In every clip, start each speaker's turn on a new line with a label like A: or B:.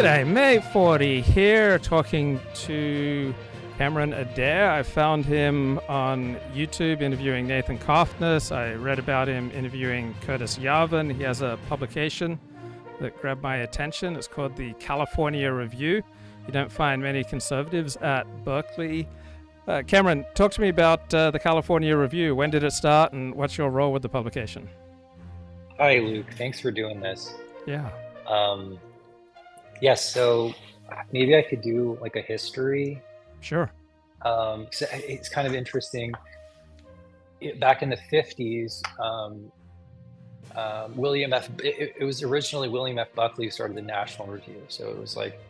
A: G'day, May 40 here, talking to Cameron Adair. I found him on YouTube interviewing Nathan Kaufness. I read about him interviewing Curtis Yarvin. He has a publication that grabbed my attention. It's called the California Review. You don't find many conservatives at Berkeley. Cameron, talk to me about the California Review. When did it start and what's your role with the publication?
B: Hi, Luke. Thanks for doing this.
A: Yeah.
B: Yes, so maybe I could do like a history.
A: Sure.
B: So it's kind of interesting. Back in the 50s, it was originally William F. Buckley who started the National Review. So it was like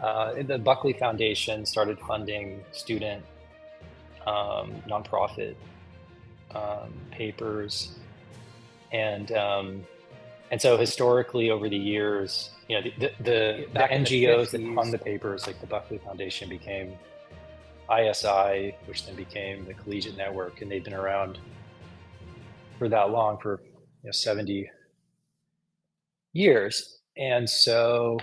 B: the Buckley Foundation started funding student nonprofit papers, and so historically over the years, you know, the NGOs that fund the papers, like the Buckley Foundation, became ISI, which then became the Collegiate Network, and they've been around for that long, for 70 years. And so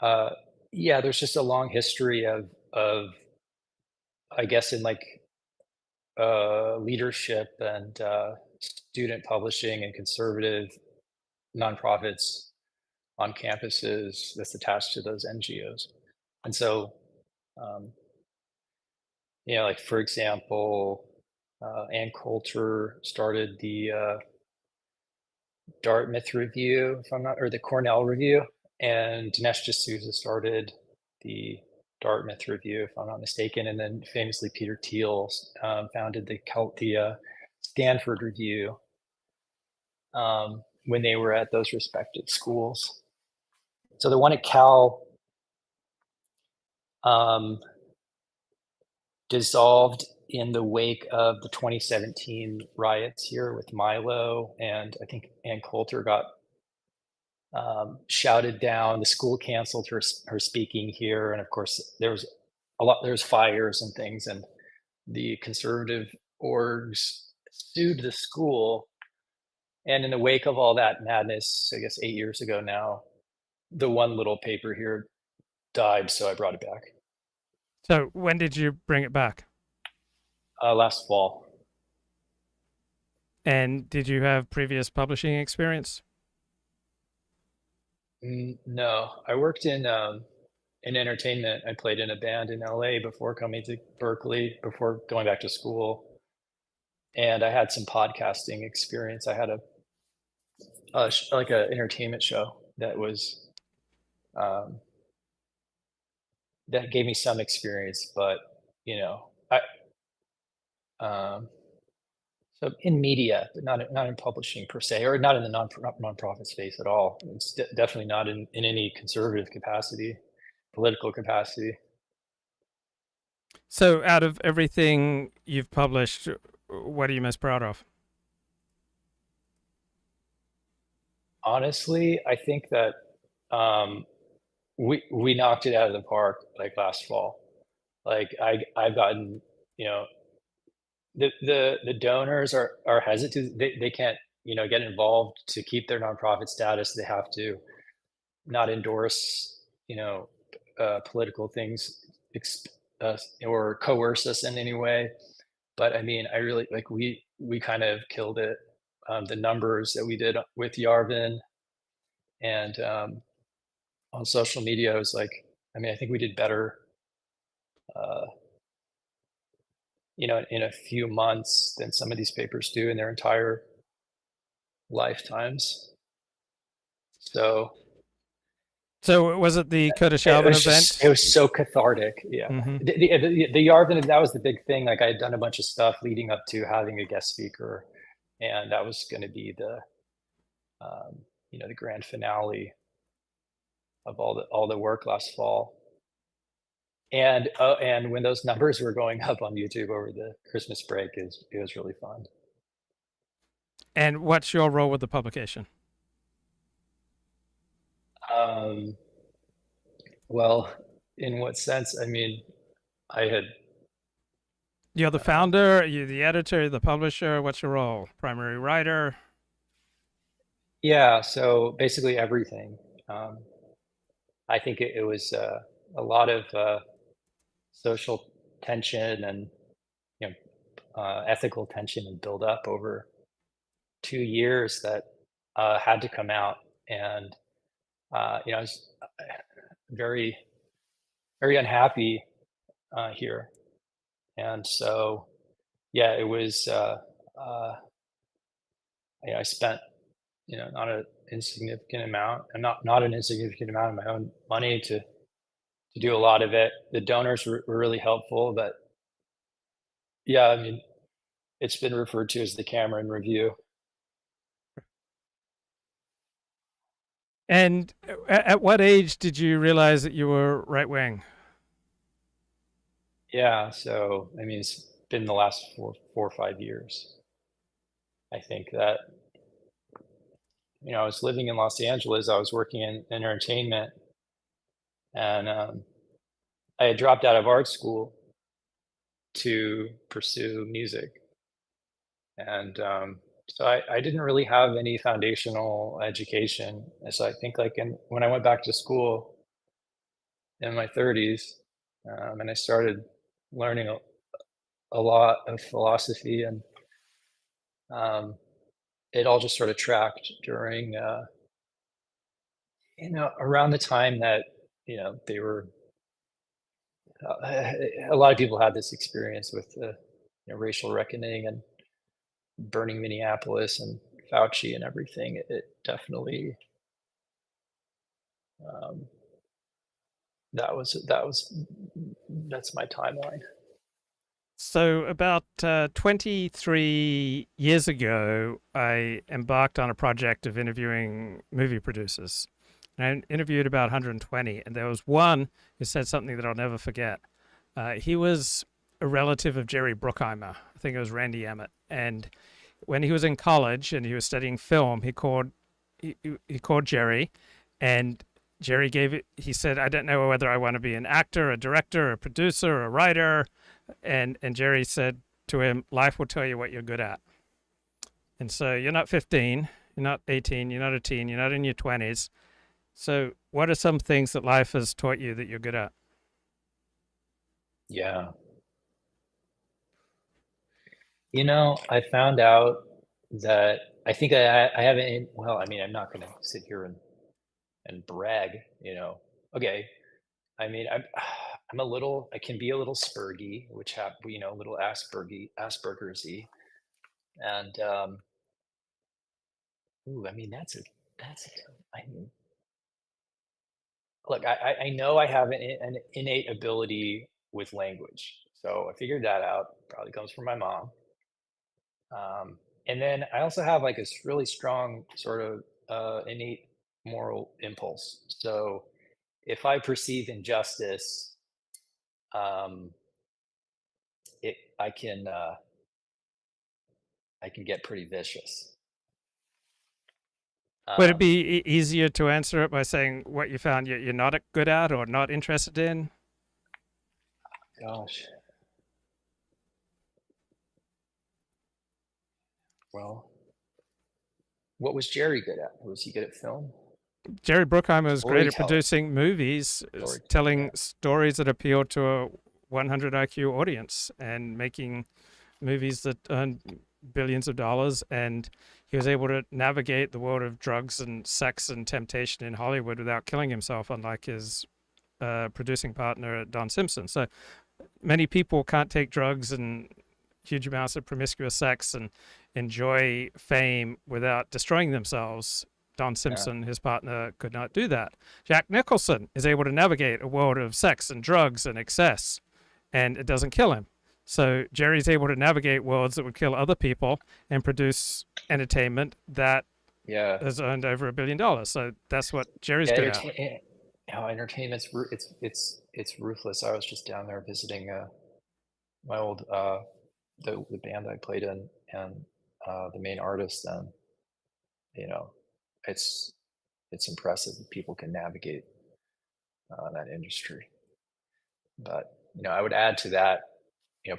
B: there's just a long history of I guess in like leadership and student publishing and conservative nonprofits on campuses that's attached to those NGOs. And so, like for example, Ann Coulter started the Dartmouth Review, or the Cornell Review, and Dinesh D'Souza started the Dartmouth Review, if I'm not mistaken, and then famously Peter Thiel founded the Stanford Review when they were at those respective schools. So the one at Cal dissolved in the wake of the 2017 riots here with Milo, and I think Ann Coulter got shouted down. The school canceled her speaking here, and of course there's fires and things, and the conservative orgs sued the school. And in the wake of all that madness, I guess 8 years ago now, the one little paper here died, so I brought it back.
A: So when did you bring it back?
B: Last fall.
A: And did you have previous publishing experience?
B: No, I worked in entertainment. I played in a band in LA before coming to Berkeley, before going back to school. And I had some podcasting experience. I had an entertainment show that was that gave me some experience, but so in media, but not in publishing per se, or not in the nonprofit space at all. It's definitely not in any conservative capacity, political capacity.
A: So out of everything you've published, what are you most proud of?
B: Honestly, I think that we knocked it out of the park like last fall. Like I've gotten, the donors are hesitant. They can't, get involved to keep their nonprofit status. They have to not endorse, political things or coerce us in any way. But I mean, I really like we kind of killed it. The numbers that we did with Yarvin and on social media, was like, I mean, I think we did better, in a few months than some of these papers do in their entire lifetimes. So
A: was it the Curtis Yarvin event?
B: It was so cathartic. Yeah. Mm-hmm. The Yarvin, that was the big thing. Like I had done a bunch of stuff leading up to having a guest speaker, and that was going to be the, the grand finale of all the work last fall. And when those numbers were going up on YouTube over the Christmas break, it was really fun.
A: And what's your role with the publication?
B: Well, in what sense? I mean,
A: you're the founder, you're the editor, the publisher. What's your role? Primary writer?
B: Yeah, so basically everything. Um, I think it was a lot of social tension and you know ethical tension and build up over 2 years that had to come out, and I was very very unhappy here, and so yeah, it was. Uh, I spent not an insignificant amount, and not an insignificant amount of my own money to do a lot of it. The donors were really helpful, but yeah, I mean, it's been referred to as the Cameron Review.
A: And at what age did you realize that you were right wing?
B: Yeah, so I mean, it's been the last 4 or 5 years. I think that I was living in Los Angeles. I was working in entertainment, and I had dropped out of art school to pursue music, and so I didn't really have any foundational education. And so I think like when I went back to school in my 30s, and I started learning a lot of philosophy, and um, it all just sort of tracked during around the time that they were a lot of people had this experience with the racial reckoning and burning Minneapolis and Fauci and everything. It definitely um, that's my timeline.
A: So, about 23 years ago, I embarked on a project of interviewing movie producers. And I interviewed about 120, and there was one who said something that I'll never forget. He was a relative of Jerry Bruckheimer. I think it was Randy Emmett. And when he was in college and he was studying film, he called Jerry, and Jerry gave it. He said, "I don't know whether I want to be an actor, a director, a producer, a writer." And Jerry said to him, "Life will tell you what you're good at." And so you're not 15, you're not 18, you're not a teen, you're not in your 20s. So what are some things that life has taught you that you're good at?
B: Yeah, I found out that I think I haven't. Well, I mean, I'm not going to sit here and brag. Okay. I mean, I'm a little. I can be a little spurgy, which have a little Asperger's-y, and ooh, I mean, that's. I mean, look, I know I have an innate ability with language, so I figured that out. Probably comes from my mom. And then I also have like this really strong sort of innate moral impulse. So if I perceive injustice, um, it I can get pretty vicious.
A: Would it
B: Um,
A: be easier to answer it by saying what you found you're not good at or not interested in?
B: Gosh, well, what was Jerry good at? Was he good at film?
A: Jerry Bruckheimer was great at
B: Storytelling,
A: producing movies,
B: storytelling.
A: telling
B: Yeah,
A: stories that appeal to a 100 IQ audience and making movies that earned billions of dollars. And he was able to navigate the world of drugs and sex and temptation in Hollywood without killing himself, unlike his producing partner, Don Simpson. So many people can't take drugs and huge amounts of promiscuous sex and enjoy fame without destroying themselves. Don
B: yeah,
A: Simpson, his partner, could not do that. Jack Nicholson is able to navigate a world of sex and drugs and excess, and it doesn't kill him. So Jerry's able to navigate worlds that would kill other people and produce entertainment that
B: yeah,
A: has earned over $1 billion. So that's what Jerry's
B: yeah.
A: good at.
B: Entertainment's it's ruthless. I was just down there visiting my old the band I played in, and the main artist, and you know it's it's impressive that people can navigate that industry. But I would add to that,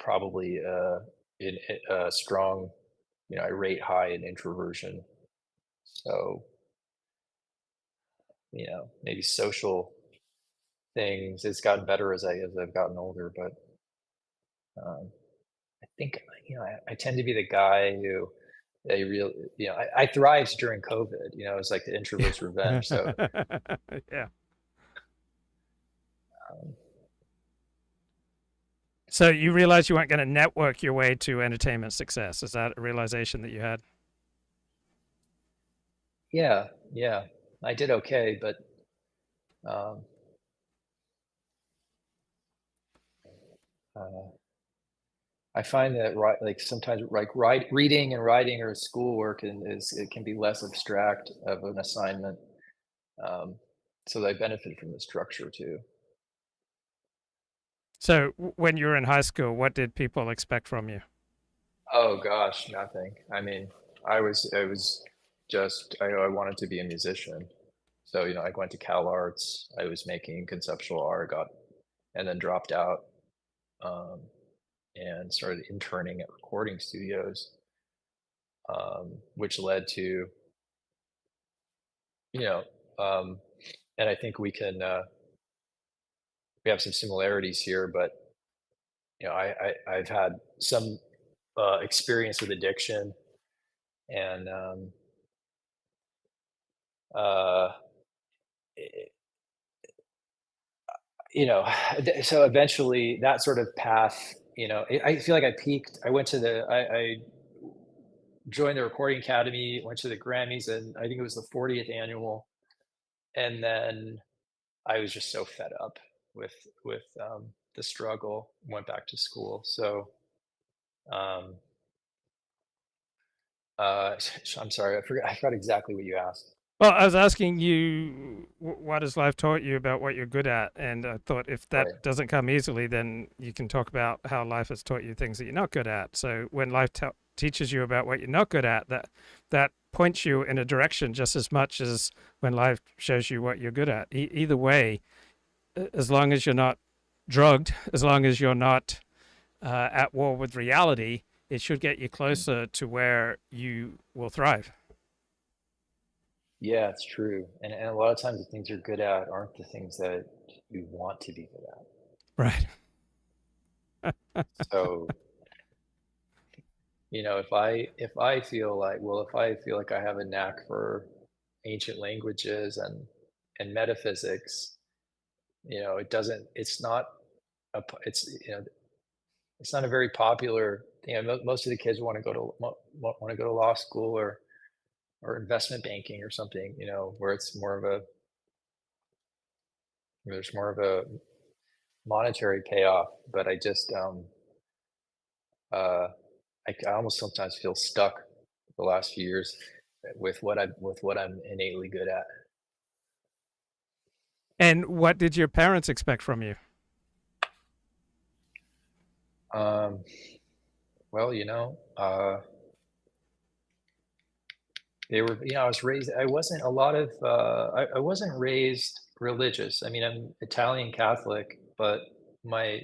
B: probably in a strong, I rate high in introversion. So maybe social things. It's gotten better as I've gotten older, but I think I tend to be the guy who they real I thrived during COVID. It was like the introvert's revenge. So
A: Yeah.
B: um,
A: So you realized you weren't going to network your way to entertainment success. Is that a realization that you had?
B: yeah, yeah, I did okay, but um, uh, I find that like sometimes like reading and writing or schoolwork it can be less abstract of an assignment. Um, so I benefit from the structure too.
A: So when you were in high school, what did people expect from you?
B: Oh gosh, nothing. I mean, I was just I wanted to be a musician. So, I went to Cal Arts. I was making conceptual art, and then dropped out, um, and started interning at recording studios, which led to, you know, um, and I think we have some similarities here, but I've had some experience with addiction, and uh, so eventually that sort of path, I feel like I peaked. I joined the recording academy, went to the Grammys, and I think it was the 40th annual. And then I was just so fed up with the struggle, went back to school. So um, I'm sorry, I forgot exactly what you asked.
A: Well, I was asking you, what has life taught you about what you're good at? And I thought if that
B: Right.
A: doesn't come easily, then you can talk about how life has taught you things that you're not good at. So when life teaches you about what you're not good at, that points you in a direction just as much as when life shows you what you're good at. Either way, as long as you're not drugged, as long as you're not at war with reality, it should get you
B: Mm.
A: closer to where you will thrive.
B: Yeah, it's true. And a lot of times the things you're good at aren't the things that you want to be good at.
A: Right.
B: So if I feel like I have a knack for ancient languages and metaphysics, it doesn't it's not a p- it's not a very popular thing. Most of the kids want to go to law school or investment banking or something, where there's more of a monetary payoff. But uh I almost sometimes feel stuck the last few years with what I'm innately good at.
A: And what did your parents expect from you?
B: Um, well, I was raised, I wasn't a lot of, I wasn't raised religious. I mean, I'm Italian Catholic, but my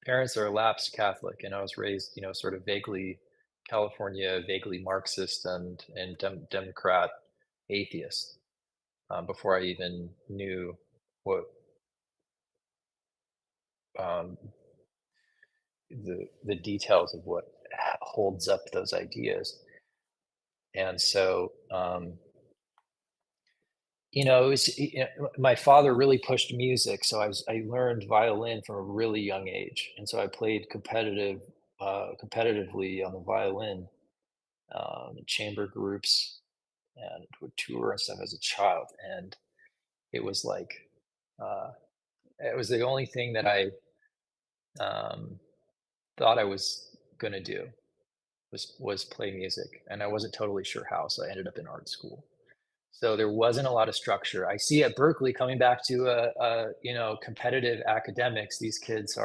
B: parents are lapsed Catholic, and I was raised, sort of vaguely California, vaguely Marxist and Democrat atheist, before I even knew what um, the details of what holds up those ideas. And so, my father really pushed music, so I learned violin from a really young age, and so I played competitively on the violin, chamber groups, and would tour and stuff as a child. And it was like, uh, it was the only thing that I um, thought I was gonna do was play music, and I wasn't totally sure how, so I ended up in art school. So there wasn't a lot of structure. I see at Berkeley, coming back to competitive academics, these kids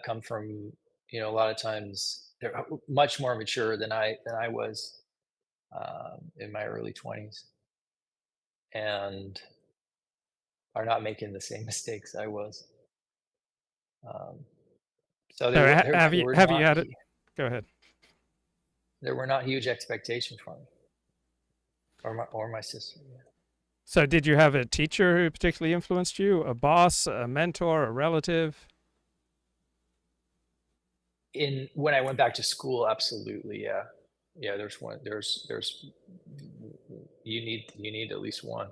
B: come from, a lot of times they're much more mature than I was, in my early 20s, and are not making the same mistakes I was. Um, so
A: So
B: there were
A: have you
B: not
A: had it? Go ahead.
B: there were not huge expectations for me or my sister. Yeah.
A: So, did you have a teacher who particularly influenced you? A boss, a mentor, a relative?
B: In when I went back to school, absolutely, yeah. Yeah, there's you need at least one,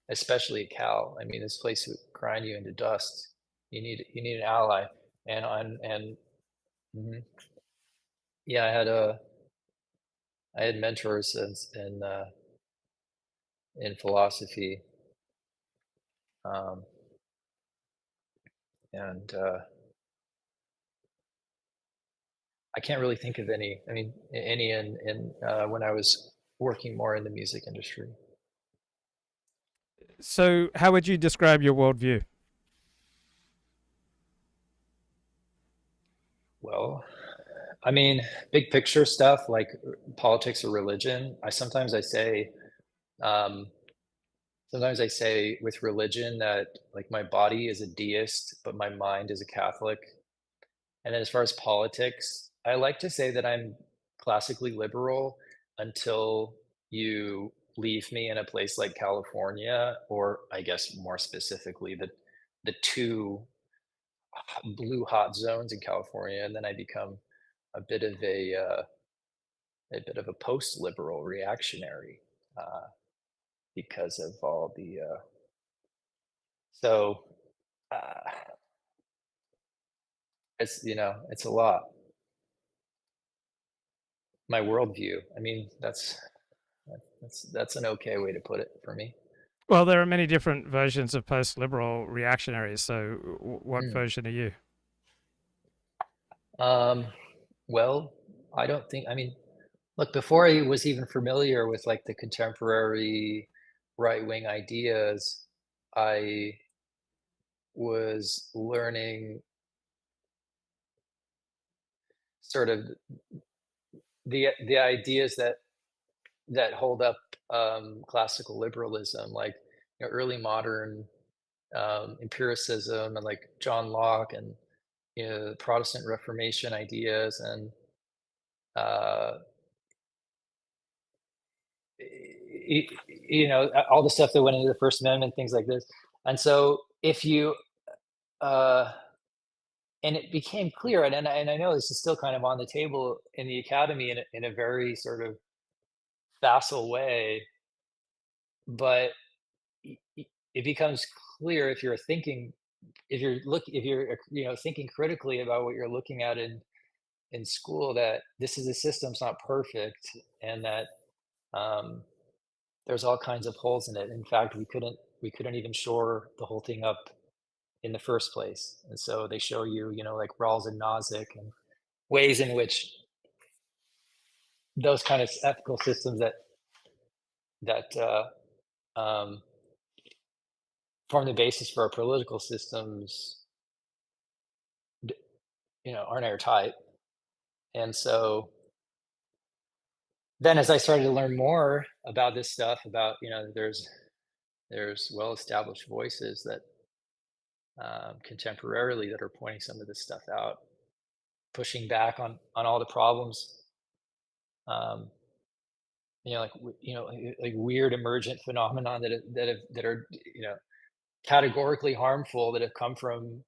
B: especially at Cal. I mean, this place would grind you into dust. You need an ally, and mhm. Yeah, I had mentors in philosophy, um, and I can't really think of any. I mean, any in when I was working more in the music industry.
A: So, how would you describe your worldview?
B: Well, I mean, big picture stuff like politics or religion. Um, sometimes I say with religion that like my body is a deist, but my mind is a Catholic. And then as far as politics, I like to say that I'm classically liberal until you leave me in a place like California, or I guess more specifically, the two blue hot zones in California, and then I become a bit of a post-liberal reactionary uh, because of all the so uh, it's a lot. My worldview. I mean, that's an okay way to put it for me.
A: Well, there are many different versions of post liberal reactionaries. So, what
B: Hmm.
A: version are you?
B: Um, well, I don't think. I mean, look, before I was even familiar with like the contemporary right-wing ideas, I was learning sort of the ideas that hold up classical liberalism, like early modern empiricism, and like John Locke, and Protestant Reformation ideas, and uh, all the stuff that went into the First Amendment, things like this. And so, if you uh, and it became clear, and I know this is still kind of on the table in the academy in a very sort of facile way, but it becomes clear if you're thinking critically about what you're looking at in school, that this is a system's not perfect, and that um, there's all kinds of holes in it. In fact, we couldn't even shore the whole thing up in the first place. And so they show you, like Rawls and Nozick, and ways in which those kind of ethical systems that um, form the basis for our political systems, aren't airtight. And so then, as I started to learn more about this stuff, about there's well-established voices that contemporarily that are pointing some of this stuff out, pushing back on all the problems, um, like weird emergent phenomenon that are categorically harmful, that have come from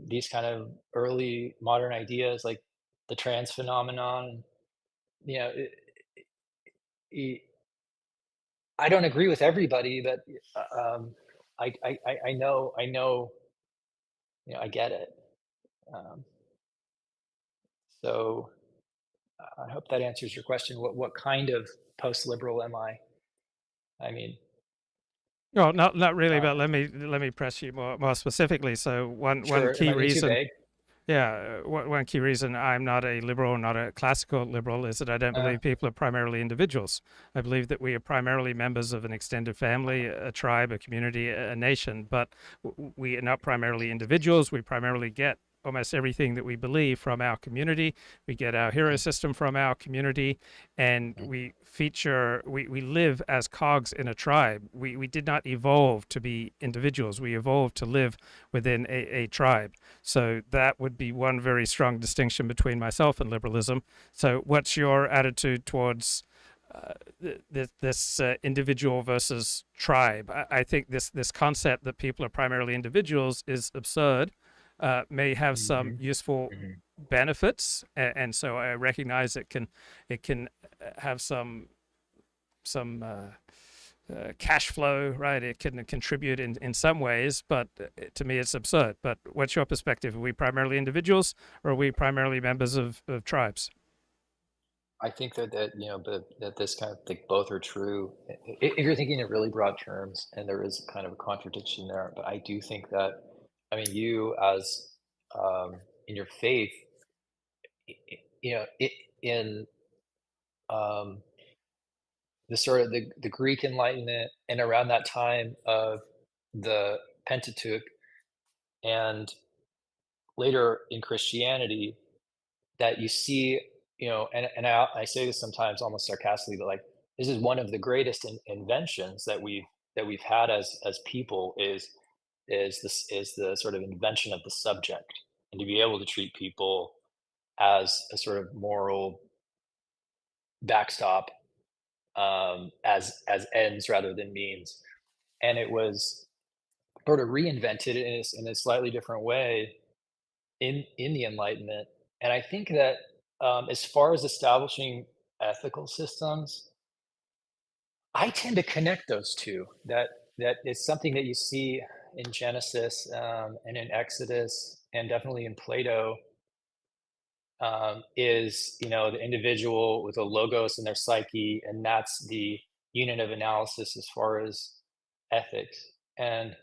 B: these kind of early modern ideas, like the trans phenomenon. You know, it, I don't agree with everybody, but I know, I get it. Um, so I hope that answers your question. What kind of post-liberal am I? I mean,
A: No, not really,
B: uh,
A: but let me press you more specifically. So, one
B: sure. Am
A: key
B: I being too
A: reason,
B: vague?
A: yeah, one key reason I'm not a liberal, not a classical liberal, is that I don't
B: Uh,
A: believe people are primarily individuals. I believe that we are primarily members of an extended family, a tribe, a community, a nation, but we are not primarily individuals. We primarily get almost everything that we believe from our community. We get our hero
B: mm,
A: system from our community, and
B: mm,
A: we live as cogs in a tribe. We did not evolve to be individuals. We evolved to live within a tribe. So that would be one very strong distinction between myself and liberalism. So, what's your attitude towards this individual versus tribe. I think this concept that people are primarily individuals is absurd. May have some
B: Hmm.
A: useful
B: Hmm.
A: benefits, and so I recognize it can have some cash flow, right? It can contribute in some ways, but to me, it's absurd. But what's your perspective? Are we primarily individuals, or are we primarily members of tribes?
B: I think that this kind of like both are true. If you're thinking in really broad terms, and there is kind of a contradiction there, but I do think that, I mean, you as in your faith, in um, the sort of the Greek Enlightenment and around that time of the Pentateuch, and later in Christianity, that you see, and I say this sometimes almost sarcastically, but like this is one of the greatest inventions that we've had as people is the sort of invention of the subject, and to be able to treat people as a sort of moral backstop, as ends rather than means. And it was sort of reinvented in a slightly different way in the Enlightenment. And I think that, as far as establishing ethical systems, I tend to connect those two. That is something that you see in Genesis, and in Exodus, and definitely in Plato. Is, the individual with a logos in their psyche, and that's the unit of analysis as far as ethics. And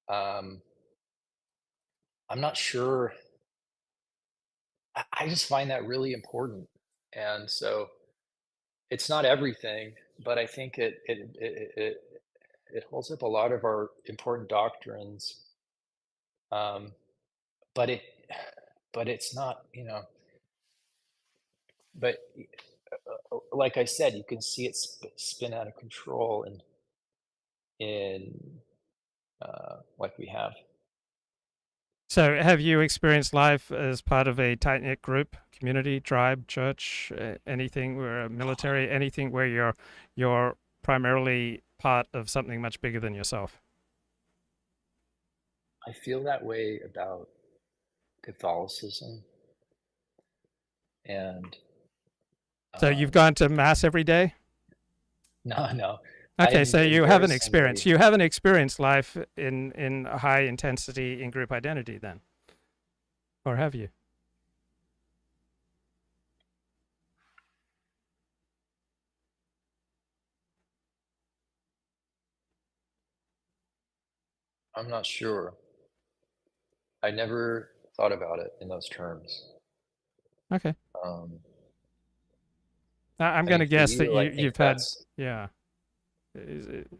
B: um, I'm not sure. I just find that really important. And so it's not everything, but I think it holds up a lot of our important doctrines. Um, but it but it's not, but like I said, you can see it spin out of control in like we have.
A: So, have you experienced life as part of a tight knit group, community, tribe, church, anything where military, anything where you're primarily part of something much bigger than yourself?
B: I feel that way about Catholicism, and
A: So, you've
B: um,
A: gone to mass every day.
B: no, no,
A: Okay, so you haven't experienced
B: embarrassingly,
A: life in high intensity in group identity then, or have you?
B: I'm not sure. I never thought about it in those terms.
A: Okay,
B: Um,
A: I'm
B: I
A: going
B: mean,
A: to
B: for
A: guess that
B: you, I think
A: you've had,
B: that's
A: yeah.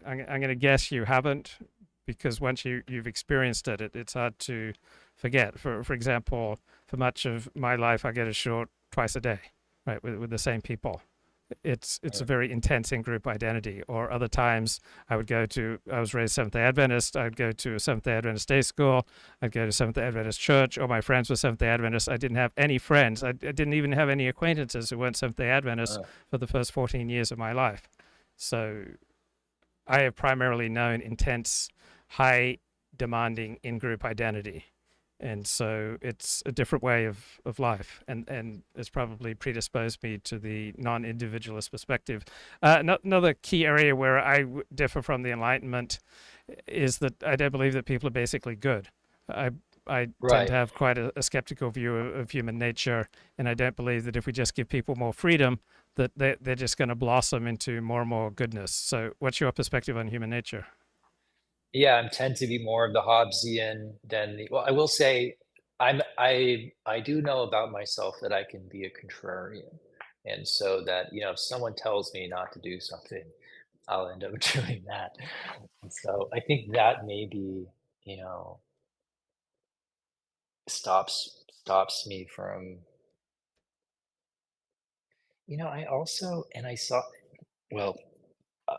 A: I'm going to guess you haven't, because once you've experienced it, it's hard to forget. For example, for much of my life, I get a short twice a day, right, with the same people. It's a very intense in group identity. Or other times, I was raised Seventh Day Adventist. I'd go to a Seventh Day Adventist day school. I'd go to Seventh Day Adventist church. Or my friends were Seventh Day Adventists. I didn't have any friends. I didn't even have any acquaintances who weren't Seventh Day Adventists
B: uh,
A: for the first 14 years of my life. So I have primarily known intense, high demanding in group identity. And so it's a different way of life, and it's probably predisposed me to the non individualist perspective. Another key area where differ from the Enlightenment is that I don't believe that people are basically good. I, I tend
B: right.
A: to have quite a skeptical view of human nature, and I don't believe that if we just give people more freedom, that they're just going to blossom into more and more goodness. So, what's your perspective on human nature?
B: Yeah, I tend to be more of the Hobbesian than the. Well, I will say, I do know about myself that I can be a contrarian, and so that, if someone tells me not to do something, I'll end up doing that. And so I think that maybe, you know, stops me from. I also, and I saw. Well, uh,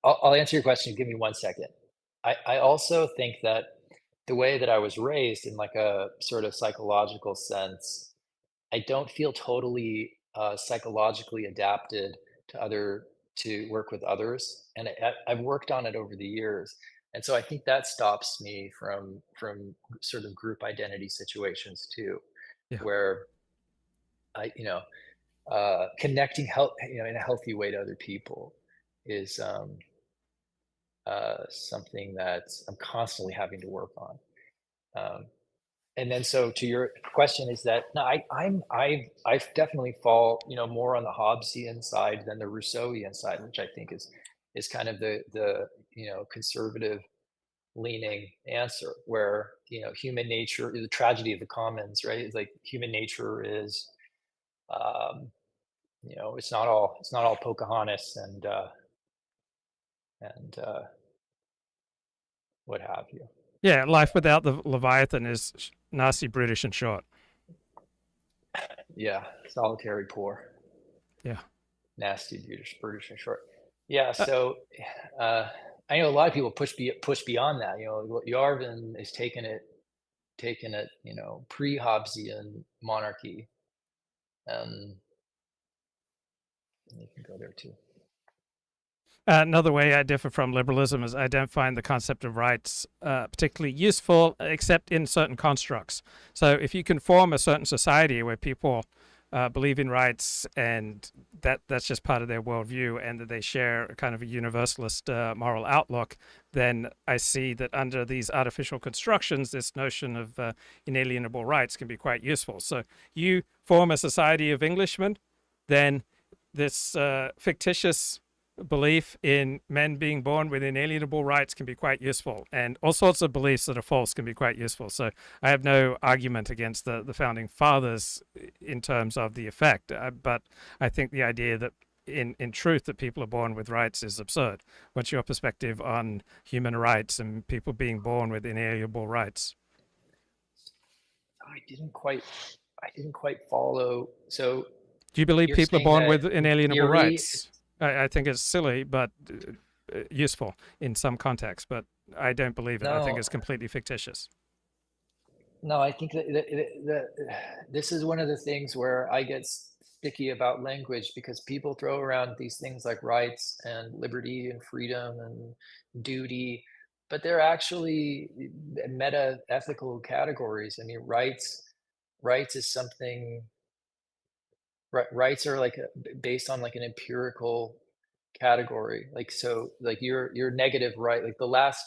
B: I'll answer your question. Give me 1 second. I also think that the way that I was raised in like a sort of psychological sense, I don't feel totally. psychologically adapted to work with others, and I've worked on it over the years, and so I think that stops me from sort of group identity situations too,
A: Yeah.
B: where I connecting in a healthy way to other people is something that I'm constantly having to work on. Um, and then so to your question is that no, I've definitely fall more on the Hobbesian side than the Rousseauian side, which I think is kind of the conservative leaning answer, where human nature, the tragedy of the commons, right? It's like human nature is um, it's not all Pocahontas and what have you.
A: Yeah, life without the Leviathan is nasty, brutish, and short.
B: Yeah, solitary poor,
A: Yeah.
B: nasty, British and short. Yeah,
A: Uh,
B: so uh, I know a lot of people push beyond that. Yarvin is taking it, pre-Hobbesian monarchy, and you can go there too.
A: Another way I differ from liberalism is I don't find the concept of rights particularly useful, except in certain constructs. So if you can form a certain society where people believe in rights and that's just part of their worldview and that they share a kind of a universalist moral outlook, then I see that under these artificial constructions, this notion of inalienable rights can be quite useful. So you form a society of Englishmen, then this fictitious belief in men being born with inalienable rights can be quite useful, and all sorts of beliefs that are false can be quite useful. So I have no argument against the founding fathers in terms of the effect, but I think the idea that in truth that people are born with rights is absurd. What's your perspective on human rights and people being born with inalienable rights?
B: I didn't quite I didn't quite follow. So
A: Do you believe
B: you're
A: people are
B: saying
A: born
B: that
A: with
B: in
A: inalienable
B: theory,
A: rights? I think it's silly, but useful in some contexts. But I don't believe it. I think
B: no,
A: it's completely fictitious.
B: no, I think this is one of the things where I get sticky about language, because people throw around these things like rights and liberty and freedom and duty, but they're actually meta ethical categories. I mean, rights is something. Rights are like based on like an empirical category. Like, so like your negative right, like the last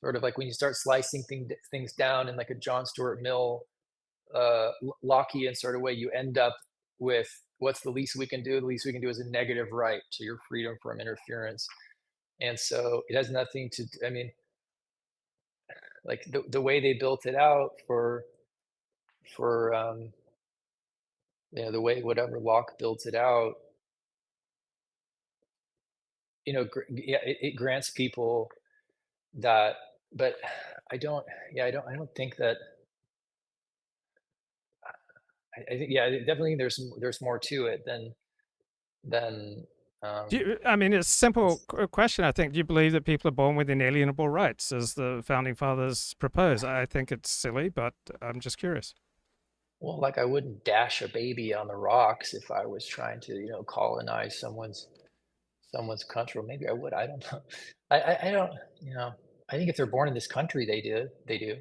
B: sort of like when you start slicing things down in like a John Stuart Mill Lockean sort of way, you end up with what's the least we can do. The least we can do is a negative right to your freedom from interference. And so it has nothing to, I mean, like the way they built it out for the way whatever Locke built it out, yeah, it grants people that, but I don't, yeah, I don't think that, I think, yeah, definitely there's more to it than, um,
A: I mean, it's a simple question. I think. Do you believe that people are born with inalienable rights, as the founding fathers propose? I think it's silly, but I'm just curious.
B: well, like I wouldn't dash a baby on the rocks if I was trying to, colonize someone's country. Or maybe I would. I don't know. I don't. You know. I think if they're born in this country, they do. They do.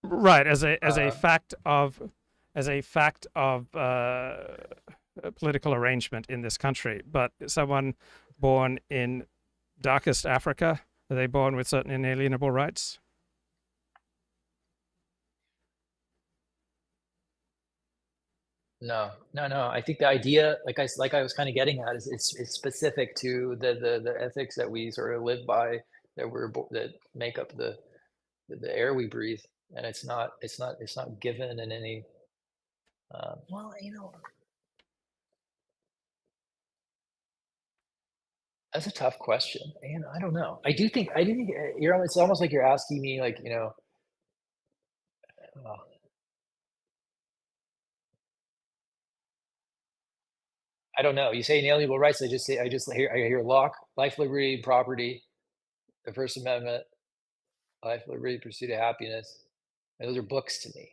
A: Right, as a
B: Uh,
A: fact of political arrangement in this country. But someone born in darkest Africa, are they born with certain inalienable rights?
B: no, no, no. I think the idea, like I was kind of getting at, is it's specific to the ethics that we sort of live by, that make up the air we breathe, and it's not given in any. Well, that's a tough question, and I don't know. I do think it's almost like you're asking me, like, uh, I don't know. You say inalienable rights. I hear Locke, life, liberty, property, the First Amendment, life, liberty, pursuit of happiness. And those are books to me.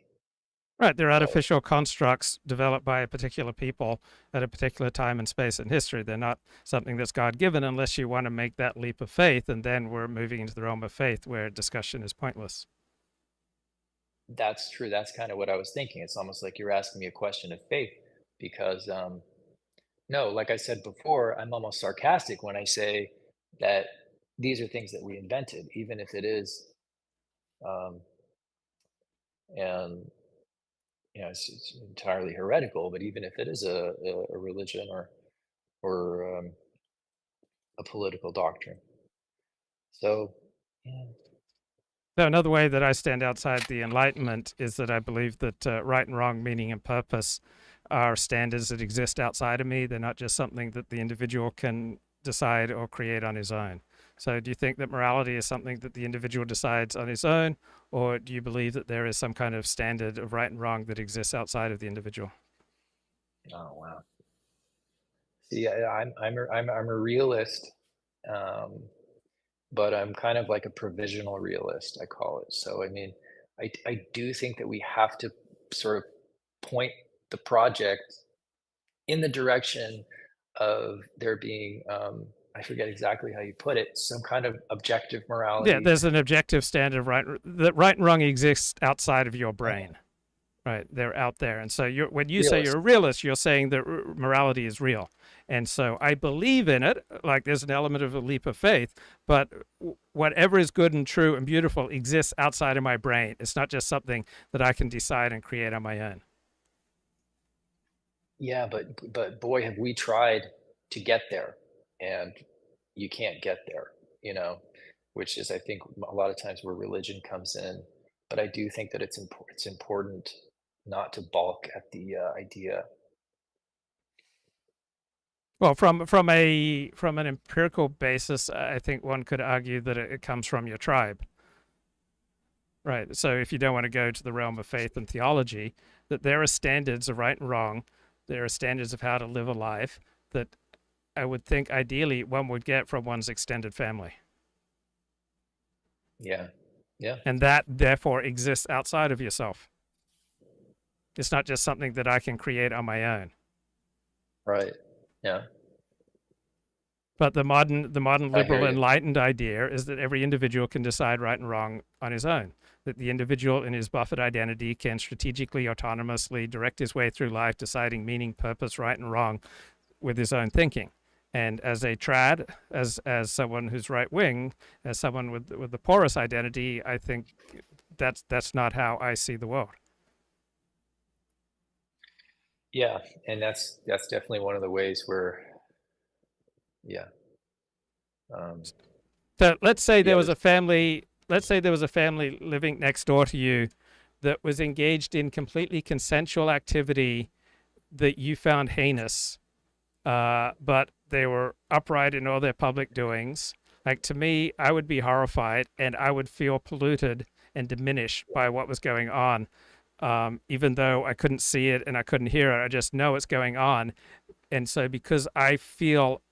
A: Right, they're
B: So
A: artificial constructs developed by a particular people at a particular time and space in history. They're not something that's God given unless you want to make that leap of faith, and then we're moving into the realm of faith where discussion is pointless.
B: that's true. That's kind of what I was thinking. It's almost like you're asking me a question of faith because no, like I said before, I'm almost sarcastic when I say that these are things that we invented, even if it is, um, and it's entirely heretical. But even if it is a religion or a political doctrine, so yeah,
A: So another way that I stand outside the Enlightenment is that I believe that right and wrong, meaning and purpose are standards that exist outside of me. They're not just something that the individual can decide or create on his own. So do you think that morality is something that the individual decides on his own, or do you believe that there is some kind of standard of right and wrong that exists outside of the individual?
B: oh wow. See, I'm a realist, um, but I'm kind of like a provisional realist, I call it. So I mean, I do think that we have to sort of point the project in the direction of there being, I forget exactly how you put it, some kind of objective
A: Yeah,
B: morality.
A: there's an objective standard of right that right and wrong exists outside of your
B: Okay,
A: brain. Right, they're out there, and so when you say you're
B: realist.
A: a realist, you're saying that morality is real, and so I believe in it. Like there's an element of a leap of faith, but whatever is good and true and beautiful exists outside of my brain. It's not just something that I can decide and create on my own.
B: Yeah, but boy, have we tried to get there, and you can't get there, you know, which is I think a lot of times where religion comes in. But I do think that it's important not to balk at the idea.
A: Well, from an empirical basis, I think one could argue that it comes from your tribe. Right. So if you don't want to go to the realm of faith and theology, that there are standards of right and wrong, there are standards of how to live a life that I would think ideally one would get from one's extended family.
B: Yeah, yeah,
A: And that therefore exists outside of yourself. It's not just something that I can create on my own.
B: right. Yeah,
A: But the modern
B: I hear
A: liberal
B: you.
A: enlightened idea is that every individual can decide right and wrong on his own. That the individual in his buffered identity can strategically, autonomously direct his way through life, deciding meaning, purpose, right and wrong with his own thinking. And as a trad, as someone who's right wing, as someone with the porous identity, I think that's not how I see the world.
B: Yeah, and that's definitely one of the ways where, yeah, um,
A: So let's say there
B: yeah,
A: was a
B: there's,
A: family. Let's say there was a family living next door to you that was engaged in completely consensual activity that you found heinous, but they were upright in all their public doings. Like to me, I would be horrified and I would feel polluted and diminished by what was going on. Even though I couldn't see it and I couldn't hear it, I just know it's going on. And so, because I feel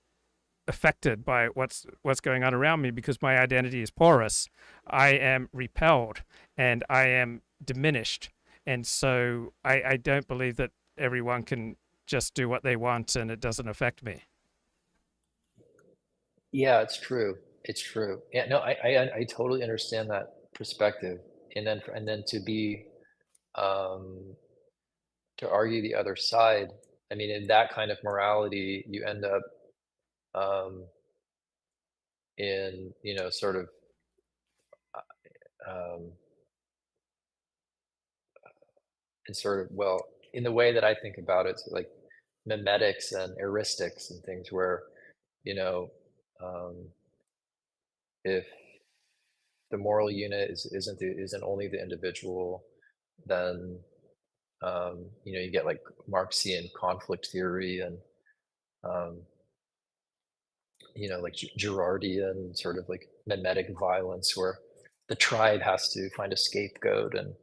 A: affected by what's going on around me, because my identity is porous, I am repelled and I am diminished. And so, I don't believe that everyone can just do what they want and it doesn't affect me.
B: yeah, it's true. It's true. Yeah, no, I totally understand that perspective. And then um, to argue the other side, I mean, in that kind of morality, you end up um, in, sort of, um, well, in the way that I think about it, it's like mimetics and heuristics and things where, you know, um, if the moral unit isn't only the individual, then you get like Marxian conflict theory and um, like Girardian sort of like mimetic violence, where the tribe has to find a scapegoat and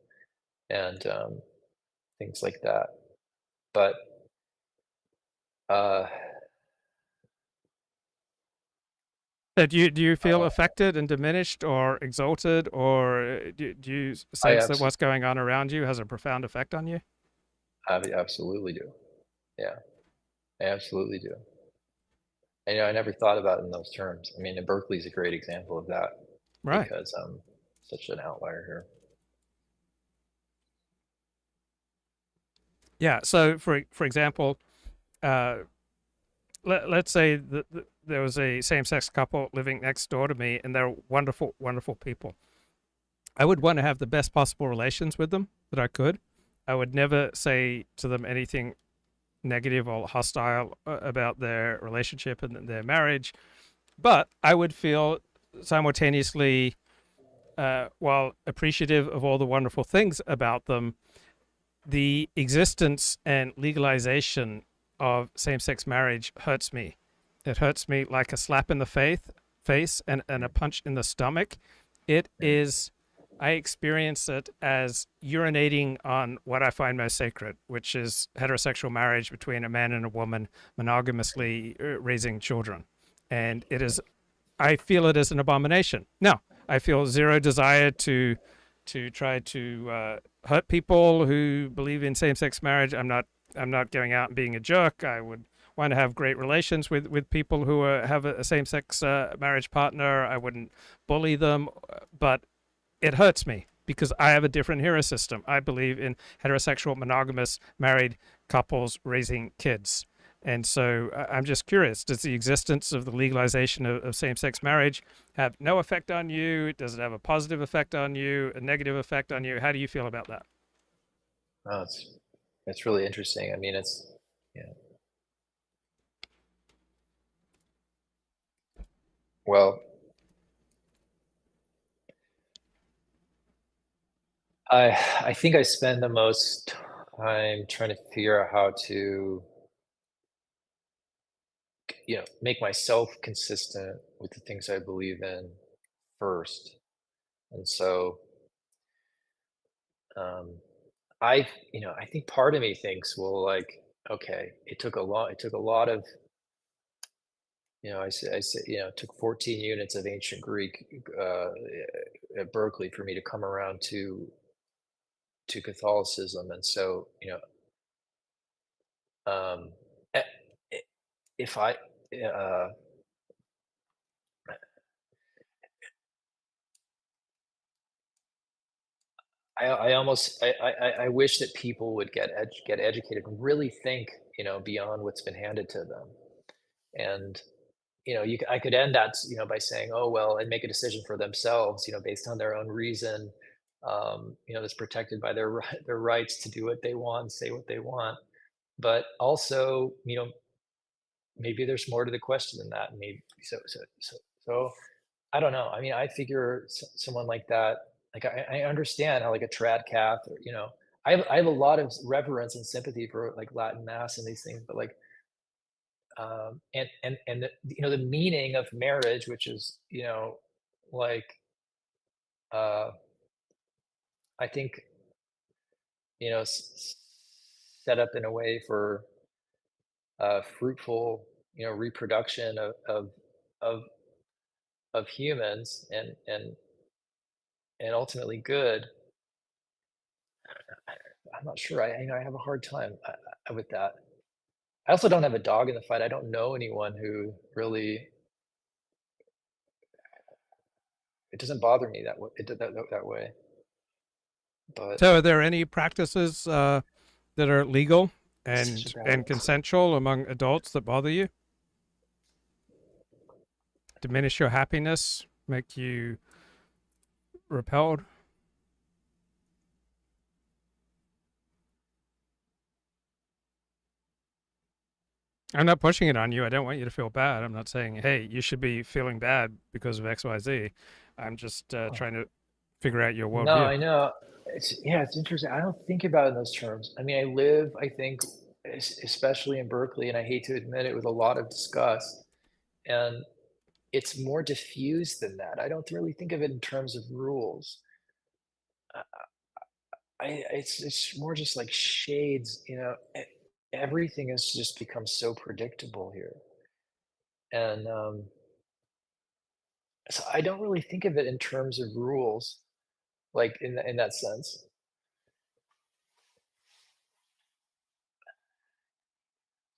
B: things like that. But uh,
A: So do you feel
B: Uh,
A: affected and diminished or exalted, or do you
B: I
A: sense that what's going on around you has a profound effect on you?
B: absolutely do. Yeah, I absolutely do. And, I never thought about it in those terms. I mean, and Berkeley's a great example of that
A: Right.
B: because I'm such an outlier here.
A: Yeah. So for example, uh, let's say that there was a same-sex couple living next door to me, and they're wonderful, wonderful people. I would want to have the best possible relations with them that I could. I would never say to them anything negative or hostile about their relationship and their marriage, but I would feel simultaneously, while appreciative of all the wonderful things about them, the existence and legalization of same-sex marriage hurts me. It hurts me like a slap in the face and a punch in the stomach. It is, I experience it as urinating on what I find most sacred, which is heterosexual marriage between a man and a woman, monogamously raising children. And it is, I feel it as an abomination. Now, I feel zero desire to try to hurt people who believe in same-sex marriage. I'm not going out and being a jerk. I would want to have great relations with people who have a same-sex marriage partner. I wouldn't bully them, but it hurts me because I have a different hero system. I believe in heterosexual, monogamous, married couples raising kids. And so I'm just curious, does the existence of the legalization of same-sex marriage have no effect on you? Does it have a positive effect on you, a negative effect on you? How do you feel about that?
B: Oh, it's really interesting. I mean, yeah. Well, I think I spend the most time trying to figure out how to, make myself consistent with the things I believe in first. And so, um, I think part of me thinks, well, like, okay, it took a lot of, it took 14 units of ancient Greek at Berkeley for me to come around to Catholicism, and so, um, eh, I- if I, uh, I almost, I wish that people would get educated and really think, beyond what's been handed to them, and I could end that, by saying, oh well, and make a decision for themselves, based on their own reason, that's protected by their rights to do what they want, say what they want. But also, maybe there's more to the question than that. Maybe so. I don't know. I mean, I figure someone like that, like I understand how like a trad cath, or I have a lot of reverence and sympathy for like Latin mass and these things, but like and the meaning of marriage, which is like uh I think set up in a way for fruitful reproduction of of humans and ultimately good. I'm not sure. I have a hard time with that. I also don't have a dog in the fight. I don't know anyone who really. It doesn't bother me that way. It did that way. But
A: So, are there any practices that are legal
B: such a
A: and
B: balance.
A: consensual among adults that bother you? Diminish your happiness? Make you repelled? I'm not pushing it on you. I don't want you to feel bad. I'm not saying, hey, you should be feeling bad because of XYZ. I'm just trying to figure out your
B: No,
A: worldview.
B: I know. It's interesting. I don't think about it in those terms. I mean, I live, I think, especially in Berkeley, and I hate to admit it, with a lot of disgust. And it's more diffused than that. I don't really think of it in terms of rules. Uh, it's more just like shades. Everything has just become so predictable here, and So I don't really think of it in terms of rules, like in that sense.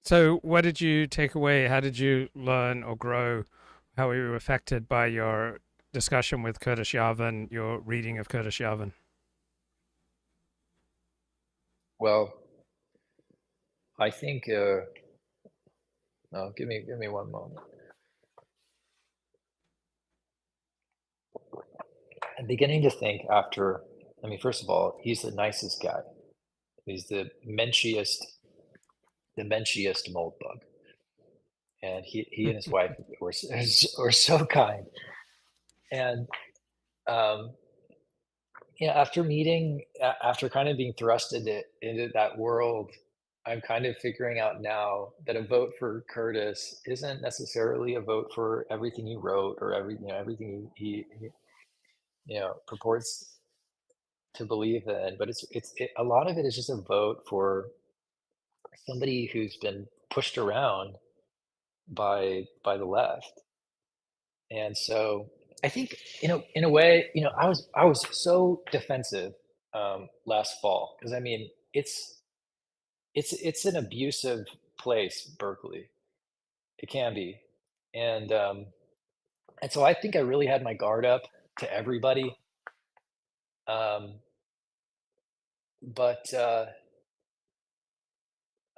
A: So, what did you take away? How did you learn or grow? How were you affected by your discussion with Curtis Yarvin, your reading of Curtis Yarvin?
B: Well, I think. No, give me one moment. I'm beginning to think after. I mean, first of all, he's the nicest guy. He's the menschiest mold bug, and he and his wife were so kind. And um, yeah, after meeting, after kind of being thrust into that world, I'm kind of figuring out now that a vote for Curtis isn't necessarily a vote for everything he wrote or everything he purports to believe in, but a lot of it is just a vote for somebody who's been pushed around by the left. And so I think, in a way, I was so defensive last fall because I mean it's an abusive place, Berkeley. It can be, and so I think I really had my guard up to everybody. Um, but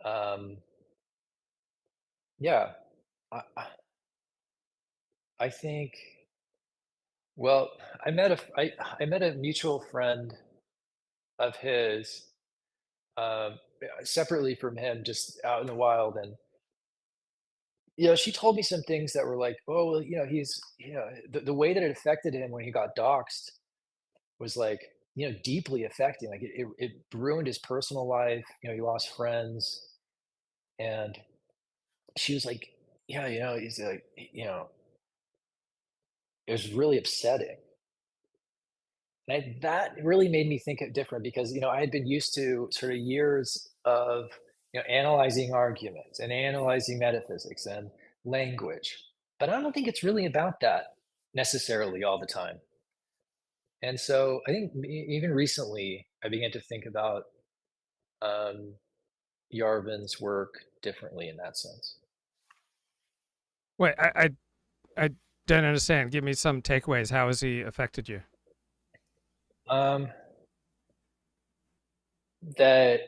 B: um, yeah, I think. Well, I met a mutual friend of his, separately from him, just out in the wild, and she told me some things that were like, oh well, the way that it affected him when he got doxxed was like, deeply affecting. Like it ruined his personal life. He lost friends, and she was like, yeah, he's like, it was really upsetting. That really made me think it different because, I had been used to sort of years of, analyzing arguments and analyzing metaphysics and language. But I don't think it's really about that necessarily all the time. And so I think even recently, I began to think about um, Yarvin's work differently in that sense.
A: Wait, I don't understand. Give me some takeaways. How has he affected you?
B: Um, that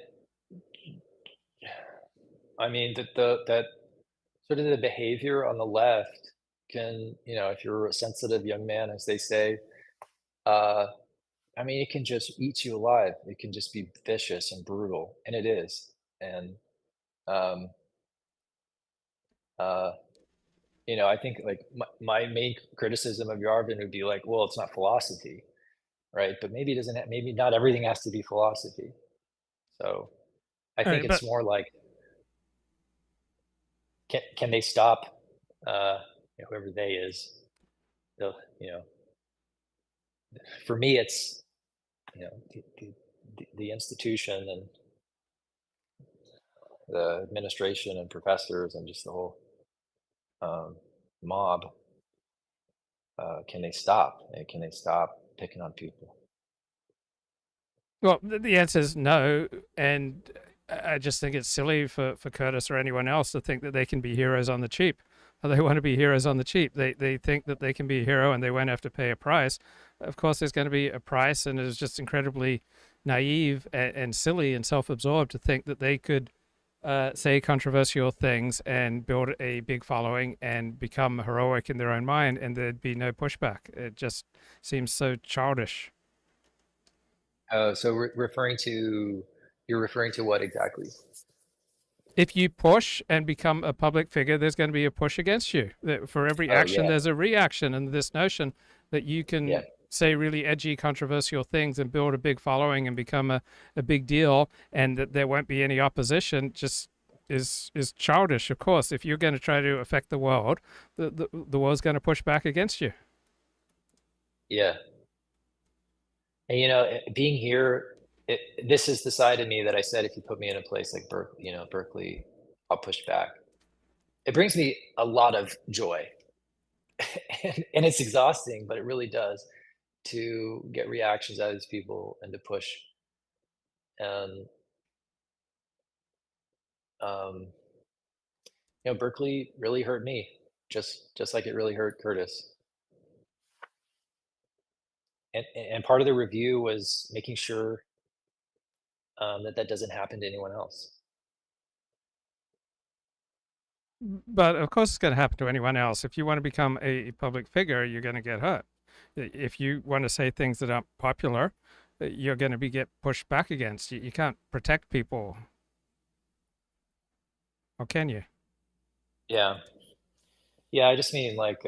B: I mean that sort of the behavior on the left can, if you're a sensitive young man, as they say, uh, I mean, it can just eat you alive. It can just be vicious and brutal, and it is. And um, uh, I think like my main criticism of Yarvin would be like, well, it's not philosophy, right? But maybe it doesn't. Maybe not everything has to be philosophy. So I
A: All
B: think
A: right, but
B: it's more like, can they stop uh, whoever they is? They'll, for me, it's the institution and the administration and professors and just the whole um, mob. Can they stop? Can they stop picking on people?
A: well, the answer is no, and I just think it's silly for Curtis or anyone else to think that they can be heroes on the cheap. They want to be heroes on the cheap. They think that they can be a hero and they won't have to pay a price. Of course, there's going to be a price, and it's just incredibly naive and silly and self-absorbed to think that they could say controversial things and build a big following and become heroic in their own mind, and there'd be no pushback. It just seems so childish.
B: So you're referring to what exactly?
A: If you push and become a public figure, there's going to be a push against you. For every
B: Oh
A: action,
B: yeah,
A: there's a reaction. And this notion that you
B: yeah,
A: can say really edgy, controversial things and build a big following and become a big deal, and that there won't be any opposition, just is childish. Of course, if you're going to try to affect the world, the world's going to push back against you.
B: yeah. And being here, this is the side of me that I said if you put me in a place like Berkeley, I'll push back. It brings me a lot of joy. and it's exhausting, but it really does to get reactions out of these people and to push. And um, Berkeley really hurt me, just like it really hurt Curtis. And part of the review was making sure that that doesn't happen to anyone else.
A: But of course, it's going to happen to anyone else. If you want to become a public figure, you're going to get hurt. If you want to say things that aren't popular, you're going to be get pushed back against. You can't protect people, or can you?
B: Yeah, yeah. I just mean like,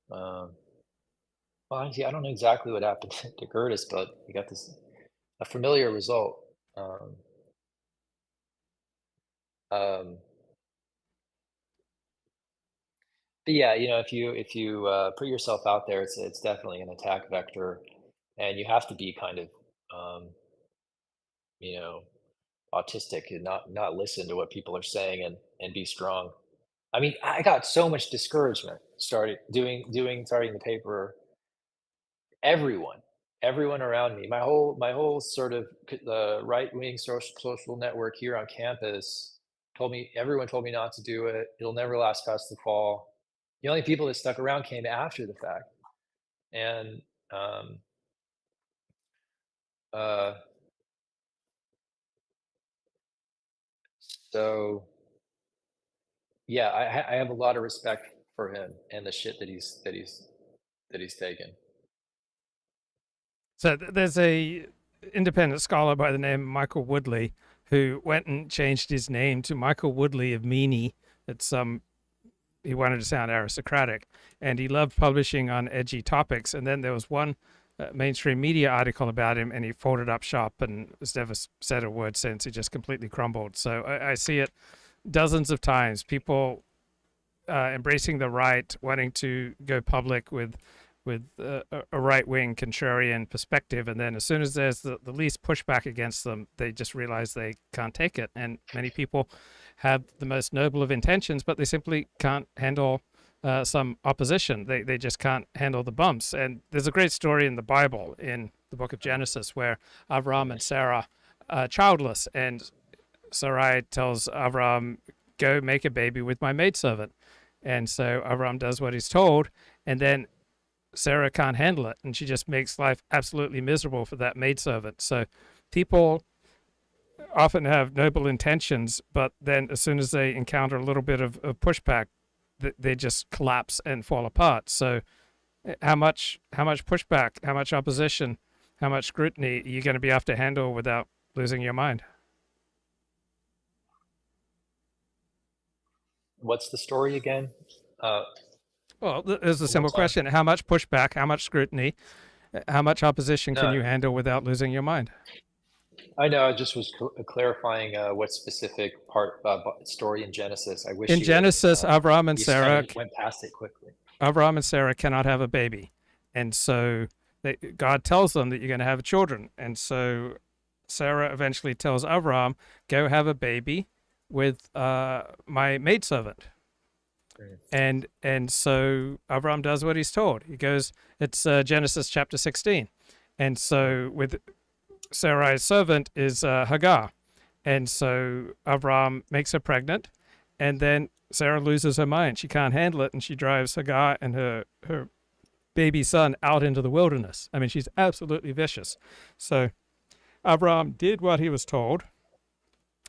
B: well, honestly, I don't know exactly what happened to Curtis, but we got this a familiar result. Um, um, but yeah, if you put yourself out there, it's definitely an attack vector, and you have to be kind of um, you know autistic and not listen to what people are saying and be strong. I mean, I got so much discouragement starting the paper. Everyone, everyone around me, my whole sort of right wing social network here on campus everyone told me not to do it. It'll never last past the fall. The only people that stuck around came after the fact, and um, uh, so yeah, I have a lot of respect for him and the shit that he's taken.
A: So there's a independent scholar by the name of Michael Woodley who went and changed his name to Michael Woodley of Meany. It's he wanted to sound aristocratic, and he loved publishing on edgy topics. And then there was one mainstream media article about him, and he folded up shop and has never said a word since. He just completely crumbled. So I see it dozens of times. People embracing the right, wanting to go public with a right wing contrarian perspective, and then as soon as there's the least pushback against them, they just realize they can't take it. And many people have the most noble of intentions, but they simply can't handle some opposition. They just can't handle the bumps. And there's a great story in the Bible, in the book of Genesis, where Avram and Sarah are childless, and Sarai tells Avram, "Go make a baby with my maidservant." And so Avram does what he's told, and then Sarah can't handle it, and she just makes life absolutely miserable for that maidservant. So people often have noble intentions, but then as soon as they encounter a little bit of pushback, they just collapse and fall apart. So how much pushback, how much opposition, how much scrutiny are you going to be able to handle without losing your mind?
B: What's the story again? Uh,
A: Well, there's a simple
B: what's on?
A: question: how much pushback, how much scrutiny, how much opposition can
B: No,
A: you handle without losing your mind?
B: I know. I just was clarifying what specific story in Genesis. I wish
A: In
B: you would.
A: Genesis,
B: You just kind of went past it quickly.
A: Avram and Sarah cannot have a baby, and so God tells them that you're going to have children, and so Sarah eventually tells Avram, "Go have a baby with my maidservant."
B: Mm.
A: And so Avram does what he's told. He goes. It's Genesis chapter 16, and so with Sarai's servant is Hagar, and so Avram makes her pregnant, and then Sarah loses her mind. She can't handle it, and she drives Hagar and her baby son out into the wilderness. I mean, she's absolutely vicious. So Avram did what he was told.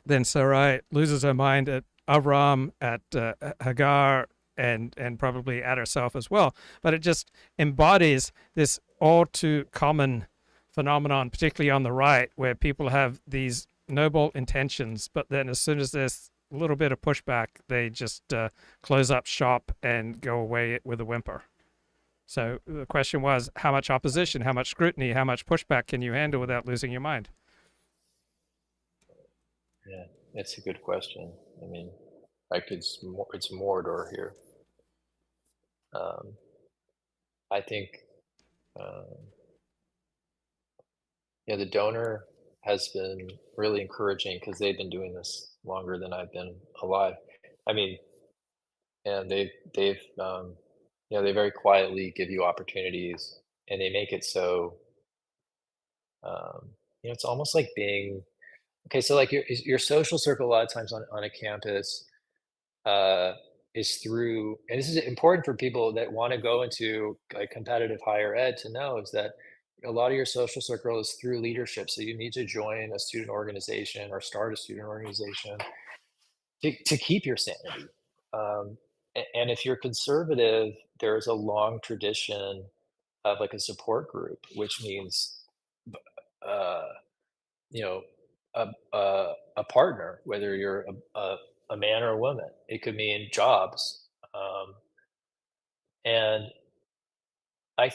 A: Then Sarai loses her mind at Avram, at Hagar, and probably at herself as well. But it just embodies this all too common phenomenon, particularly on the right, where people have these noble intentions, but then as soon as there's a little bit of pushback, they just close up shop and go away with a whimper. So the question was, how much opposition, how much scrutiny, how much pushback can you handle without losing your mind?
B: Yeah, that's a good question. I mean, like it's Mordor here. Um, I think, yeah, the donor has been really encouraging because they've been doing this longer than I've been alive. I mean, and they've they very quietly give you opportunities, and they make it so it's almost like being okay. So like your social circle a lot of times on a campus uh, is through, and this is important for people that want to go into like competitive higher ed to know is that a lot of your social circle is through leadership. So you need to join a student organization or start a student organization to keep your sanity. And if you're conservative, there's a long tradition of like a support group, which means, uh, you know, a partner, whether you're a man or a woman. It could mean jobs. And I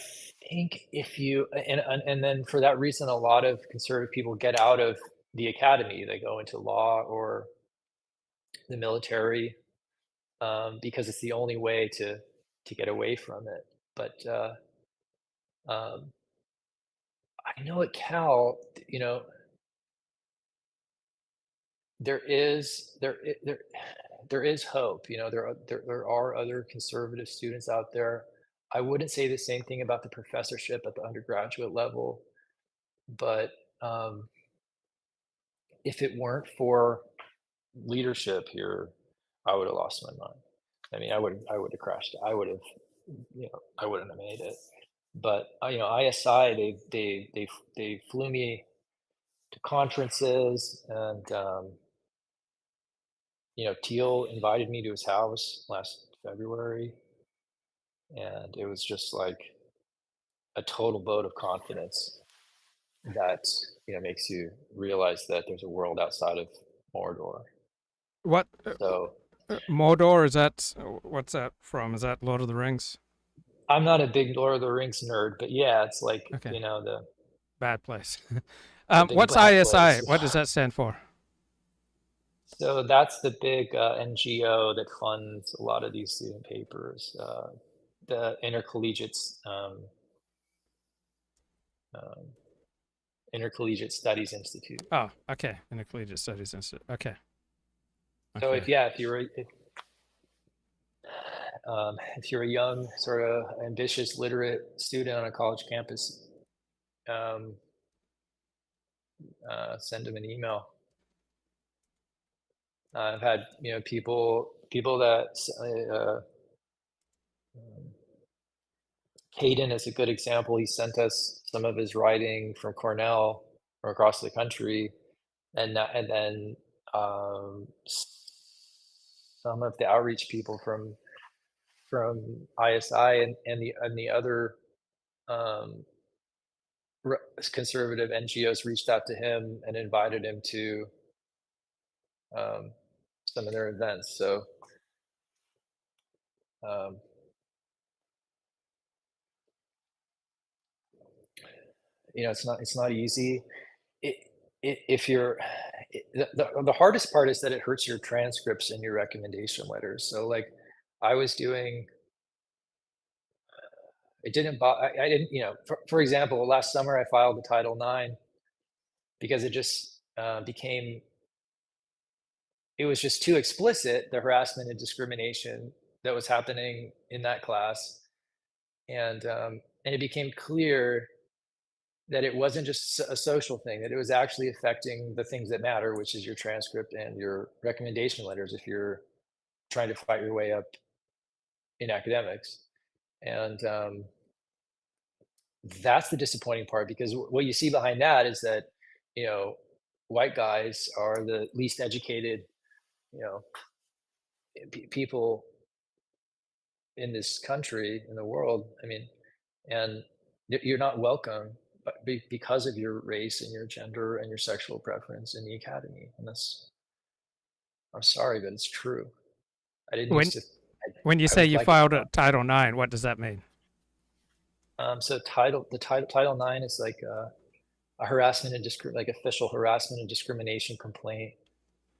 B: think if you and then for that reason, a lot of conservative people get out of the academy. They go into law or the military because it's the only way to get away from it. But um, I know at Cal, there is there is hope. There are other conservative students out there. I wouldn't say the same thing about the professorship at the undergraduate level, but um, if it weren't for leadership here, I would have lost my mind. I mean, I would have crashed. I wouldn't have made it. But ISI, they flew me to conferences, and Teal invited me to his house last February, and it was just like a total vote of confidence that makes you realize that there's a world outside of Mordor.
A: What
B: So
A: Mordor is that? What's that from? Is that Lord of the Rings?
B: I'm not a big Lord of the Rings nerd, but yeah, it's like
A: Okay,
B: the
A: bad place.
B: big
A: What's
B: bad
A: ISI?
B: place.
A: What does that stand for?
B: So that's the big NGO that funds a lot of these student papers. The um, Intercollegiate Studies Institute.
A: Oh, okay. Intercollegiate Studies Institute. Okay.
B: So
A: Okay.
B: if you're a young, sort of ambitious, literate student on a college campus, um, send them an email. I've had people that Caden is a good example. He sent us some of his writing from Cornell from across the country, and then some of the outreach people from ISI and the other um, conservative NGOs reached out to him and invited him to um, some of their events. So um, it's not easy. It, if you're the hardest part is that it hurts your transcripts and your recommendation letters. So like I was doing, it didn't I didn't, for example, last summer I filed the Title IX because it just became, it was just too explicit, the harassment and discrimination that was happening in that class. And it became clear that it wasn't just a social thing, that it was actually affecting the things that matter, which is your transcript and your recommendation letters if you're trying to fight your way up in academics. And that's the disappointing part, because what you see behind that is that, you know, white guys are the least educated, you know, people in this country, in the world. I mean, and you're not welcome because of your race and your gender and your sexual preference in the academy. And that's, I'm sorry, but it's true. I didn't
A: When
B: used to.
A: when you
B: I
A: say
B: would
A: you
B: like it
A: filed
B: more.
A: a Title IX, what does that mean?
B: So Title IX is like a harassment and like official harassment and discrimination complaint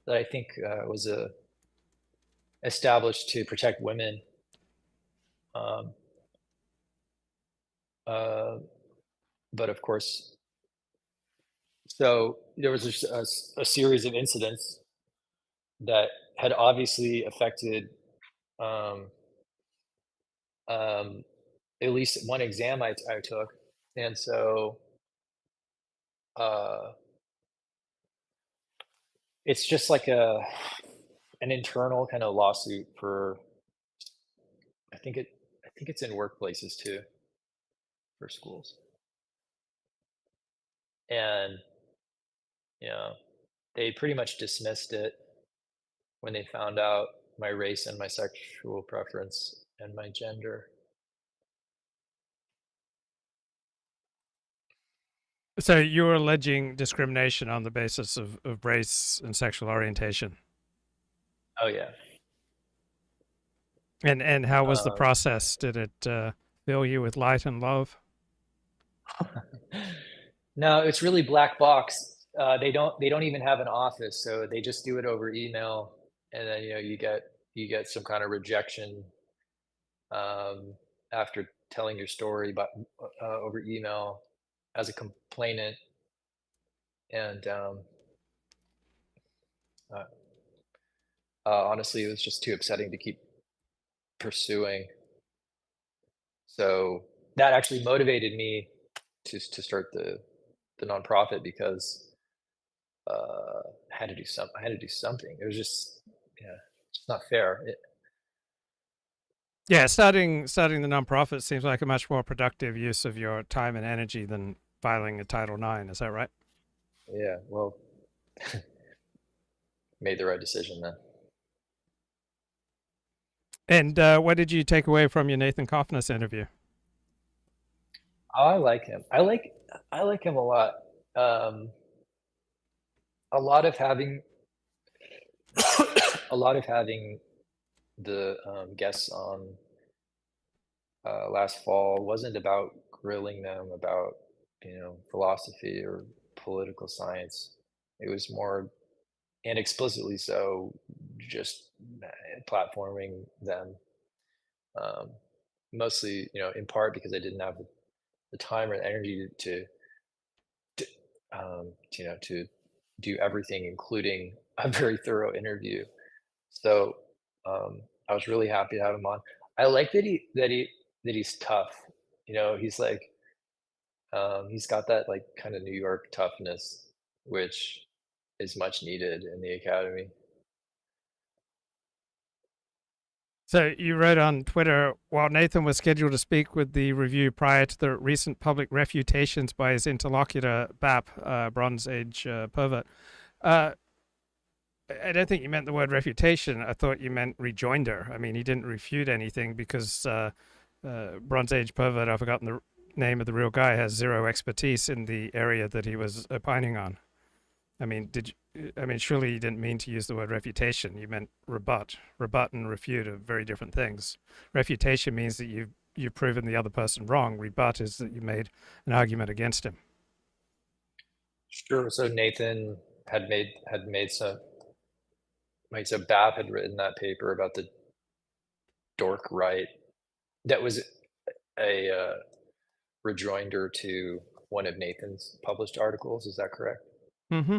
B: that I think was established to protect women. Um, uh, but of course, so there was a series of incidents that had obviously affected um, um, at least one exam I took, and so uh, it's just like an internal kind of lawsuit for I think it I think it's in workplaces too for schools, and you know they pretty much dismissed it when they found out my race and my sexual preference and my gender.
A: So you're alleging discrimination on the basis of race and sexual orientation.
B: Oh yeah.
A: And how was the
B: Um,
A: process? Did it fill you with light and love?
B: no, it's really black box. They don't even have an office, so they just do it over email, and then you get some kind of rejection um, after telling your story about over email as a complainant, and uh, honestly, it was just too upsetting to keep pursuing. So that actually motivated me to start the nonprofit because I had to do some. I had to do something. It was just yeah, it's not fair.
A: Yeah, starting the nonprofit seems like a much more productive use of your time and energy than filing a Title IX. Is that right?
B: Yeah, well, made the right decision then.
A: And what did you take away from your Nathan Coffness interview?
B: Oh, I like him. I like him a lot. Um, a lot of having a lot of having the guests on last fall wasn't about grilling them about philosophy or political science. It was more and explicitly so just platforming them um, mostly in part because I didn't have the time or the energy to do everything, including a very thorough interview. So I was really happy to have him on. I like that he's tough. He's like he's got that like kind of New York toughness, which is much needed in the academy.
A: So you wrote on Twitter, while Nathan was scheduled to speak with the review prior to the recent public refutations by his interlocutor, BAP, Bronze Age pervert, uh, I don't think you meant the word refutation. I thought you meant rejoinder. I mean, he didn't refute anything because Bronze Age pervert, I've forgotten the name of the real guy, has zero expertise in the area that he was opining on. I mean, surely you didn't mean to use the word refutation. You meant rebut. Rebut and refute are very different things. Refutation means that you've proven the other person wrong. Rebut is that you made an argument against him.
B: Sure. So Nathan had made some right. So BAP had written that paper about the dork right. That was a rejoinder to one of Nathan's published articles. Is that correct?
A: Mm-hmm.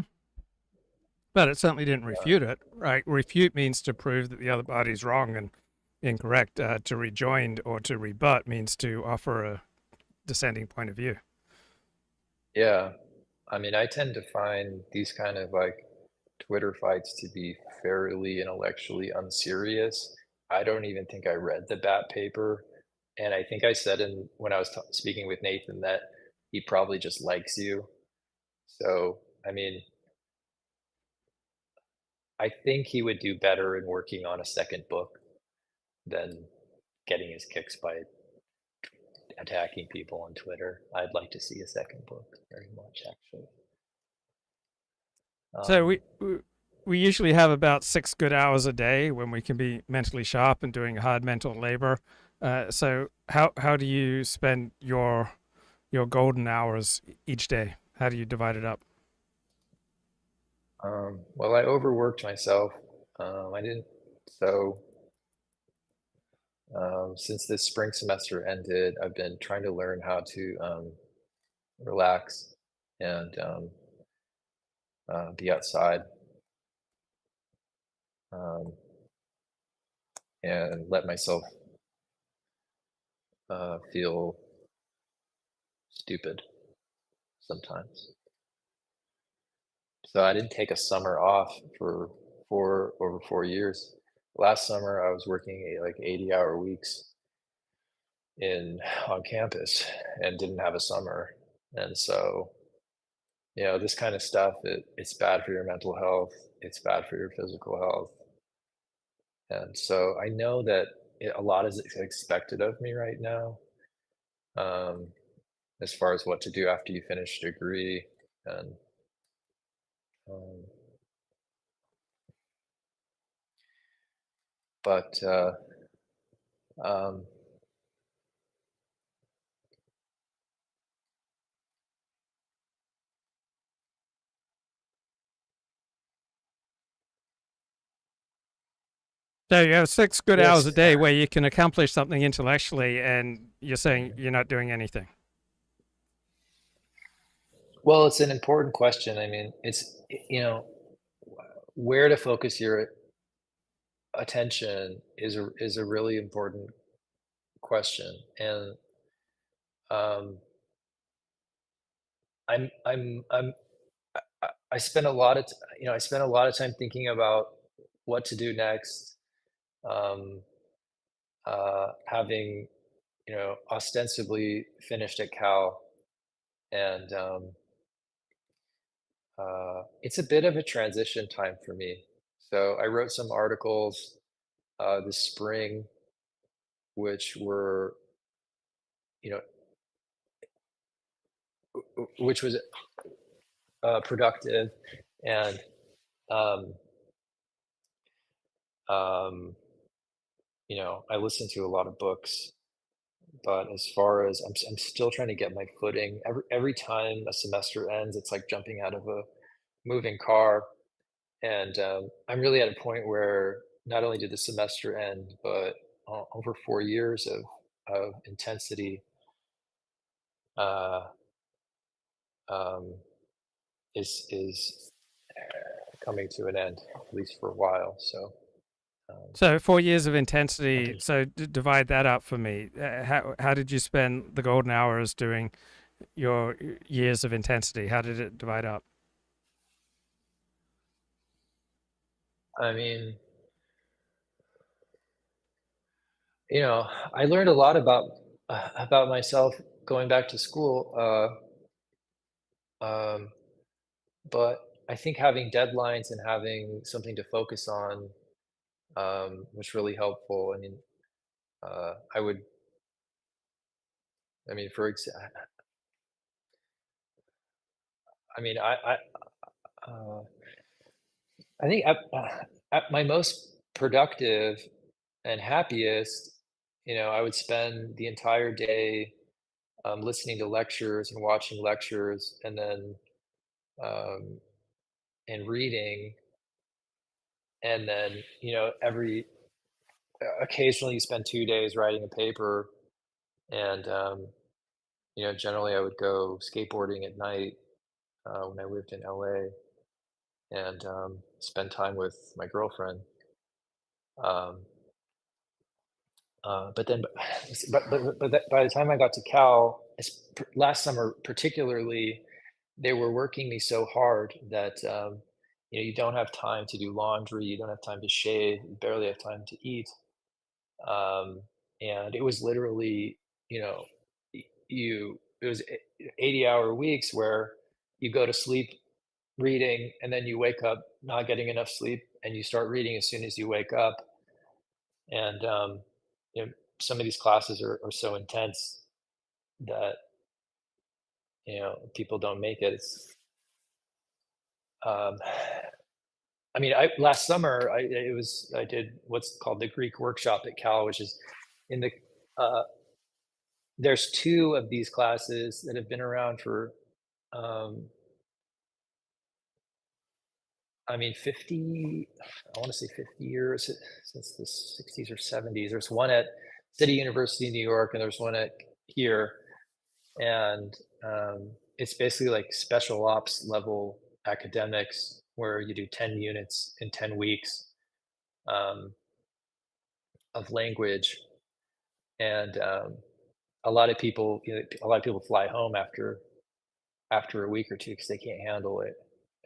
A: But it certainly didn't
B: Yeah.
A: refute it, right? Refute means to prove that the other party's wrong and incorrect. To rejoin or to rebut means to offer a dissenting point of view.
B: Yeah. I mean, I tend to find these kind of like Twitter fights to be fairly intellectually unserious. I don't even think I read the BAT paper. And I think I said when I was speaking with Nathan that he probably just likes you. So, I mean, I think he would do better in working on a second book than getting his kicks by attacking people on Twitter. I'd like to see a second book very much, actually.
A: So
B: Um,
A: we usually have about 6 good hours a day when we can be mentally sharp and doing hard mental labor. So how do you spend your golden hours each day? How do you divide it up?
B: well, I overworked myself. I didn't, so since this spring semester ended, I've been trying to learn how to relax and be outside. Um,
C: and let myself feel stupid sometimes. So I didn't take a summer off for over 4 years. Last summer, I was working like 80-hour weeks in on campus and didn't have a summer. And so, this kind of stuff, it's bad for your mental health. It's bad for your physical health. And so I know that a lot is expected of me right now, um, as far as what to do after you finish a degree. And um, but um,
A: So you have 6 good hours a
C: yes,
A: day where you can accomplish something intellectually, and you're saying
C: mhm.
A: you're not doing anything.
C: Well, it's an important question. I mean, it's where to focus your attention is a really important question, and um, I'm I spend a lot of I spend a lot of time thinking about what to do next. Um, Having ostensibly finished at Cal, and it's a bit of a transition time for me. So I wrote some articles this spring, which were you know which was productive, and um, um, I listen to a lot of books. But as far as I'm still trying to get my footing. Every time a semester ends, it's like jumping out of a moving car. And I'm really at a point where not only did the semester end, but over 4 years of intensity uh, um, is coming to an end, at least for a while. So
A: So 4 years of
C: I
A: intensity.
C: think
A: So divide that up for me. How did you spend the golden hours doing your years of intensity? How did it divide up?
C: I mean, I learned a lot about myself going back to school. Um, but I think having deadlines and having something to focus on was really helpful. I mean, I would, I mean, for example, I mean, uh, I think at my most productive and happiest, I would spend the entire day listening to lectures and watching lectures, and then um, and reading, and then every occasionally you spend 2 days writing a paper, and generally I would go skateboarding at night when I lived in LA, and spend time with my girlfriend. Um, but then, by the time I got to Cal, last summer particularly, they were working me so hard that you don't have time to do laundry, you don't have time to shave, you barely have time to eat. Um, and it was literally, you know, it was 80-hour weeks where you go to sleep reading, and then you wake up not getting enough sleep, and you start reading as soon as you wake up. And some of these classes are so intense that people don't make it. Um, I mean, I last summer I did what's called the Greek workshop at Cal, which is in the uh, there's two of these classes that have been around for um, I mean, 50, I want to say 50 years since the 60s or 70s. There's one at City University, New York, and there's one at here. And it's basically like special ops level academics where you do 10 units in 10 weeks. Um, of language, and a lot of people, a lot of people fly home after a week or two because they can't handle it.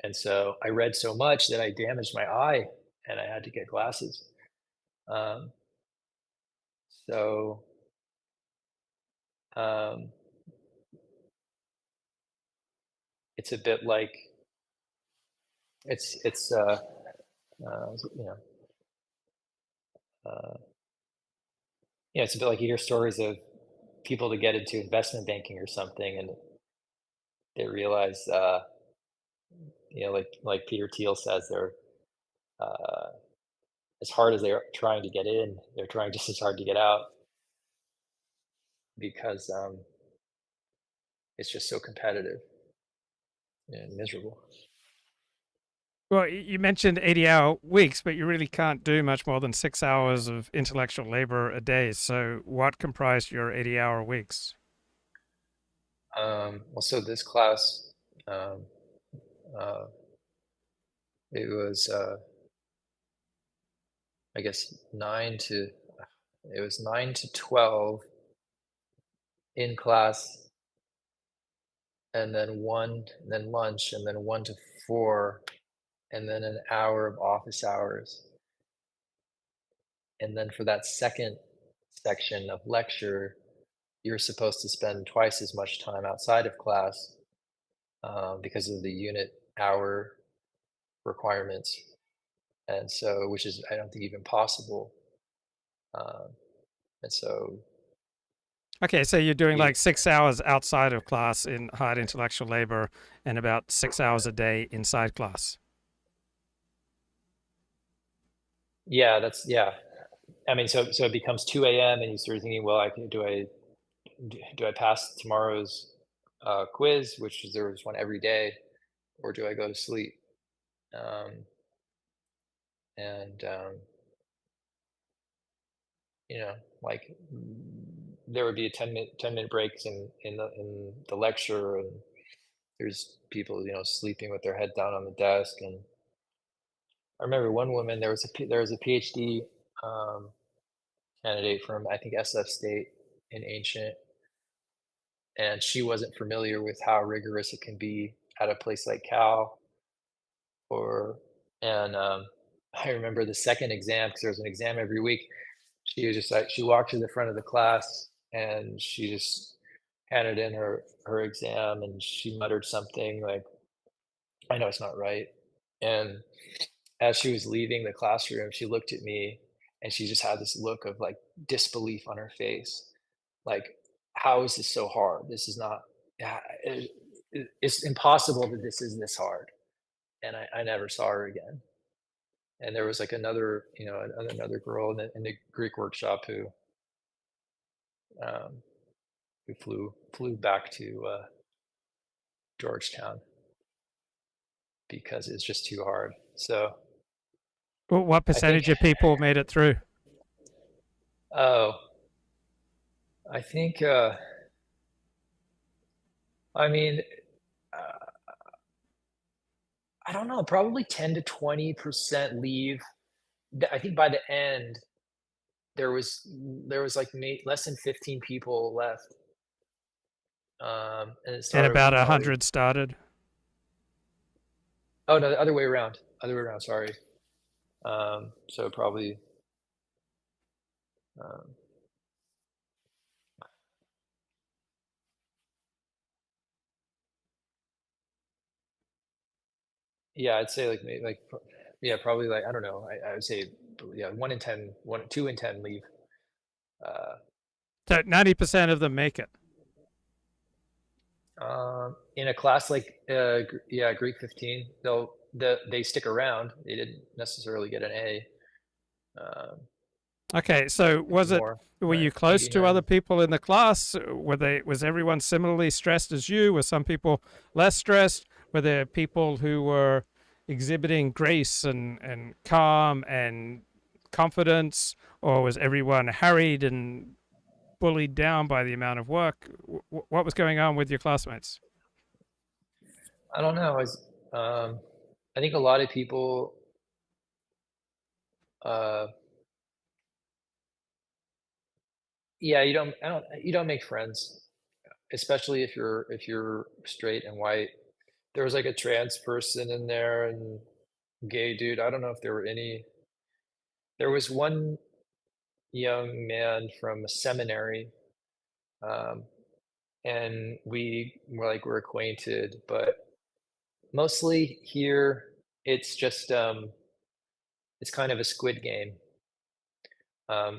C: And so I read so much that I damaged my eye, and I had to get glasses. Um, so um, it's a bit like it's you know uh, yeah, it's a bit like you hear stories of people that get into investment banking or something, and they realize, like Peter Thiel says, they're uh, as hard as they're trying to get in, they're trying just as hard to get out because it's just so competitive and miserable.
A: Well, you mentioned 80-hour weeks, but you really can't do much more than 6 hours of intellectual labor a day. So, what comprised your 80-hour weeks?
C: Well, so this class, um, uh, it was, I guess, it was 9 to 12 in class, and then one, and then lunch, and then 1 to 4, and then an hour of office hours. And then for that second section of lecture, you're supposed to spend twice as much time outside of class because of the unit hour requirements. And so, which is, I don't think, even possible. Um, and so,
A: Okay, so you're doing
C: you,
A: like 6 hours outside of class in hard intellectual labor and about 6 hours a day inside class.
C: yeah, yeah. I mean, so it becomes 2 a.m. and you start thinking, well, do I pass tomorrow's quiz, which is there was one every day, or do I go to sleep? Um, and you know, like there would be a 10-minute breaks in the lecture, and there's people, sleeping with their head down on the desk. And I remember one woman, there was a PhD um, candidate from, I think, SF State in ancient, and she wasn't familiar with how rigorous it can be at a place like Cal. Or and I remember the second exam, because there was an exam every week. She was just like, she walked to the front of the class and she just handed in her exam, and she muttered something like, "I know it's not right." And as she was leaving the classroom, she looked at me and she just had this look of like disbelief on her face. Like, how is this so hard? This is not, yeah, it's impossible that this is this hard. And I never saw her again. And there was like another girl in the Greek workshop um, who flew back to Georgetown because it's just too hard. So
A: Well, what
C: I think,
A: percentage of people made it through?
C: oh, I think, I mean, uh, I don't know, probably 10 to 20% leave. I think by the end, there was like less than 15 people left. And it
A: And
C: started
A: about
C: with
A: a
C: probably,
A: hundred started.
C: oh no, the other way around. Sorry. So probably, um, yeah, I'd say like maybe yeah, probably like, I don't know. I would say, yeah, 1 in 10, 2 in 10 leave. Uh,
A: So 90% of them make it.
C: in a class like yeah, Greek 15, they stick around. They didn't necessarily get an A. Um,
A: Okay, so
C: more,
A: were
C: right?
A: you close to
C: 89.
A: other people in the class? Was everyone similarly stressed as you? Were some people less stressed? Were there people who were exhibiting grace and calm and confidence? Or was everyone harried and bullied down by the amount of work? What was going on with your classmates?
C: I don't know. Um, I think a lot of people, uh, Yeah, you don't make friends, especially if you're straight and white. There was like a trans person in there and gay dude. I don't know if there were any. There was one young man from a seminary, um, and we're acquainted, but mostly here it's kind of a squid game,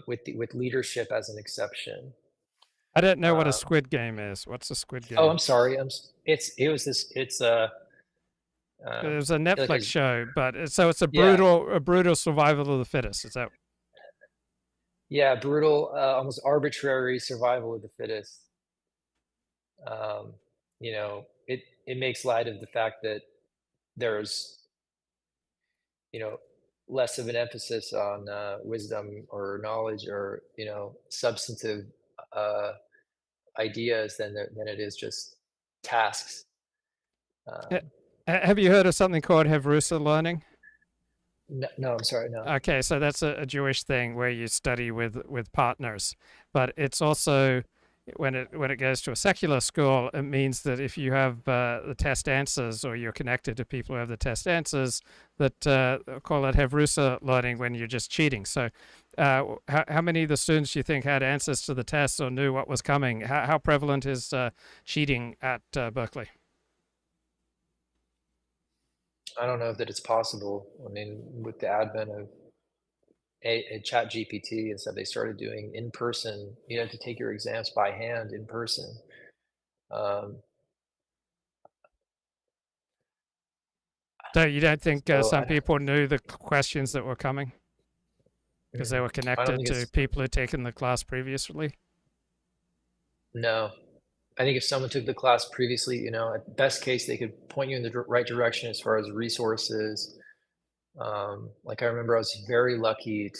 C: with leadership as an exception.
A: I don't know what a
C: Uh,
A: squid game is. What's a squid
C: oh,
A: game?
C: I'm sorry. It was this.
A: It
C: Um,
A: was a
C: like a
A: Netflix show, but so it's
C: yeah,
A: a brutal survival of the fittest. Is that
C: yeah, brutal, almost arbitrary survival of the fittest. Um, it makes light of the fact that there's less of an emphasis on wisdom or knowledge or substantive uh, ideas than it is just tasks.
A: Eh,
C: Um,
A: have you heard of something called Havrusa learning?
C: no, no, I'm sorry, no.
A: Okay, so that's a Jewish thing where you study with partners, but it's also when it goes to a secular school, it means that if you have the test answers or you're connected to people who have the test answers, that call it Havrusa learning when you're just cheating. So, how many of the students do you think had answers to the tests or knew what was coming? How prevalent is cheating at Berkeley?
C: I don't know that it's possible. I mean, with the advent of a chat GPT and stuff, they started doing in person. You had to take your exams by hand in person. Um,
A: So you don't think
C: so
A: some people knew the questions that were coming because they were
C: I don't
A: connected
C: think
A: to
C: it's
A: people who'd taken the class previously?
C: no. I think if someone took the class previously, at best case, they could point you in the right direction as far as resources. Like I remember I was very lucky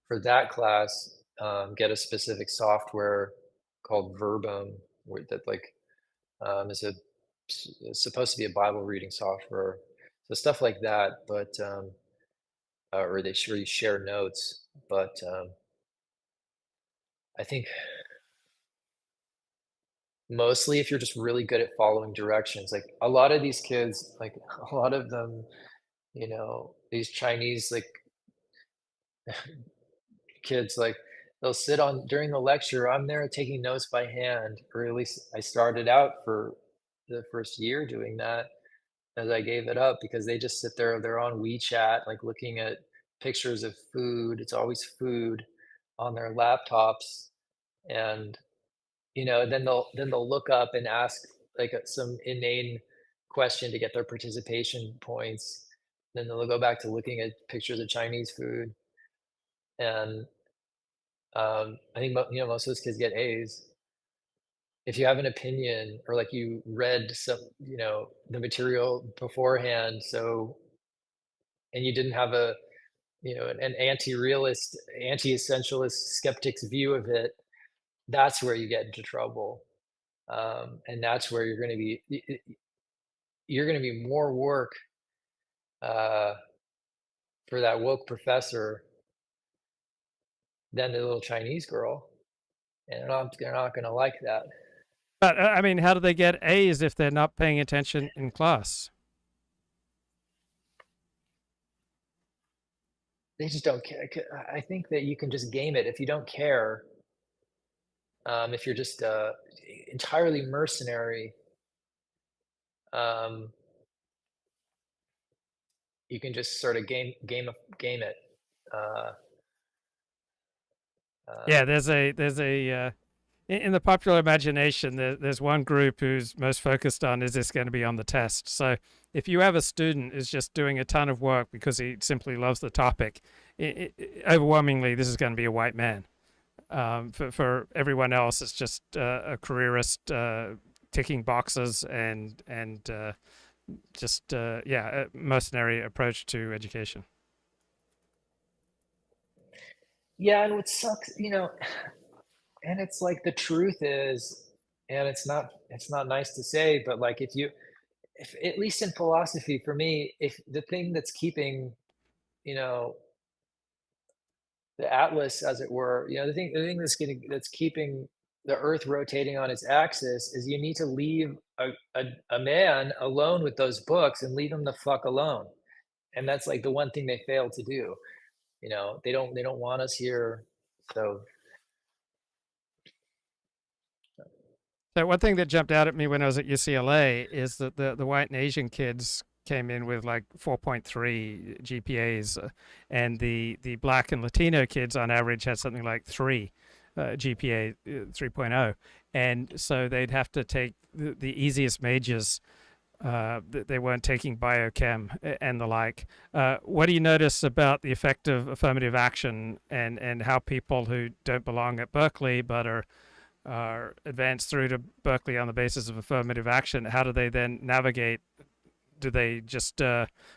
C: for that class, get a specific software called Verbum, that is supposed to be a Bible reading software. So stuff like that, but or they sure you share notes. But I think mostly if you're just really good at following directions, like a lot of these kids, like a lot of them, these Chinese kids, like they'll sit on during the lecture. I'm there taking notes by hand, or at least I started out for the first year doing that as I gave it up because they just sit there. They're on WeChat, like looking at pictures of food. It's always food on their laptops, and then they'll look up and ask like some inane question to get their participation points. Then they'll go back to looking at pictures of Chinese food, and I think most of those kids get A's. If you have an opinion or like you read the material beforehand, so and you didn't have an anti-realist, anti-essentialist skeptic's view of it, that's where you get into trouble. And that's where you're going to be more work uh, for that woke professor than the little Chinese girl, and they're not going to like that.
A: But I mean, how do they get A's if they're not paying attention in class?
C: They just don't care. I think that you can just game it if you don't care. If you're just entirely mercenary, um, you can just sort of game it. Uh,
A: Yeah,
C: um,
A: there's a in the popular imagination, there's one group who's most focused on is this going to be on the test. So if you have a student who's just doing a ton of work because he simply loves the topic, overwhelmingly this is going to be a white man. For everyone else, it's just a careerist ticking boxes and just yeah, a mercenary approach to education.
C: yeah, and what sucks, and it's like the truth is, and it's not nice to say, but like if at least in philosophy for me, if the thing that's keeping you know the atlas, as it were. You know, the thing that's keeping the Earth rotating on its axis is you need to leave a man alone with those books and leave him the fuck alone. And that's like the one thing they fail to do. You know, they don't want us here. So
A: So one thing that jumped out at me when I was at UCLA is that the white and Asian kids came in with like 4.3 GPAs, and the black and Latino kids on average had something like 3 GPA 3.0, and so they'd have to take the easiest majors. They weren't taking biochem and the like. What do you notice about the effect of affirmative action and how people who don't belong at Berkeley but are advanced through to Berkeley on the basis of affirmative action, how do they then navigate? Do they just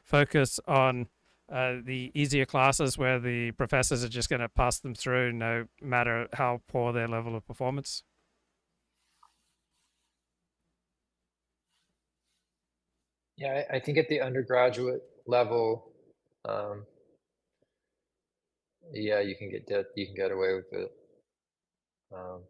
A: focus on the easier classes where the professors are just going to pass them through no matter how poor their level of performance?
C: yeah, I think at the undergraduate level, yeah, you can get away with it. Um,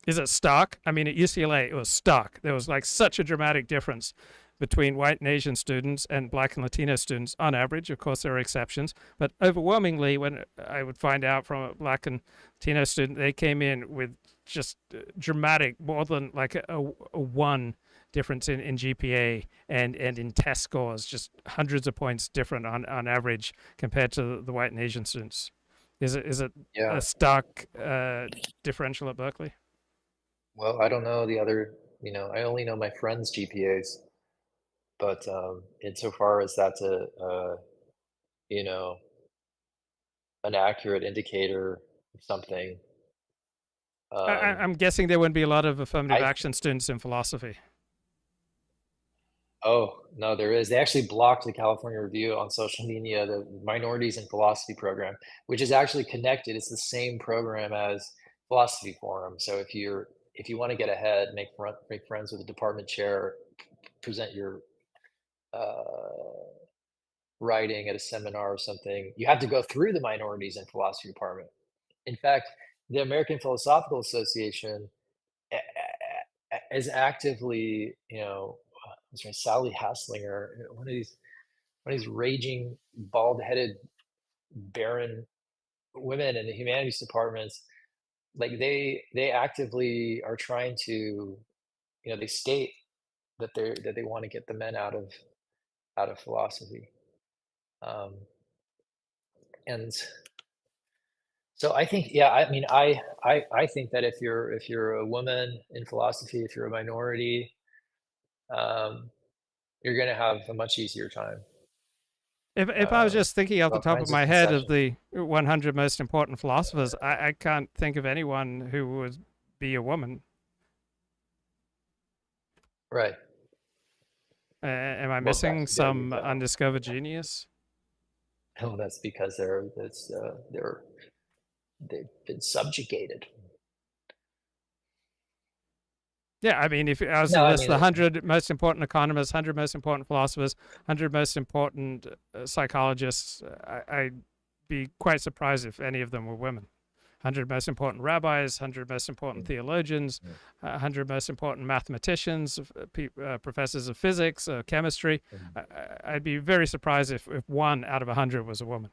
A: Is it stark? I mean, at UCLA, it was stark. There was like such a dramatic difference between white and Asian students and black and Latino students on average. Of course, there are exceptions, but overwhelmingly, when I would find out from a black and Latino student, they came in with just dramatic, more than like a 1 difference in GPA and in test scores, just hundreds of points different on average compared to the white and Asian students. Is it
C: yeah.
A: a stark differential at Berkeley?
C: Well, I don't know the other, I only know my friends' GPAs, but insofar as that's you know, an accurate indicator of something, um,
A: I'm guessing there wouldn't be a lot of affirmative
C: I
A: action students in philosophy.
C: oh, no, there is. They actually blocked the California Review on social media, the Minorities in Philosophy program, which is actually connected. It's the same program as Philosophy Forum. So if you want to get ahead, make friends with the department chair, present your uh, writing at a seminar or something, you have to go through the Minorities in Philosophy department. In fact, the American Philosophical Association is actively, sorry, Sally Hasslinger, one of these raging, bald-headed, barren women in the humanities departments. Like they actively are trying to, they state that they want to get the men out of philosophy. Um, and so I think, yeah, I mean, I think that if you're a woman in philosophy, if you're a minority, um, you're going to have a much easier time.
A: If I was just thinking off the
C: All
A: top of
C: kinds of
A: my head of
C: concessions.
A: the 100 most important philosophers, I can't think of anyone who would be a woman.
C: Right.
A: Am I
C: Well,
A: missing
C: there you
A: some
C: go.
A: undiscovered genius?
C: Oh, that's because they've been subjugated.
A: Yeah, I mean, if I was to
C: No, I
A: list
C: mean,
A: the 100 most important economists, 100 most important philosophers, 100 most important psychologists, I'd be quite surprised if any of them were women. 100 most important rabbis, 100 most important theologians, 100 most important mathematicians, professors of physics, chemistry. I'd be very surprised if 1 out of 100 was a woman.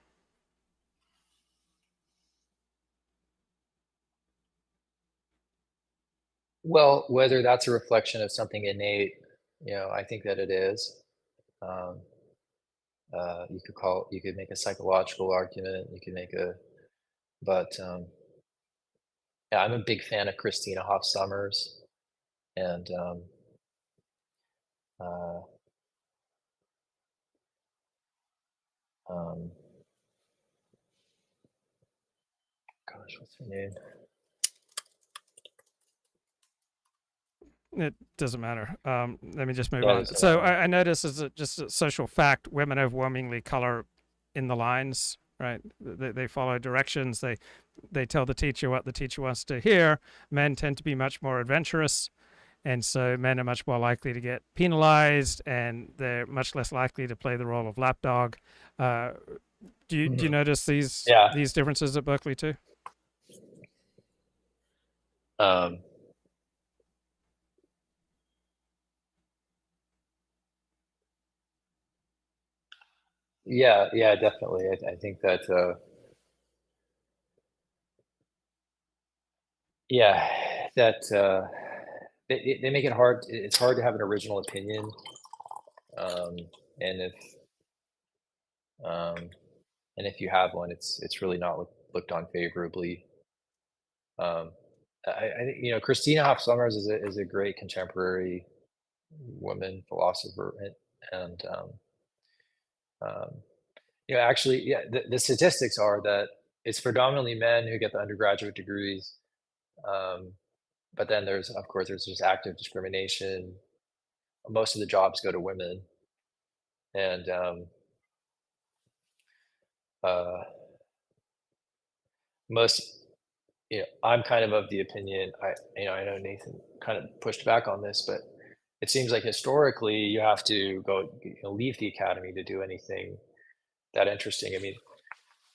C: well, whether that's a reflection of something innate, I think that it is. Um, you could make a psychological argument. You could make but yeah, I'm a big fan of Christina Hoff Sommers, and uh, um, gosh, what's her name?
A: It doesn't matter. Let me just move
C: Yeah,
A: on.
C: doesn't
A: So
C: matter.
A: I notice as just a social fact, women overwhelmingly color in the lines, right? They follow directions. They tell the teacher what the teacher wants to hear. Men tend to be much more adventurous, and so men are much more likely to get penalized, and they're much less likely to play the role of lapdog. Uh, do you notice
C: Yeah.
A: these differences at Berkeley too?
C: Yeah, definitely. I think that, yeah, that they make it hard. It's hard to have an original opinion, and um, if you have one, it's really not looked on favorably. Um, I think Christina Hoff Sommers is a great contemporary woman philosopher, and um, actually, yeah, the statistics are that it's predominantly men who get the undergraduate degrees, um, but then of course there's just active discrimination. Most of the jobs go to women, and uh, most I'm kind of the opinion. I know Nathan kind of pushed back on this, but it seems like historically you have to go leave the academy to do anything that interesting. I mean,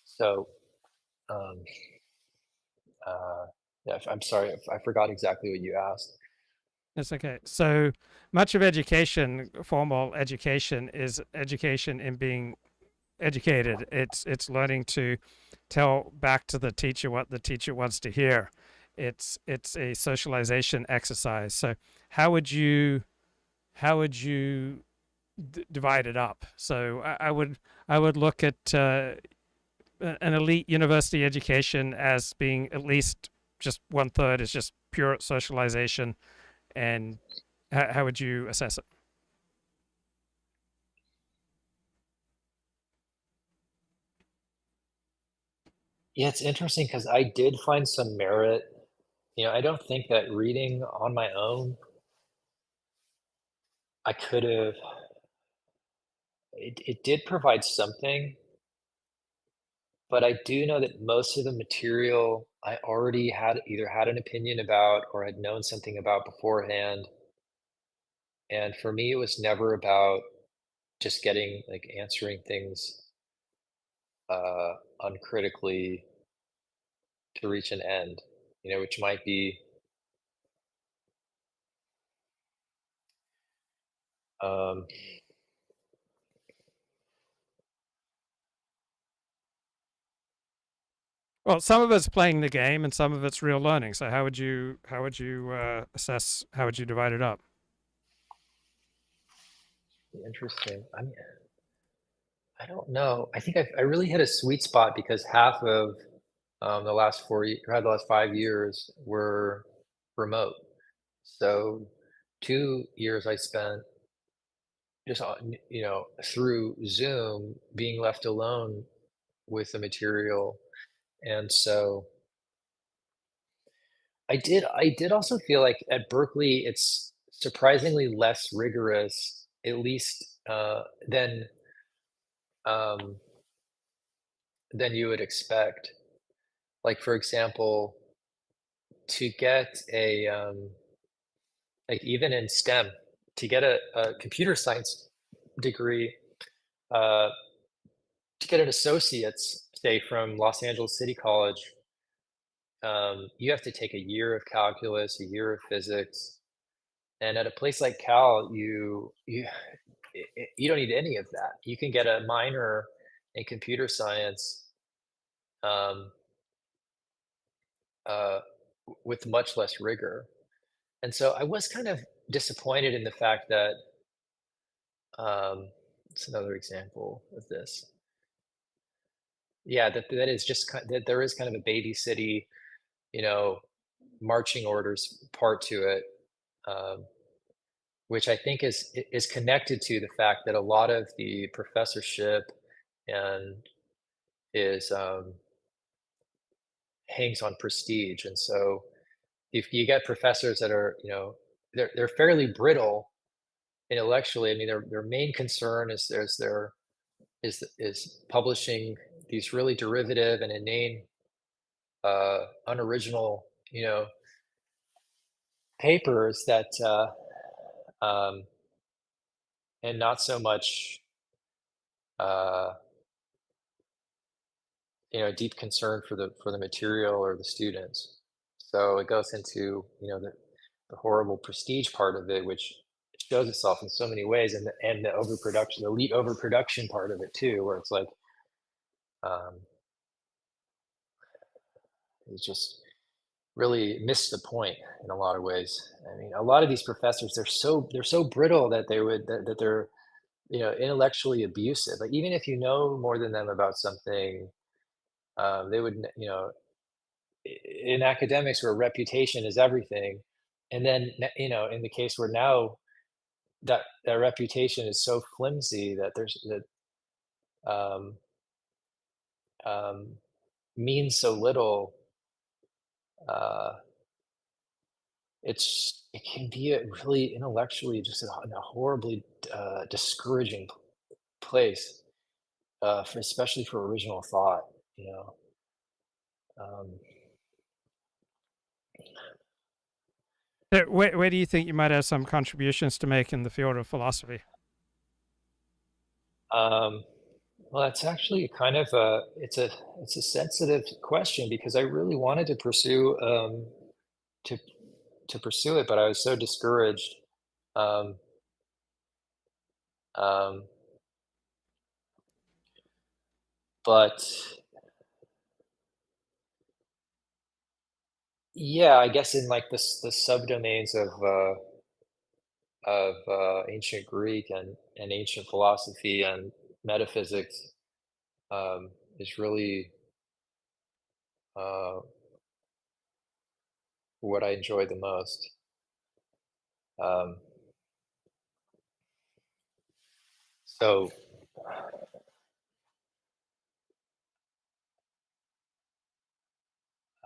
C: so um, yeah, I'm sorry, I forgot exactly what you asked.
A: That's okay. So much of education, formal education, is education in being educated. It's learning to tell back to the teacher what the teacher wants to hear. It's a socialization exercise. So how would you divide it up? So I would look at an elite university education as being at least just one third is just pure socialization, and how would you assess it?
C: Yeah, it's interesting because I did find some merit. I don't think that reading on my own, I could have. It did provide something, but I do know that most of the material I already had either had an opinion about or had known something about beforehand. And for me, it was never about just getting like answering things uncritically to reach an end, which might be um,
A: Well, some of it's playing the game, and some of it's real learning. So how would you assess? How would you divide it up?
C: interesting. I don't know. I think I really hit a sweet spot because half of the last 5 years were remote. So 2 years I spent just through Zoom being left alone with the material. And so I did also feel like at Berkeley it's surprisingly less rigorous, at least um, than you would expect. Like for example, to get like even in STEM, to get a computer science degree, uh, to get an associate's, say from Los Angeles City College, you have to take a year of calculus, a year of physics, and at a place like Cal, you don't need any of that. You can get a minor in computer science um, uh, with much less rigor. And so I was kind of disappointed in the fact that it's another example of this. Yeah, that is just that there is kind of a baby city, you know, marching orders part to it, um, which I think is connected to the fact that a lot of the professorship and is hangs on prestige, and so if you get professors that are, they're fairly brittle intellectually. I mean, their main concern is publishing these really derivative and inane, unoriginal, papers that and not so much uh, deep concern for the material or the students. So it goes into the horrible prestige part of it, which shows itself in so many ways, and the overproduction, the elite overproduction part of it too, where it's like um, it's just really missed the point in a lot of ways. I mean, a lot of these professors, they're so brittle that that they're intellectually abusive. Like even if you know more than them about something, they would in academics where reputation is everything, and then in the case where now that reputation is so flimsy that there's that um, means so little. Uh, it can be a really intellectually just in a horribly discouraging place, especially for original thought. You know, um,
A: Where do you think you might have some contributions to make in the field of philosophy?
C: um, well, that's actually kind of it's a sensitive question because I really wanted to pursue to to pursue it, but I was so discouraged. Um, um, but yeah, I guess in like the subdomains of ancient Greek and ancient philosophy and metaphysics is really uh, what I enjoy the most. Um, so,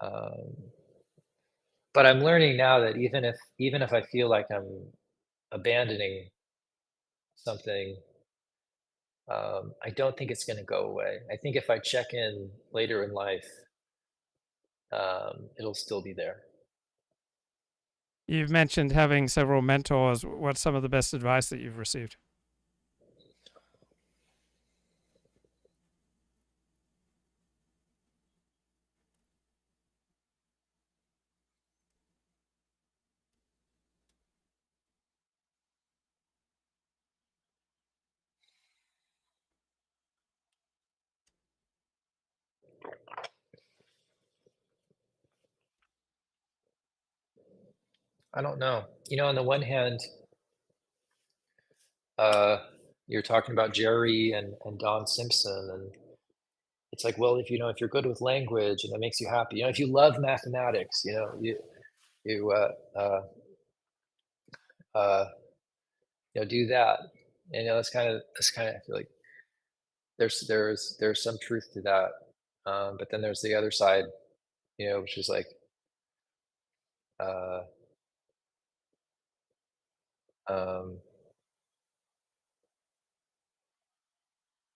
C: um, but I'm learning now that even if I feel like I'm abandoning something, I don't think it's going to go away. I think if I check in later in life, it'll still be there.
A: You've mentioned having several mentors. What's some of the best advice that you've received?
C: I don't know. On the one hand, uh, you're talking about Jerry and Don Simpson, and it's like, well, if you're good with language and it makes you happy, if you love mathematics, you uh, do that. And that's kind of I feel like there's some truth to that. But then there's the other side, which is like uh, um,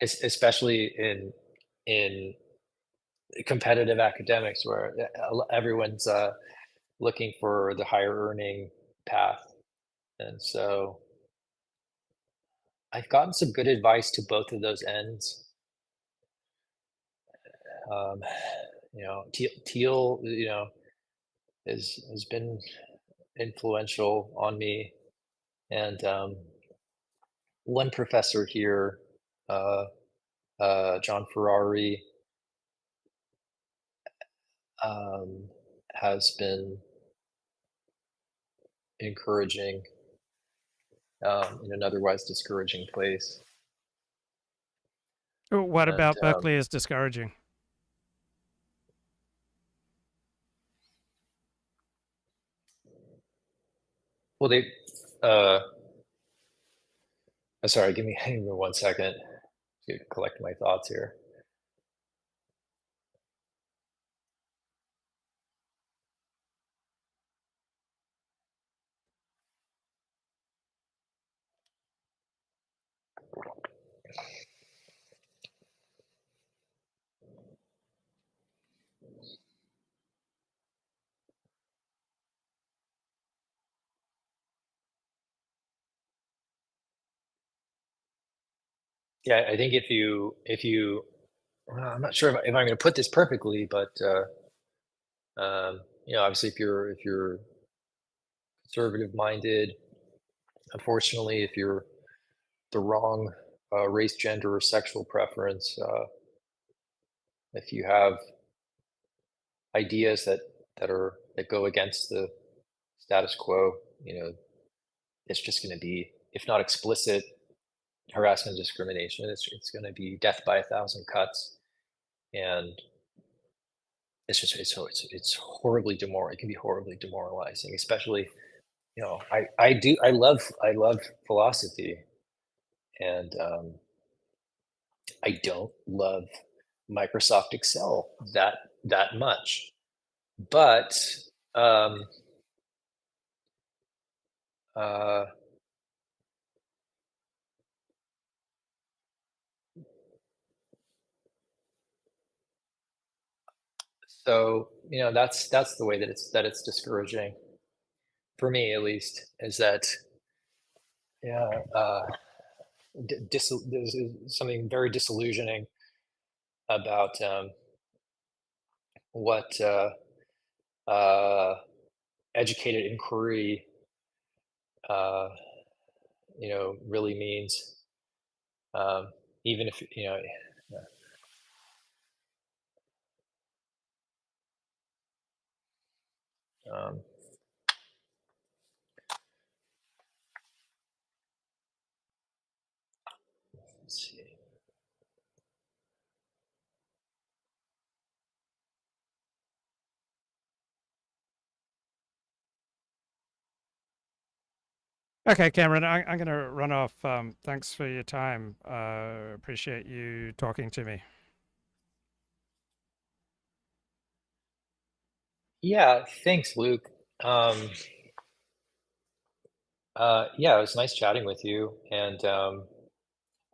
C: especially in competitive academics where everyone's looking for the higher earning path. And so I've gotten some good advice to both of those ends. Um, Teal, has been influential on me, and one professor here, uh, John Ferrari, um, has been encouraging in an otherwise discouraging place.
A: What
C: And
A: about Berkeley is discouraging?
C: well, sorry, give me 1 second to collect my thoughts here.
B: Yeah, I think well, I'm not sure if I'm going to put this perfectly, but obviously, if you're conservative minded, unfortunately, if you're the wrong race, gender, or sexual preference, if you have ideas that go against the status quo, it's just going to be, if not explicit harassment, discrimination, it's going to be death by a thousand cuts, and it's horribly it can be horribly demoralizing, especially, I love philosophy, and I don't love Microsoft Excel that much, but um, uh, so that's the way that it's discouraging for me, at least, is that, yeah, there's something very disillusioning about what uh, educated inquiry uh, really means, um, even if um, let's see.
A: Okay, Cameron, I'm going to run off. Thanks for your time. Appreciate you talking to me.
B: Yeah, thanks, Luke. um, yeah, it was nice chatting with you, and I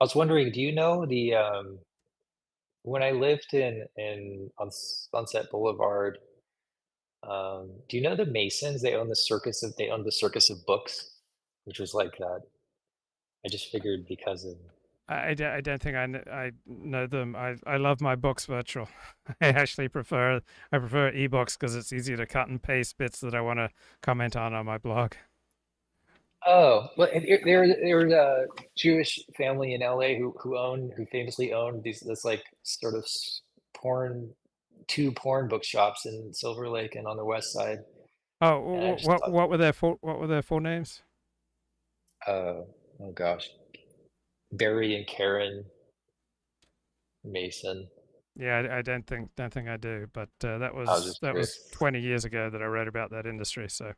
B: was wondering, do you know when I lived on Sunset Boulevard, do you know the Masons? They own the Circus of Books, which was like that. I just figured because of.
A: I don't think I know them. I love my books virtual. I actually prefer ebooks because it's easier to cut and paste bits that I want to comment on my blog.
B: Oh, well, there's a Jewish family in LA who famously owned this like sort of porn two porn bookshops in Silver Lake and on the west side. And I
A: Oh,
B: just thought,
A: what were their full names?
B: oh gosh, Barry and Karen Mason.
A: Yeah, I don't think I do, but
B: I was just
A: that
B: curious.
A: was 20 years ago that I wrote about that industry, so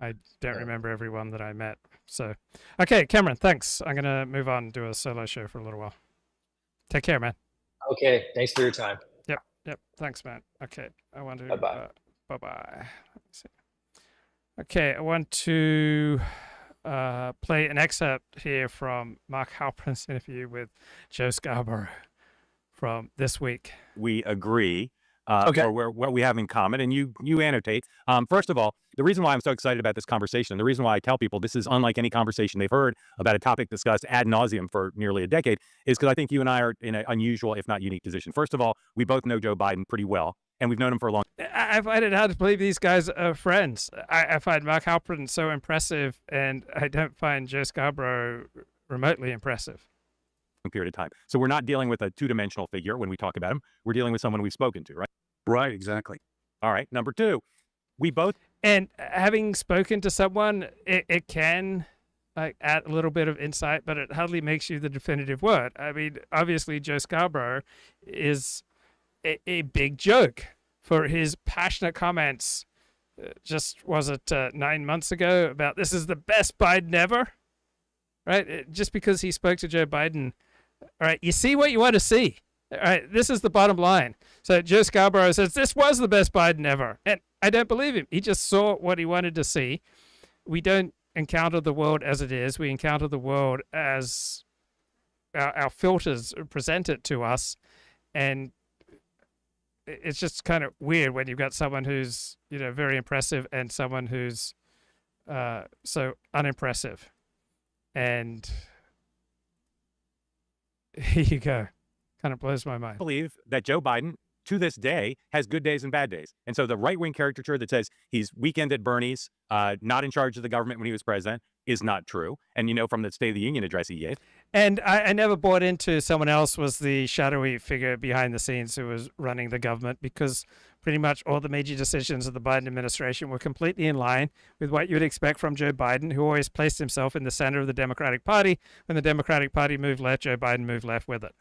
A: I don't
B: Uh,
A: remember everyone that I met. So, okay, Cameron, thanks. I'm gonna move on and do a solo show for a little while. Take care, man.
B: okay, thanks for your time.
A: Yep. Thanks, man. Okay, I want
B: Bye
A: to.
B: bye.
A: Bye bye. Let me see. Okay, I want to play an excerpt here from Mark Halperin's interview with Joe Scarborough from this week.
D: We agree,
E: Okay.
D: or what we have in common, and you annotate. First of all, the reason why I'm so excited about this conversation, the reason why I tell people this is unlike any conversation they've heard about a topic discussed ad nauseum for nearly a decade, is because I think you and I are in an unusual, if not unique, position. First of all, we both know Joe Biden pretty well, and we've known him for a long.
A: I find it hard to believe these guys are friends. I find Mark Halperin so impressive, and I don't find Joe Scarborough remotely impressive.
D: Period of time. So we're not dealing with a two-dimensional figure when we talk about him. We're dealing with someone we've spoken to, right?
E: Right, exactly.
D: All right. Number two, we both.
A: And having spoken to someone, it can like add a little bit of insight, but it hardly makes you the definitive word. I mean, obviously, Joe Scarborough is a big joke for his passionate comments. Just was it 9 months ago about this is the best Biden ever, right? Just because he spoke to Joe Biden, all right, you see what you want to see. All right, this is the bottom line. So Joe Scarborough says this was the best Biden ever, and I don't believe him. He just saw what he wanted to see. We don't encounter the world as it is. We encounter the world as our filters present it to us, and it's just kind of weird when you've got someone who's very impressive and someone who's so unimpressive, and Here you go. Kind of blows my mind.
D: Believe that Joe Biden, to this day, has good days and bad days. And so the right-wing caricature that says he's weekend at Bernie's, not in charge of the government when he was president, is not true. And from the State of the Union address he gave.
A: And I never bought into someone else was the shadowy figure behind the scenes who was running the government, because pretty much all the major decisions of the Biden administration were completely in line with what you would expect from Joe Biden, who always placed himself in the center of the Democratic Party. When the Democratic Party moved left, Joe Biden moved left with it.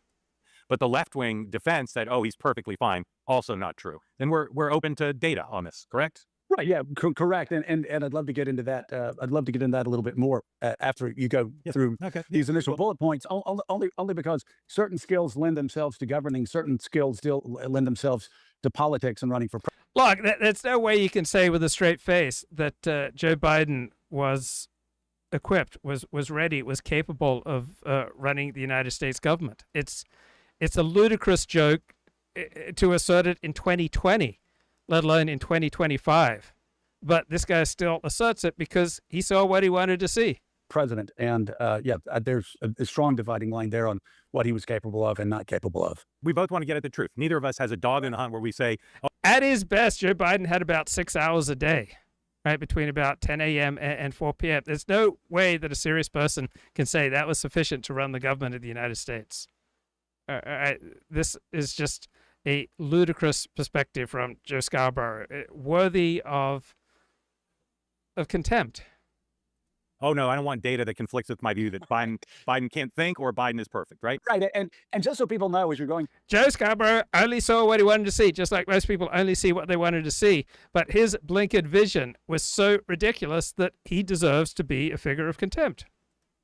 D: But the left-wing defense said, oh, he's perfectly fine. Also not true. Then we're open to data on this, correct?
E: Right. Yeah. Correct. And I'd love to get into that. I'd love to get into that a little bit more after you go through these initial bullet points. Only because certain skills lend themselves to governing, certain skills still lend themselves to politics and running for president.
A: Look, there's no way you can say with a straight face that Joe Biden was equipped, was ready, was capable of running the United States government. It's a ludicrous joke to assert it in 2020. Let alone in 2025. But this guy still asserts it because he saw what he wanted to see.
E: President. And there's a strong dividing line there on what he was capable of and not capable of.
D: We both want to get at the truth. Neither of us has a dog in the hunt where we say, oh.
A: At his best, Joe Biden had about 6 hours a day, right, between about 10 a.m. and 4 p.m. There's no way that a serious person can say that was sufficient to run the government of the United States. This is just a ludicrous perspective from Joe Scarborough, worthy of contempt.
D: Oh no, I don't want data that conflicts with my view that Biden can't think or Biden is perfect, right?
E: Right, and just so people know, as you're going,
A: Joe Scarborough only saw what he wanted to see, just like most people only see what they wanted to see. But his blinkered vision was so ridiculous that he deserves to be a figure of contempt.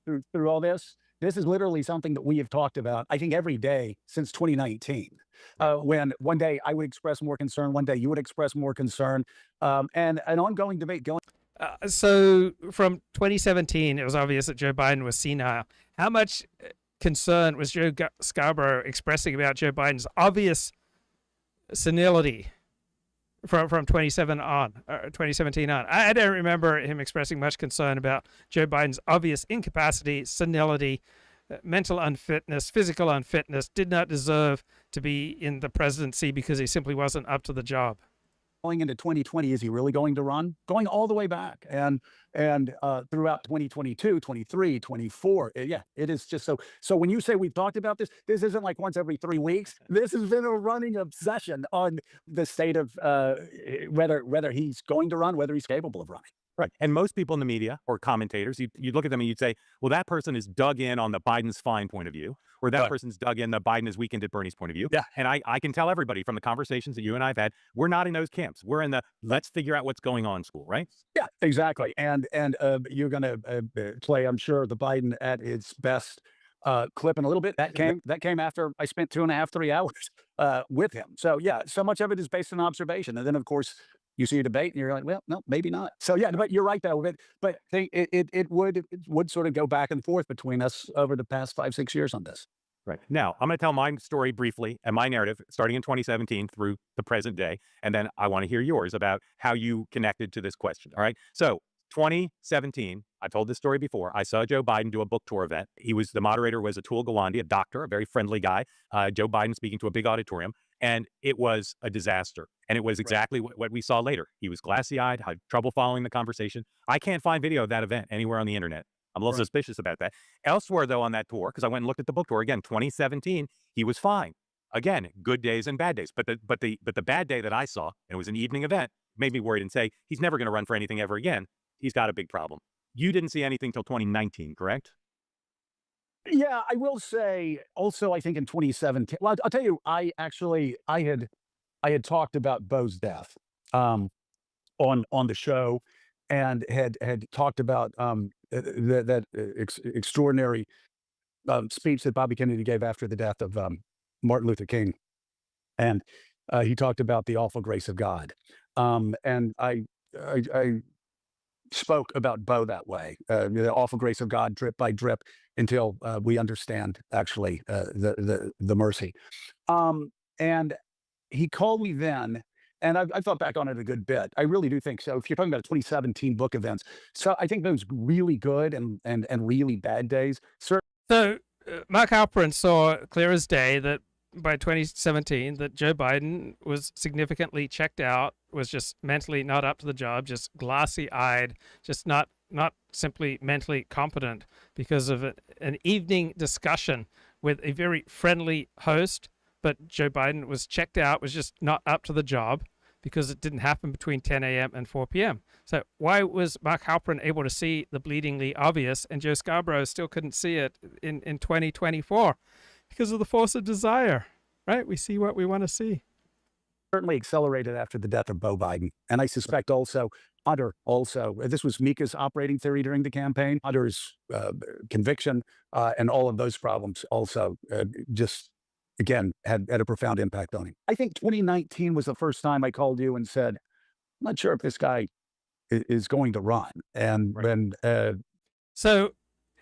E: Through all this, this is literally something that we have talked about, I think, every day since 2019. When one day I would express more concern, one day you would express more concern, and an ongoing debate going.
A: So from 2017, it was obvious that Joe Biden was senile. How much concern was Joe Scarborough expressing about Joe Biden's obvious senility from 2017 on? I don't remember him expressing much concern about Joe Biden's obvious incapacity, senility, mental unfitness, physical unfitness, did not deserve to be in the presidency because he simply wasn't up to the job.
E: Going into 2020, is he really going to run? Going all the way back and throughout 2022, 23, 24. Yeah, it is just so. So when you say we've talked about this isn't like once every 3 weeks. This has been a running obsession on the state of whether he's going to run, whether he's capable of running.
D: Right. And most people in the media or commentators, you'd look at them and you'd say, well, that person is dug in on the Biden's fine point of view, or that person's dug in the Biden is weakened at Bernie's point of view.
E: Yeah.
D: And I can tell everybody from the conversations that you and I have had, we're not in those camps. We're in the let's figure out what's going on school, right?
E: Yeah, exactly. And you're going to play, I'm sure, the Biden at his best clip in a little bit. That came after I spent 2.5, 3 hours with him. So yeah, so much of it is based on observation. And then of course, you see a debate and you're like, well, no, maybe not. So yeah, but you're right though. But it would sort of go back and forth between us over the past 5, 6 years on this.
D: Right. Now, I'm going to tell my story briefly and my narrative starting in 2017 through the present day. And then I want to hear yours about how you connected to this question. All right. So 2017, I've told this story before. I saw Joe Biden do a book tour event. The moderator was Atul Gawande, a doctor, a very friendly guy. Joe Biden speaking to a big auditorium. And it was a disaster. And it was exactly what we saw later. He was glassy-eyed, had trouble following the conversation. I can't find video of that event anywhere on the internet. I'm a little suspicious about that. Elsewhere, though, on that tour, because I went and looked at the book tour again, 2017, he was fine. Again, good days and bad days. But the bad day that I saw, and it was an evening event, made me worried and say, he's never going to run for anything ever again. He's got a big problem. You didn't see anything till 2019, correct?
E: Yeah, I will say also, I think in 2017, well, I'll tell you, I had talked about Bo's death on the show and had talked about that extraordinary speech that Bobby Kennedy gave after the death of Martin Luther King. And he talked about the awful grace of God. And I spoke about Bo that way, the awful grace of God, drip by drip, until we understand actually the mercy. And he called me then, and I thought back on it a good bit. I really do think so. If you're talking about 2017 book events, so I think those really good and really bad days.
A: So Mark Halperin saw clear as day that by 2017 that Joe Biden was significantly checked out, was just mentally not up to the job, just glassy-eyed, just not simply mentally competent because of an evening discussion with a very friendly host. But Joe Biden was checked out, was just not up to the job because it didn't happen between 10 a.m. and 4 p.m. So why was Mark Halperin able to see the bleedingly obvious and Joe Scarborough still couldn't see it in 2024? Because of the force of desire, right? We see what we want to see.
E: Certainly accelerated after the death of Beau Biden. And I suspect also, this was Mika's operating theory during the campaign, Hunter's conviction and all of those problems also just, again, had a profound impact on him. I think 2019 was the first time I called you and said, I'm not sure if this guy is going to run. And when...
A: So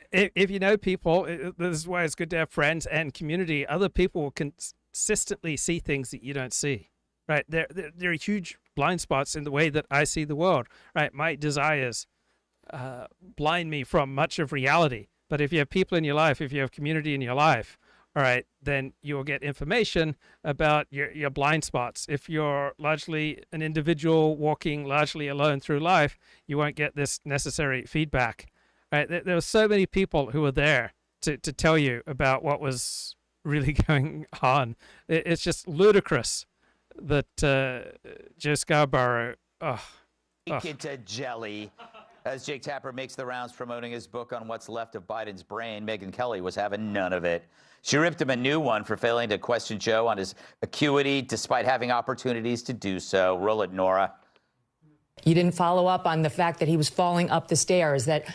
A: if you know people, this is why it's good to have friends and community. Other people will consistently see things that you don't see, right? There are huge blind spots in the way that I see the world, right? My desires blind me from much of reality. But if you have people in your life, if you have community in your life, all right, then you'll get information about your blind spots. If you're largely an individual walking largely alone through life, you won't get this necessary feedback. Right? There were so many people who were there to tell you about what was really going on. It's just ludicrous that Joe Scarborough...
F: Into jelly. As Jake Tapper makes the rounds promoting his book on what's left of Biden's brain, Megyn Kelly was having none of it. She ripped him a new one for failing to question Joe on his acuity, despite having opportunities to do so. Roll it, Nora.
G: You didn't follow up on the fact that he was falling up the stairs, that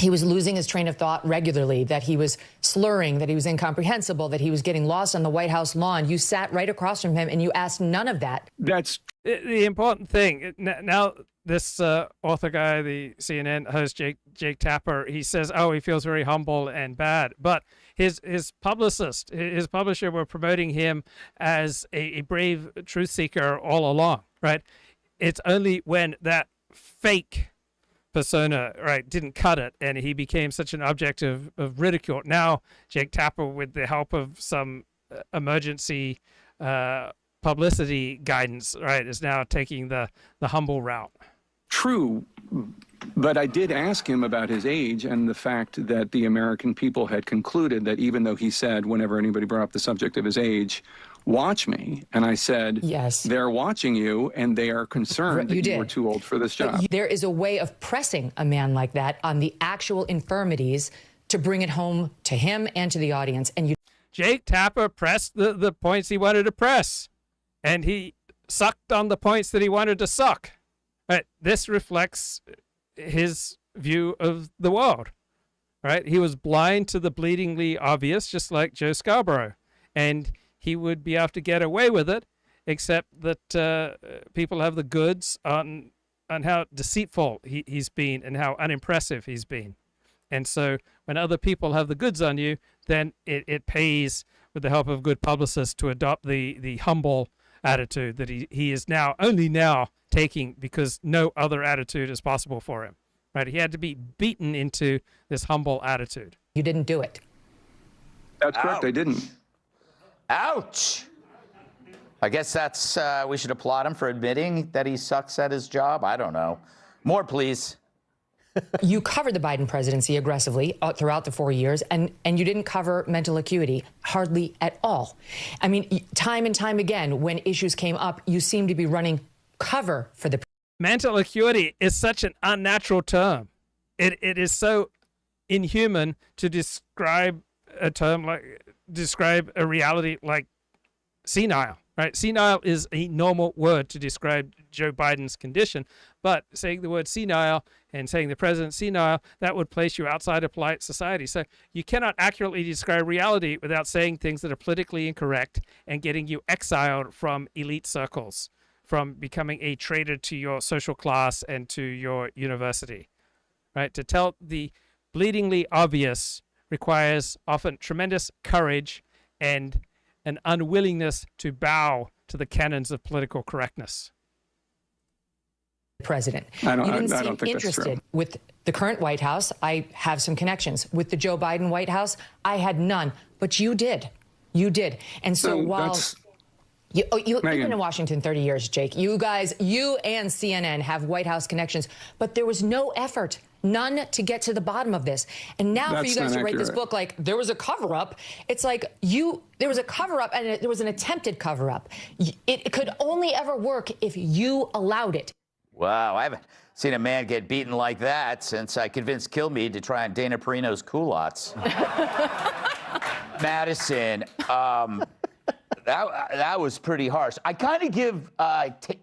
G: he was losing his train of thought regularly, that he was slurring, that he was incomprehensible, that he was getting lost on the White House lawn. You sat right across from him and you asked none of that.
A: That's the important thing. Now, this author guy, the CNN host, Jake Tapper, he says, oh, he feels very humble and bad. But his publicist, his publisher were promoting him as a brave truth seeker all along, right? It's only when that fake persona, right, didn't cut it, and he became such an object of ridicule. Now, Jake Tapper, with the help of some emergency publicity guidance, right, is now taking the humble route.
H: True, but I did ask him about his age and the fact that the American people had concluded that even though he said whenever anybody brought up the subject of his age, watch me. And I said, yes, they're watching you and they are concerned that you were too old for this job.
G: There is a way of pressing a man like that on the actual infirmities to bring it home to him and to the audience. And
A: Jake Tapper pressed the points he wanted to press, and he sucked on the points that he wanted to suck. Right? This reflects his view of the world. Right? He was blind to the bleedingly obvious, just like Joe Scarborough. And he would be able to get away with it, except that people have the goods on how deceitful he's been and how unimpressive he's been. And so when other people have the goods on you, then it pays, with the help of good publicists, to adopt the humble attitude that he is only now taking because no other attitude is possible for him. Right? He had to be beaten into this humble attitude.
G: You didn't do it.
H: That's correct. I didn't.
F: Ouch. I guess that's, we should applaud him for admitting that he sucks at his job. I don't know. More, please.
G: You covered the Biden presidency aggressively throughout the 4 years, and you didn't cover mental acuity hardly at all. I mean, time and time again, when issues came up, you seem to be running cover for the...
A: Mental acuity is such an unnatural term. It is so inhuman to describe a reality like senile, right? Senile is a normal word to describe Joe Biden's condition, but saying the word senile and saying the president senile, that would place you outside of polite society. So you cannot accurately describe reality without saying things that are politically incorrect and getting you exiled from elite circles, from becoming a traitor to your social class and to your university, right? To tell the bleedingly obvious requires often tremendous courage and an unwillingness to bow to the canons of political correctness.
G: president.
H: I don't
G: You didn't
H: think
G: seem
H: that's true.
G: interested with the current White House. I have some connections. With the Joe Biden White House, I had none. But you did. You did. And so while you've been in Washington 30 years, Jake, you guys, you and CNN have White House connections, but there was no effort, none, to get to the bottom of this. And now for you guys to write this book like there was a cover-up, it's like there was a cover-up and there was an attempted cover-up. It could only ever work if you allowed it.
F: Wow, I haven't seen a man get beaten like that since I convinced Kilmeade to try on Dana Perino's culottes. Madison, that was pretty harsh. I kind of give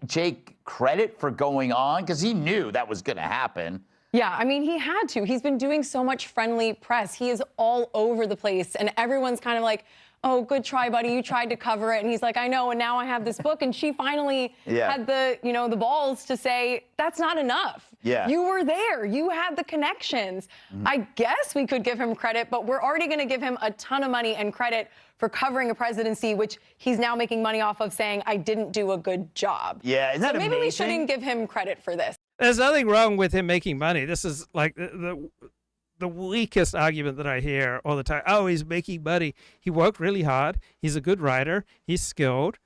F: Jake credit for going on because he knew that was going to happen.
I: Yeah, I mean, he had to. He's been doing so much friendly press. He is all over the place, and everyone's kind of like, oh, good try, buddy. You tried to cover it. And he's like, I know, and now I have this book. And she finally had the balls to say, that's not enough.
F: Yeah.
I: You were there. You had the connections. I guess we could give him credit, but we're already going to give him a ton of money and credit for covering a presidency, which he's now making money off of saying, I didn't do a good job.
F: Yeah, isn't that
I: so maybe
F: amazing?
I: we shouldn't give him credit for this.
A: There's nothing wrong with him making money. This is like the weakest argument that I hear all the time. Oh, he's making money. He worked really hard. He's a good writer. He's skilled.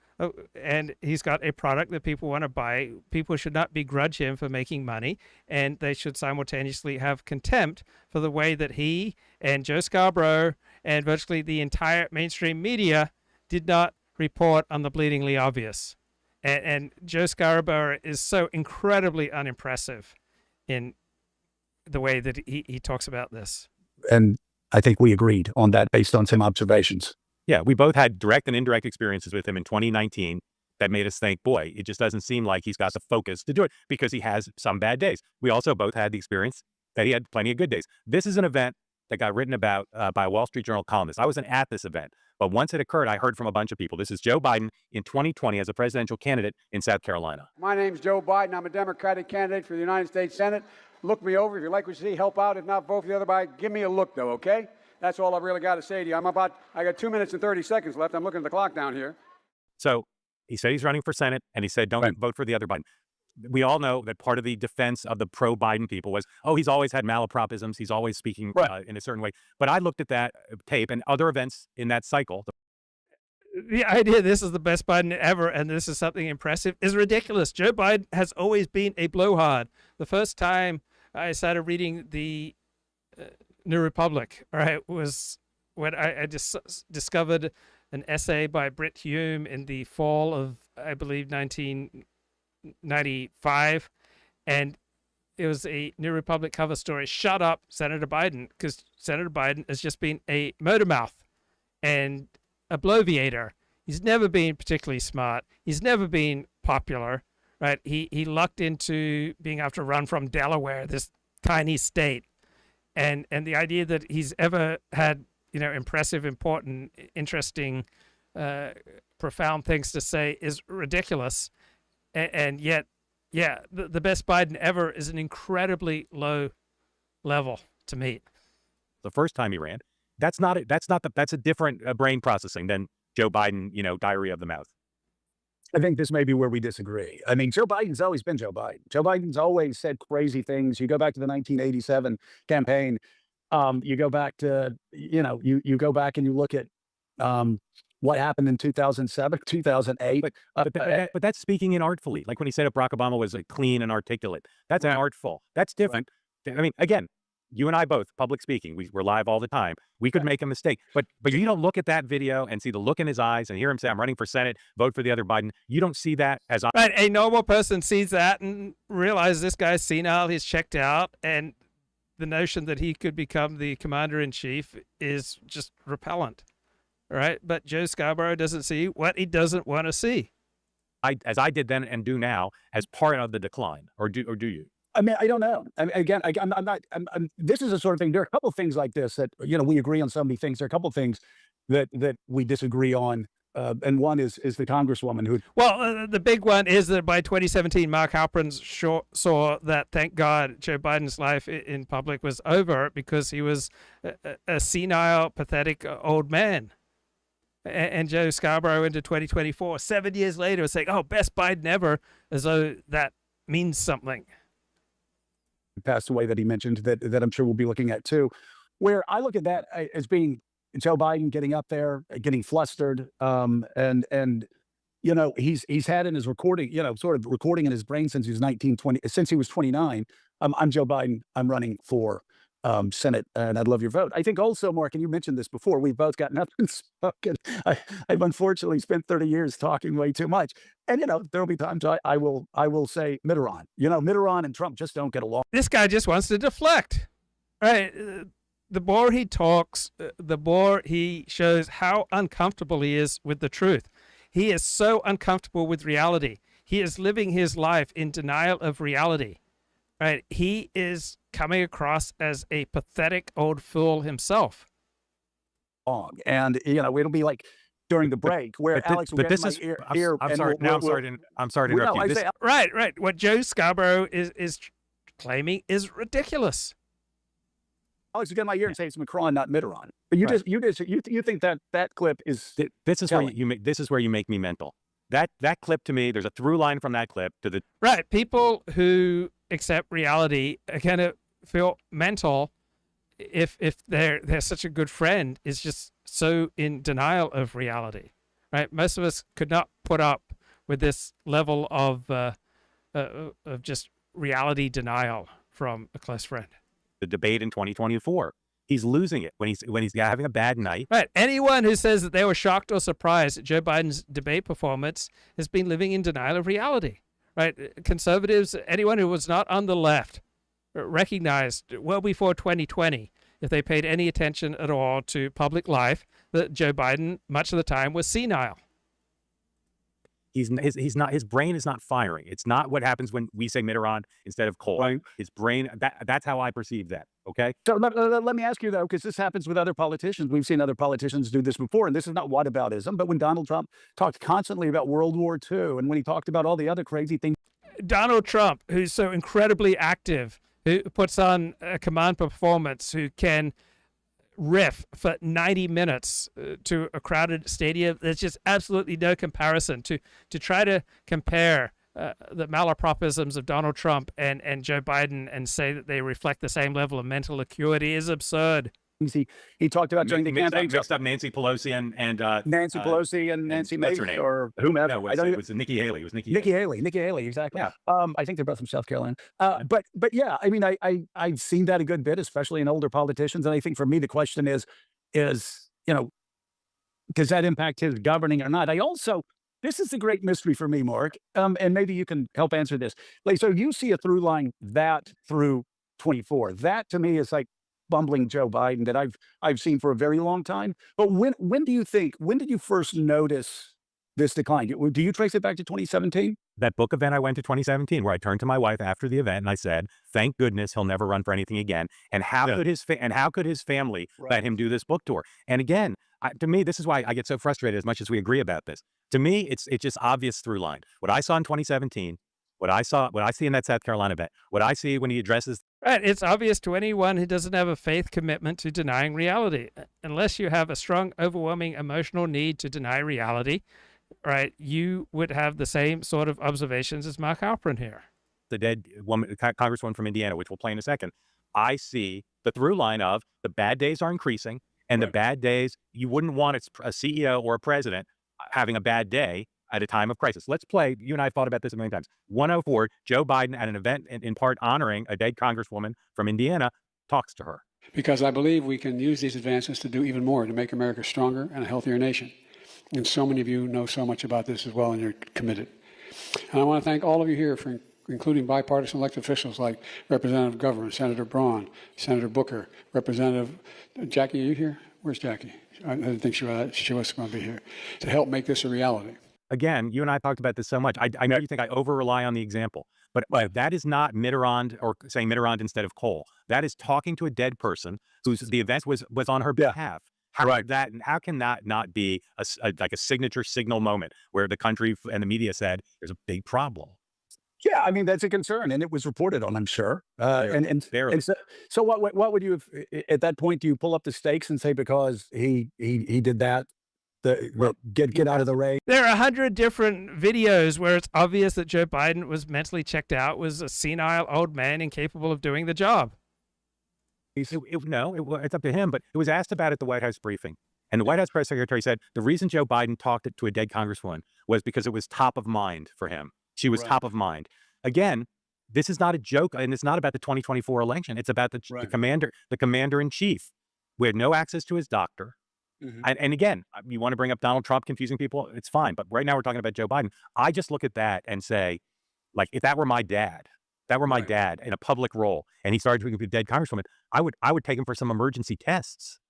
A: And he's got a product that people want to buy. People should not begrudge him for making money. And they should simultaneously have contempt for the way that he and Joe Scarborough and virtually the entire mainstream media did not report on the bleedingly obvious. And Joe Scarborough is so incredibly unimpressive in the way that he talks about this.
E: And I think we agreed on that based on some observations.
D: Yeah, we both had direct and indirect experiences with him in 2019 that made us think, boy, it just doesn't seem like he's got the focus to do it because he has some bad days. We also both had the experience that he had plenty of good days. This is an event that got written about by a Wall Street Journal columnist. I wasn't at this event, but once it occurred, I heard from a bunch of people. This is Joe Biden in 2020 as a presidential candidate in South Carolina.
J: My name's Joe Biden. I'm a Democratic candidate for the United States Senate. Look me over. If you like what you see, help out. If not, vote for the other guy. Give me a look, though, okay? That's all I've really got to say to you. I got 2 minutes and 30 seconds left. I'm looking at the clock down here.
D: So he said he's running for Senate, and he said, don't vote for the other Biden. We all know that part of the defense of the pro-Biden people was, oh, he's always had malapropisms. He's always speaking in a certain way. But I looked at that tape and other events in that cycle.
A: The idea this is the best Biden ever and this is something impressive is ridiculous. Joe Biden has always been a blowhard. The first time I started reading the New Republic, was when I just discovered an essay by Brit Hume in the fall of, I believe, 1995, and it was a New Republic cover story. Shut up, Senator Biden, because Senator Biden has just been a motor mouth and a bloviator. He's never been particularly smart. He's never been popular, right? He lucked into being able to run from Delaware, this tiny state. And the idea that he's ever had, impressive, important, interesting, profound things to say is ridiculous. And yet, the best Biden ever is an incredibly low level to meet.
D: The first time he ran, that's a different brain processing than Joe Biden, diarrhea of the mouth.
E: I think this may be where we disagree. I mean, Joe Biden's always been Joe Biden. Joe Biden's always said crazy things. You go back to the 1987 campaign. You go back to, you go back and you look at what happened in 2007, 2008.
D: But that's speaking inartfully. Like when he said that Barack Obama was clean and articulate. That's artful. That's different. I mean, again, you and I both, public speaking, we're live all the time. We could make a mistake, but you don't look at that video and see the look in his eyes and hear him say, I'm running for Senate, vote for the other Biden. You don't see that as...
A: Right, a normal person sees that and realizes this guy's senile, he's checked out, and the notion that he could become the commander-in-chief is just repellent, right? But Joe Scarborough doesn't see what he doesn't want to see.
D: As I did then and do now, as part of the decline, or do you?
E: I mean, I don't know. I mean, again, I'm not. This is the sort of thing. There are a couple of things like this that we agree on so many things. There are a couple of things that we disagree on, and one is the Congresswoman who.
A: Well, the big one is that by 2017, Mark Halperin saw that, thank God, Joe Biden's life in public was over because he was a senile, pathetic old man. And Joe Scarborough into 2024, 7 years later, was saying, "Oh, best Biden ever," as though that means something.
E: Passed away that he mentioned that I'm sure we'll be looking at too, where I look at that as being Joe Biden getting up there, getting flustered, and he's had in his recording, sort of recording in his brain since he was 29. I'm Joe Biden. I'm running for Senate, and I'd love your vote. I think also, Mark, and you mentioned this before, we've both got nothing spoken. I've unfortunately spent 30 years talking way too much. And, there'll be times I will say Mitterrand. Mitterrand and Trump just don't get along.
A: This guy just wants to deflect, right? The more he talks, the more he shows how uncomfortable he is with the truth. He is so uncomfortable with reality. He is living his life in denial of reality, right? He is coming across as a pathetic old fool himself.
E: And, it'll be like during the break where Alex will get in my ear.
D: I'm sorry to interrupt you.
A: Right. What Joe Scarborough is claiming is ridiculous.
E: Alex will get in my ear and say it's Macron, not Mitterrand. But you think that clip is
D: this is where you make me mental. That clip, to me, there's a through line from that clip to the
A: right. People who accept reality are going to feel mental if they're such a good friend is just so in denial of reality, right? Most of us could not put up with this level of just reality denial from a close friend.
D: The debate in 2024, he's losing it when he's having a bad night.
A: Right. Anyone who says that they were shocked or surprised at Joe Biden's debate performance has been living in denial of reality. Right. Conservatives, anyone who was not on the left, recognized well before 2020, if they paid any attention at all to public life, that Joe Biden much of the time was senile.
D: His brain is not firing. It's not what happens when we say Mitterrand instead of Kohl. Right. His brain, that's how I perceive that. Okay.
E: So let me ask you though, because this happens with other politicians. We've seen other politicians do this before, and this is not whataboutism, but when Donald Trump talked constantly about World War II, and when he talked about all the other crazy things.
A: Donald Trump, who's so incredibly active, who puts on a command performance, who can riff for 90 minutes to a crowded stadium. There's just absolutely no comparison. To try to compare the malapropisms of Donald Trump and Joe Biden and say that they reflect the same level of mental acuity is absurd.
E: He talked about during the campaign.
D: Mixed up Nancy Pelosi and
E: Nancy Pelosi and Nancy May or whomever.
D: No, it was Nikki Haley. It was Nikki
E: Haley, exactly.
D: Yeah.
E: I think they're both from South Carolina. But yeah, I mean, I've seen that a good bit, especially in older politicians. And I think for me, the question is, does that impact his governing or not? This is a great mystery for me, Mark. And maybe you can help answer this. So you see a through line that through 24. That to me is like bumbling Joe Biden that I've seen for a very long time. But when did you first notice this decline? Do you trace it back to 2017?
D: That book event I went to 2017, where I turned to my wife after the event and I said, "Thank goodness he'll never run for anything again." And how could his family let him do this book tour? And again, to me, this is why I get so frustrated. As much as we agree about this, to me, it's just obvious through line. What I saw in 2017. What I see in that South Carolina event, what I see when he addresses.
A: Right. It's obvious to anyone who doesn't have a faith commitment to denying reality. Unless you have a strong, overwhelming emotional need to deny reality, right, you would have the same sort of observations as Mark Halperin here.
D: The dead woman, Congresswoman from Indiana, which we'll play in a second. I see the through line of the bad days are increasing, and the bad days, you wouldn't want a CEO or a president having a bad day at a time of crisis. Let's play. You and I have thought about this a million times. 104, Joe Biden at an event in part honoring a dead Congresswoman from Indiana talks to her.
J: Because I believe we can use these advances to do even more to make America stronger and a healthier nation. And so many of you know so much about this as well, and you're committed. And I want to thank all of you here for including bipartisan elected officials like Representative Governor, Senator Braun, Senator Booker, Representative Jackie. Are you here? Where's Jackie? I didn't think she was going to be here to help make this a reality.
D: Again, you and I talked about this so much. I know you think I over-rely on the example, but that is not Mitterrand or saying Mitterrand instead of Kohl. That is talking to a dead person whose the event was on her behalf. How can that not be like a signature signal moment where the country and the media said there's a big problem?
E: Yeah, I mean, that's a concern, and it was reported on, I'm sure. So what would you have, at that point, do you pull up the stakes and say because he did that, get out of the race.
A: There are 100 different videos where it's obvious that Joe Biden was mentally checked out, was a senile old man incapable of doing the job.
D: It's up to him, but it was asked about at the White House briefing. And the White House press secretary said the reason Joe Biden talked to a dead congresswoman was because it was top of mind for him. She was top of mind. Again, this is not a joke, and it's not about the 2024 election. It's about the commander in chief. We had no access to his doctor. And again, you want to bring up Donald Trump confusing people, it's fine. But right now we're talking about Joe Biden. I just look at that and say, like, if that were my dad, in a public role, and he started talking to a dead congresswoman, I would take him for some emergency tests.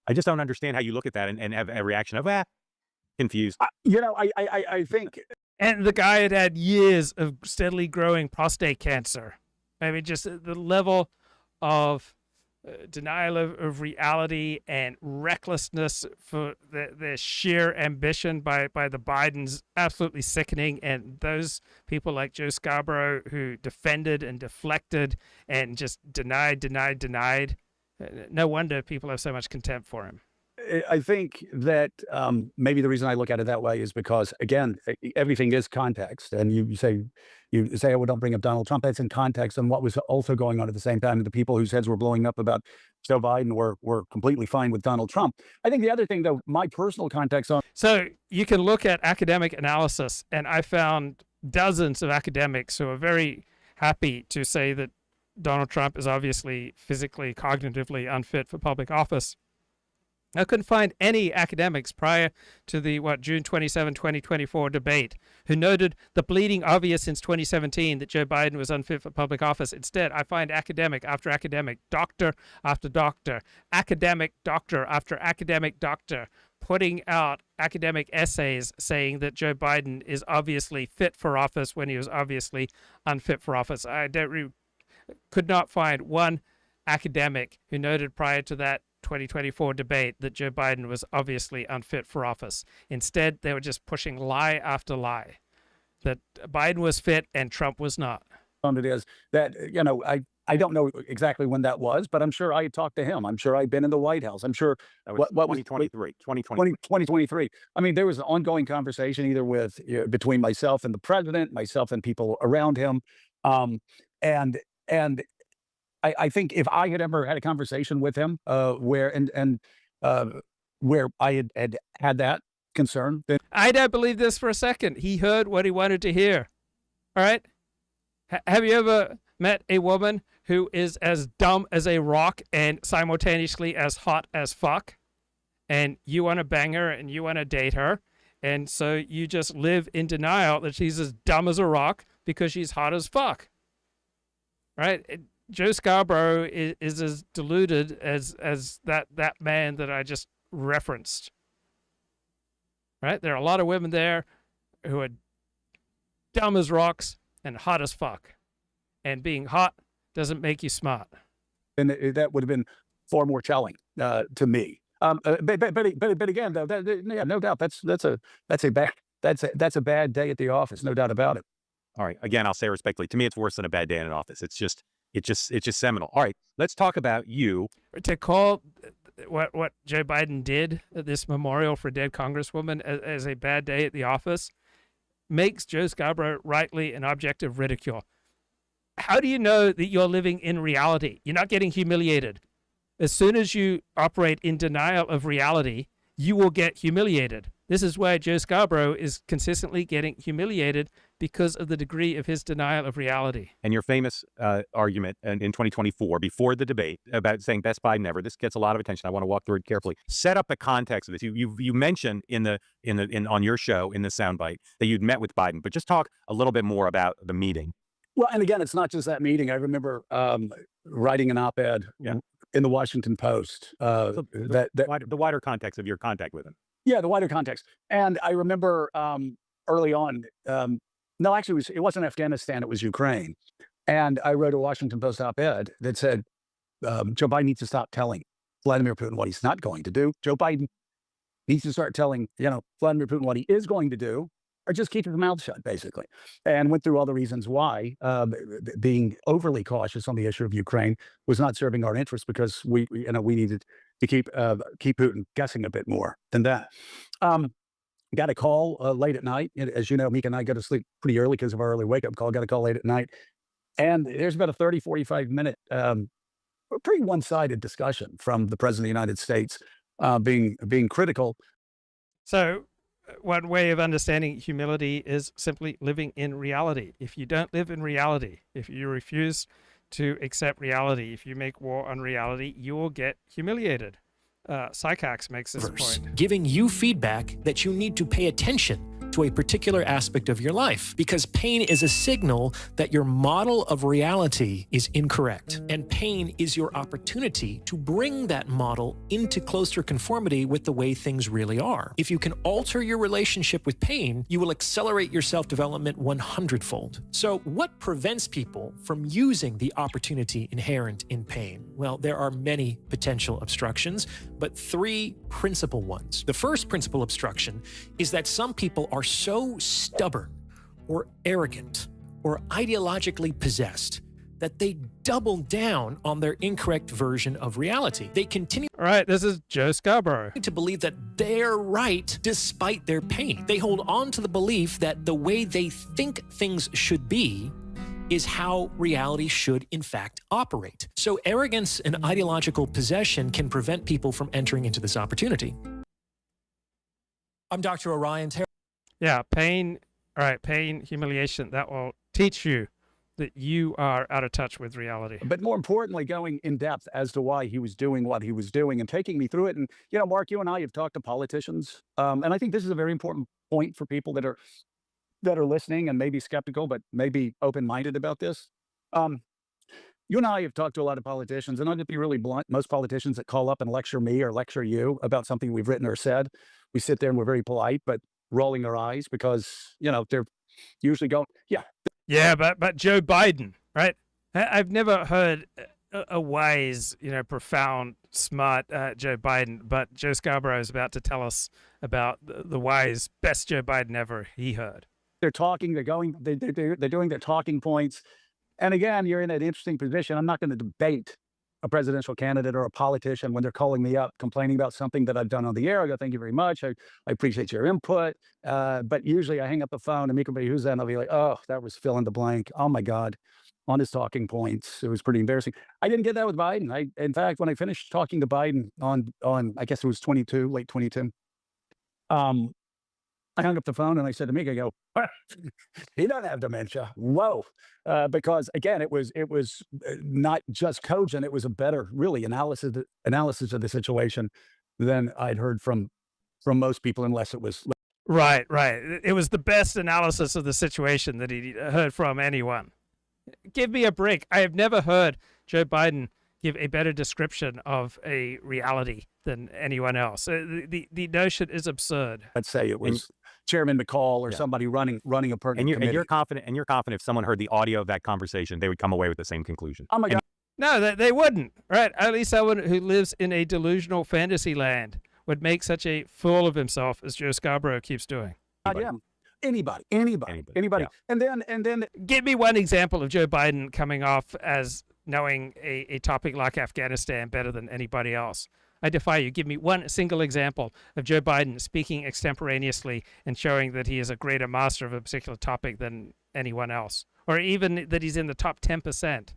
D: I just don't understand how you look at that and have a reaction of, confused.
E: I think.
A: And the guy had years of steadily growing prostate cancer. I mean, just the level of denial of reality and recklessness for their sheer ambition by the Bidens, absolutely sickening. And those people like Joe Scarborough who defended and deflected and just denied. No wonder people have so much contempt for him.
E: I think that maybe the reason I look at it that way is because, again, everything is context. And you say, oh, well, don't bring up Donald Trump. That's in context and what was also going on at the same time. And the people whose heads were blowing up about Joe Biden were completely fine with Donald Trump. I think the other thing, though, my personal context on.
A: So you can look at academic analysis, and I found dozens of academics who are very happy to say that Donald Trump is obviously physically, cognitively unfit for public office. I couldn't find any academics prior to the June 27, 2024 debate who noted the bleeding obvious since 2017 that Joe Biden was unfit for public office. Instead, I find academic after academic, doctor after doctor, academic doctor after academic doctor putting out academic essays saying that Joe Biden is obviously fit for office when he was obviously unfit for office. I could not find one academic who noted prior to that 2024 debate that Joe Biden was obviously unfit for office. Instead, they were just pushing lie after lie, that Biden was fit and Trump was not.
E: It is that, I don't know exactly when that was, but I'm sure I talked to him. I'm sure I'd been in the White House. I'm sure
D: that was
E: 2023. I mean, there was an ongoing conversation either between myself and the president, myself and people around him. And I think if I had ever had a conversation with him where I had that concern, then
A: I don't believe this for a second. He heard what he wanted to hear. All right. Have you ever met a woman who is as dumb as a rock and simultaneously as hot as fuck? And you want to bang her and you want to date her. And so you just live in denial that she's as dumb as a rock because she's hot as fuck. Right? Joe Scarborough is as deluded as that man that I just referenced. Right? There are a lot of women there who are dumb as rocks and hot as fuck. And being hot doesn't make you smart.
E: And that would have been far more chilling to me. But again, though, no doubt that's a bad day at the office, no doubt about it.
D: All right. Again, I'll say respectfully, to me, it's worse than a bad day in an office. It's just seminal. All right, let's talk about you.
A: To call what Joe Biden did at this memorial for dead Congresswoman as a bad day at the office makes Joe Scarborough rightly an object of ridicule. How do you know that you're living in reality? You're not getting humiliated. As soon as you operate in denial of reality, you will get humiliated. This is why Joe Scarborough is consistently getting humiliated because of the degree of his denial of reality.
D: And your famous argument in 2024, before the debate, about saying best Biden ever, this gets a lot of attention. I want to walk through it carefully. Set up the context of this. You mentioned on your show in the soundbite that you'd met with Biden, but just talk a little bit more about the meeting.
E: Well, and again, it's not just that meeting. I remember writing an op-ed in the Washington Post.
D: The wider context of your contact with him.
E: Yeah, the wider context. And I remember early on, no, actually, it wasn't Afghanistan, it was Ukraine. And I wrote a Washington Post op-ed that said, Joe Biden needs to stop telling Vladimir Putin what he's not going to do. Joe Biden needs to start telling, Vladimir Putin what he is going to do, or just keep his mouth shut, basically. And went through all the reasons why being overly cautious on the issue of Ukraine was not serving our interests, because we needed keep Putin guessing a bit more than that. Got a call late at night. As you know, Meek and I go to sleep pretty early because of our early wake-up call. Got a call late at night. And there's about a 30, 45-minute, pretty one-sided discussion from the President of the United States being critical.
A: So one way of understanding humility is simply living in reality. If you don't live in reality, if you refuse to accept reality, if you make war on reality, you will get humiliated. Sycax makes this point.
K: Giving you feedback that you need to pay attention to a particular aspect of your life, because pain is a signal that your model of reality is incorrect. And pain is your opportunity to bring that model into closer conformity with the way things really are. If you can alter your relationship with pain, you will accelerate your self-development 100-fold. So what prevents people from using the opportunity inherent in pain? Well, there are many potential obstructions, but 3 principal ones. The first principal obstruction is that some people are so stubborn or arrogant or ideologically possessed that they double down on their incorrect version of reality. They continue
A: All right, this is Joe Scarborough.
K: to believe that they're right despite their pain. They hold on to the belief that the way they think things should be is how reality should in fact operate. So arrogance and ideological possession can prevent people from entering into this opportunity. I'm Dr. Orion Terry.
A: Yeah, pain, all right, pain, humiliation, that will teach you that you are out of touch with reality.
E: But more importantly, going in depth as to why he was doing what he was doing and taking me through it. And, you know, Mark, you and I have talked to politicians. And I think this is a very important point for people that are listening and maybe skeptical, but maybe open-minded about this. You and I have talked to a lot of politicians, and I'll just be really blunt. Most politicians that call up and lecture me or lecture you about something we've written or said, we sit there and we're very polite, but rolling our eyes because, you know, they're usually going, yeah.
A: Yeah, but Joe Biden, right? I've never heard a wise, you know, profound, smart Joe Biden, but Joe Scarborough is about to tell us about the wise, best Joe Biden ever he heard.
E: They're talking, they're doing their talking points. And again, you're in an interesting position. I'm not going to debate a presidential candidate or a politician when they're calling me up, complaining about something that I've done on the air. I go, thank you very much. I appreciate your input. But usually I hang up the phone and Mika, who's that? And I'll be like, oh, that was fill in the blank. Oh my God. On his talking points. It was pretty embarrassing. I didn't get that with Biden. In fact, when I finished talking to Biden on I guess it was late 22, I hung up the phone and I said to Mika, I go, he doesn't have dementia. Whoa. Because again, it was not just cogent. It was a better, really, analysis of the situation than I'd heard from most people, unless it was.
A: Right. It was the best analysis of the situation that he heard from anyone. Give me a break. I have never heard Joe Biden give a better description of a reality than anyone else. The notion is absurd.
E: Let's say it was Chairman McCall or somebody running a pertinent committee.
D: And you're confident if someone heard the audio of that conversation, they would come away with the same conclusion.
E: Oh my God.
A: No, they wouldn't. Right? At least someone who lives in a delusional fantasy land would make such a fool of himself as Joe Scarborough keeps doing.
E: Anybody.
D: Yeah.
E: And then
A: give me one example of Joe Biden coming off as knowing a topic like Afghanistan better than anybody else. I defy you. Give me one single example of Joe Biden speaking extemporaneously and showing that he is a greater master of a particular topic than anyone else, or even that he's in the top 10%.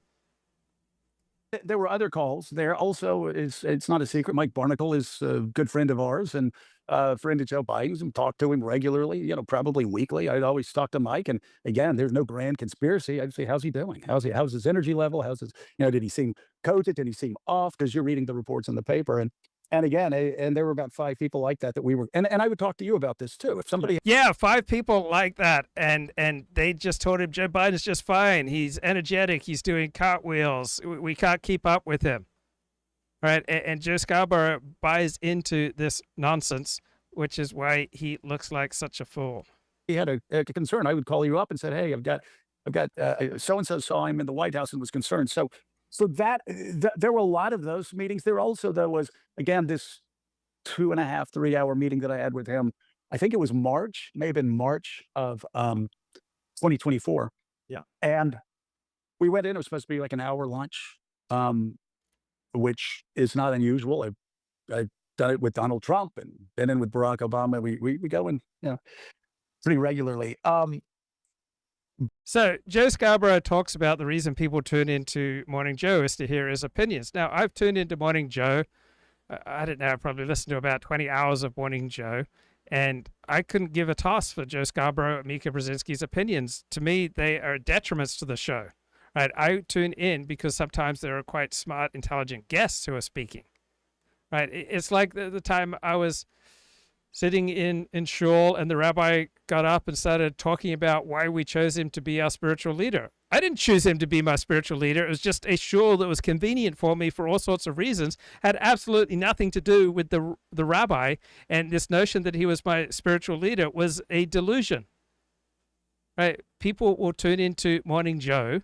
E: There were other calls there. Also, it's not a secret. Mike Barnacle is a good friend of ours and a friend of Joe Biden's, and talk to him regularly, you know, probably weekly. I'd always talk to Mike. And again, there's no grand conspiracy. I'd say, how's he doing? How's his energy level? How's his, you know, did he seem cogent? Did he seem off? Because you're reading the reports in the paper. And again, and there were about 5 people like that we were, and I would talk to you about this too. If somebody,
A: 5 people like that, and they just told him Joe Biden's just fine. He's energetic. He's doing cartwheels. We can't keep up with him. Right, and Joe Scarborough buys into this nonsense, which is why he looks like such a fool.
E: He had a concern. I would call you up and said, "Hey, I've got so and so saw him in the White House and was concerned." So that there were a lot of those meetings. There was again this 2.5, 3 hour meeting that I had with him. I think it was March, may have been March of 2024.
D: Yeah,
E: and we went in. It was supposed to be like an hour lunch. Which is not unusual. I've done it with Donald Trump and been in with Barack Obama. We go in, pretty regularly.
A: So Joe Scarborough talks about the reason people tune into Morning Joe is to hear his opinions. Now, I've tuned into Morning Joe. I don't know, I probably listened to about 20 hours of Morning Joe, and I couldn't give a toss for Joe Scarborough and Mika Brzezinski's opinions. To me, they are detriments to the show. Right? I tune in because sometimes there are quite smart, intelligent guests who are speaking. Right? It's like the time I was sitting in shul and the rabbi got up and started talking about why we chose him to be our spiritual leader. I didn't choose him to be my spiritual leader. It was just a shul that was convenient for me for all sorts of reasons, had absolutely nothing to do with the rabbi, and this notion that he was my spiritual leader was a delusion. Right? People will tune into Morning Joe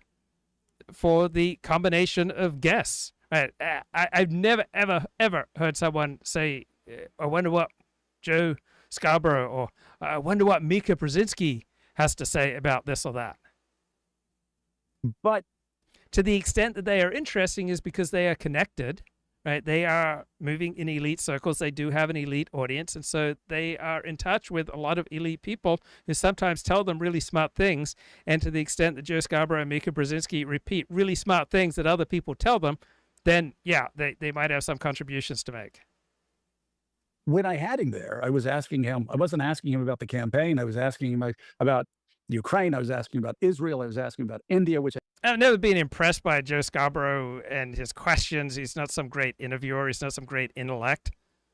A: for the combination of guests. Right? I've never, ever heard someone say, I wonder what Joe Scarborough, or I wonder what Mika Brzezinski has to say about this or that.
E: But
A: to the extent that they are interesting is because they are connected, right? They are moving in elite circles. They do have an elite audience. And so they are in touch with a lot of elite people who sometimes tell them really smart things. And to the extent that Joe Scarborough and Mika Brzezinski repeat really smart things that other people tell them, then yeah, they might have some contributions to make.
E: When I had him there, I was asking him, I wasn't asking him about the campaign. I was asking him about Ukraine. I was asking about Israel. I was asking about India, which
A: I've never been impressed by Joe Scarborough and his questions. He's not some great interviewer. He's not some great intellect.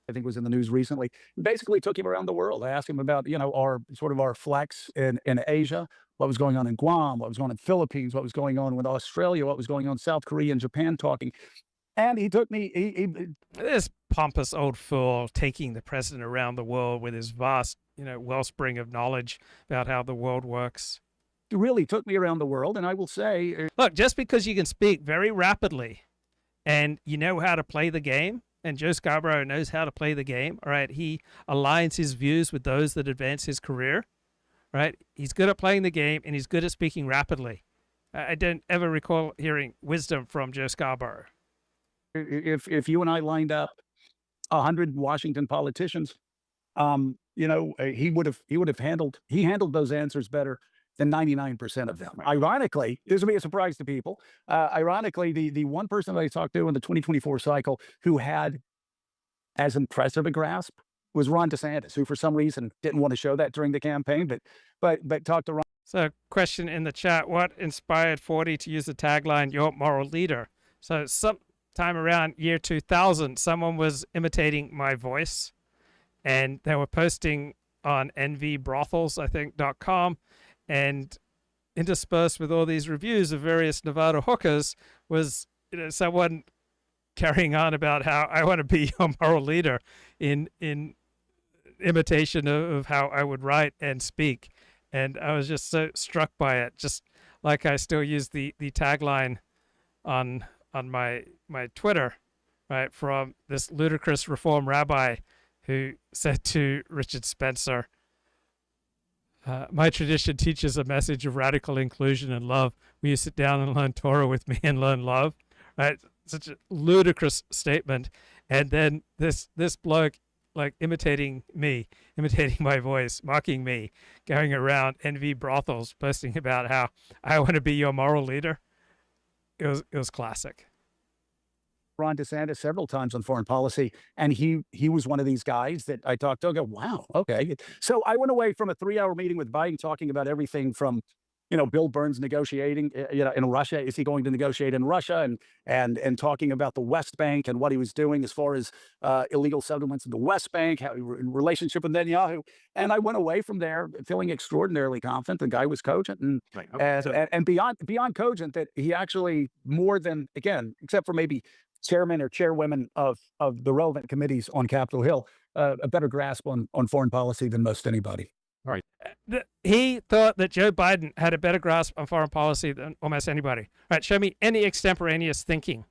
E: I think was in the news recently. Basically took him around the world. I asked him about, our flex in Asia, what was going on in Guam, what was going on in the Philippines, what was going on with Australia, what was going on in South Korea and Japan talking. And he took me,
A: this pompous old fool taking the president around the world with his vast, wellspring of knowledge about how the world works.
E: He really took me around the world. And I will say,
A: look, just because you can speak very rapidly and you know how to play the game, and Joe Scarborough knows how to play the game, all right, he aligns his views with those that advance his career, right? He's good at playing the game and he's good at speaking rapidly. I don't ever recall hearing wisdom from Joe Scarborough.
E: If you and I lined up 100 Washington politicians, he would have handled those answers better than 99% of them. Ironically, this will be a surprise to people. Ironically, the one person that I talked to in the 2024 cycle who had as impressive a grasp was Ron DeSantis, who for some reason didn't want to show that during the campaign, but talked to Ron.
A: So, question in the chat: what inspired 40 to use the tagline "Your Moral Leader"? So, sometime around year 2000, someone was imitating my voice, and they were posting on nvbrothels, I think, .com, and interspersed with all these reviews of various Nevada hookers was someone carrying on about how I want to be your moral leader in imitation of how I would write and speak. And I was just so struck by it, just like I still use the tagline on my Twitter, right, from this ludicrous Reform rabbi who said to Richard Spencer, my tradition teaches a message of radical inclusion and love. Will you sit down and learn Torah with me and learn love? Right? Such a ludicrous statement. And then this bloke, like imitating me, imitating my voice, mocking me, going around NV brothels, posting about how I want to be your moral leader. It was classic.
E: Ron DeSantis several times on foreign policy, and he was one of these guys that I talked to. I go, wow, okay. So I went away from a 3-hour meeting with Biden talking about everything from, Bill Burns negotiating, in Russia. Is he going to negotiate in Russia? And talking about the West Bank and what he was doing as far as illegal settlements in the West Bank, how in relationship with Netanyahu. And I went away from there feeling extraordinarily confident. The guy was cogent and beyond cogent, that he actually more than, again, except for maybe chairmen or chairwomen of the relevant committees on Capitol Hill, a better grasp on foreign policy than most anybody.
D: All right.
A: He thought that Joe Biden had a better grasp on foreign policy than almost anybody. All right, show me any extemporaneous thinking,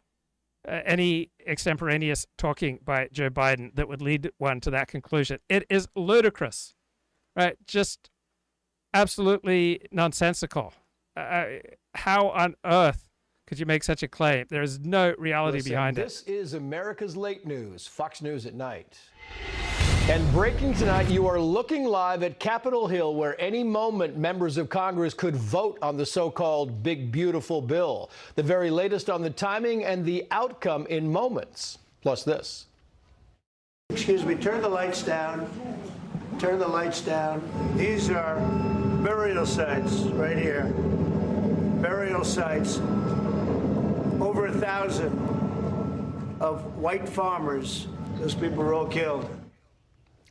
A: any extemporaneous talking by Joe Biden that would lead one to that conclusion. It is ludicrous, right? Just absolutely nonsensical. How on earth could you make such a claim? There is no reality behind it.
L: This is America's Late News, Fox News at Night. And breaking tonight, you are looking live at Capitol Hill, where any moment members of Congress could vote on the so-called Big Beautiful Bill. The very latest on the timing and the outcome in moments. Plus this.
M: Excuse me, turn the lights down. Turn the lights down. These are burial sites right here. Burial sites. Over 1,000 of white farmers. Those people were all killed.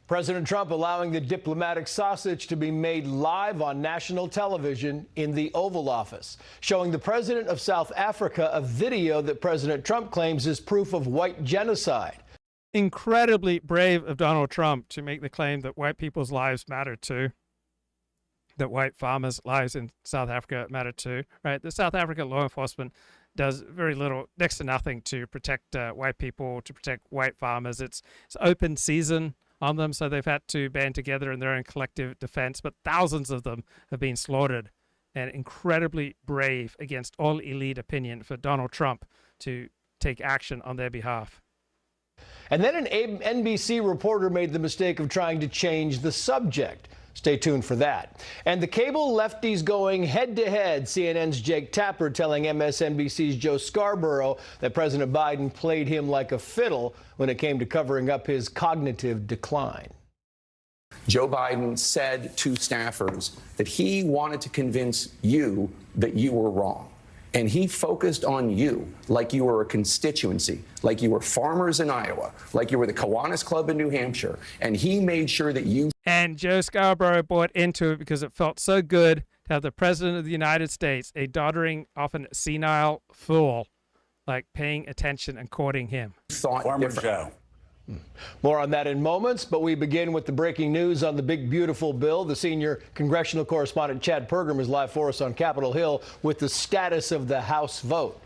L: President Trump allowing the diplomatic sausage to be made live on national television in the Oval Office, showing the president of South Africa a video that President Trump claims is proof of white genocide.
A: Incredibly brave of Donald Trump to make the claim that white people's lives matter too, that white farmers' lives in South Africa matter too, right? The South African law enforcement does very little, next to nothing, to protect white people, to protect white farmers. It's open season on them, so they've had to band together in their own collective defense, but thousands of them have been slaughtered, and incredibly brave against all elite opinion for Donald Trump to take action on their behalf.
L: And then an NBC reporter made the mistake of trying to change the subject. Stay tuned for that. And the cable lefties going head-to-head. CNN's Jake Tapper telling MSNBC's Joe Scarborough that President Biden played him like a fiddle when it came to covering up his cognitive decline.
N: Joe Biden said to staffers that he wanted to convince you that you were wrong. And he focused on you like you were a constituency, like you were farmers in Iowa, like you were the Kiwanis Club in New Hampshire. And he made sure that you...
A: And Joe Scarborough bought into it because it felt so good to have the President of the United States, a doddering, often senile fool, like paying attention and courting him.
N: Farmer Joe.
L: More on that in moments, but we begin with the breaking news on the Big Beautiful Bill. The senior congressional correspondent Chad Pergram is live for us on Capitol Hill with the status of the House vote.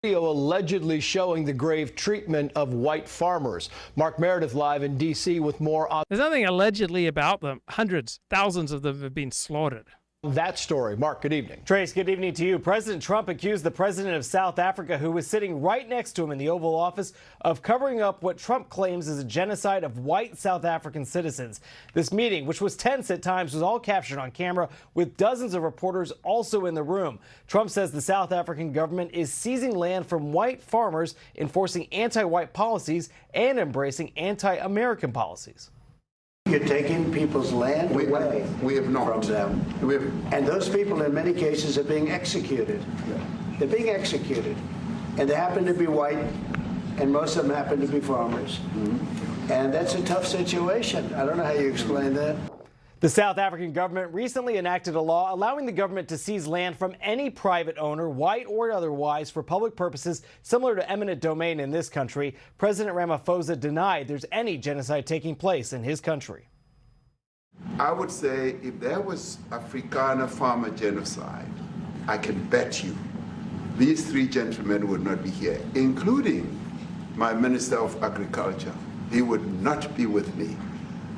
L: Video allegedly showing the grave treatment of white farmers. Mark Meredith live in D.C. with more on...
A: There's nothing allegedly about them. Hundreds, thousands of them have been slaughtered.
L: That story. Mark, good evening.
O: Trace, good evening to you. President Trump accused the president of South Africa, who was sitting right next to him in the Oval Office, of covering up what Trump claims is a genocide of white South African citizens. This meeting, which was tense at times, was all captured on camera with dozens of reporters also in the room. Trump says the South African government is seizing land from white farmers, enforcing anti-white policies, and embracing anti-American policies.
M: You're taking people's land away
P: we have not.
M: from them. And those people, in many cases, are being executed. They're being executed. And they happen to be white, and most of them happen to be farmers. And that's a tough situation. I don't know how you explain that.
O: The South African government recently enacted a law allowing the government to seize land from any private owner, white or otherwise, for public purposes similar to eminent domain in this country. President Ramaphosa denied there's any genocide taking place in his country.
P: I would say if there was Afrikaner farmer genocide, I can bet you these three gentlemen would not be here, including my Minister of Agriculture. He would not be with me.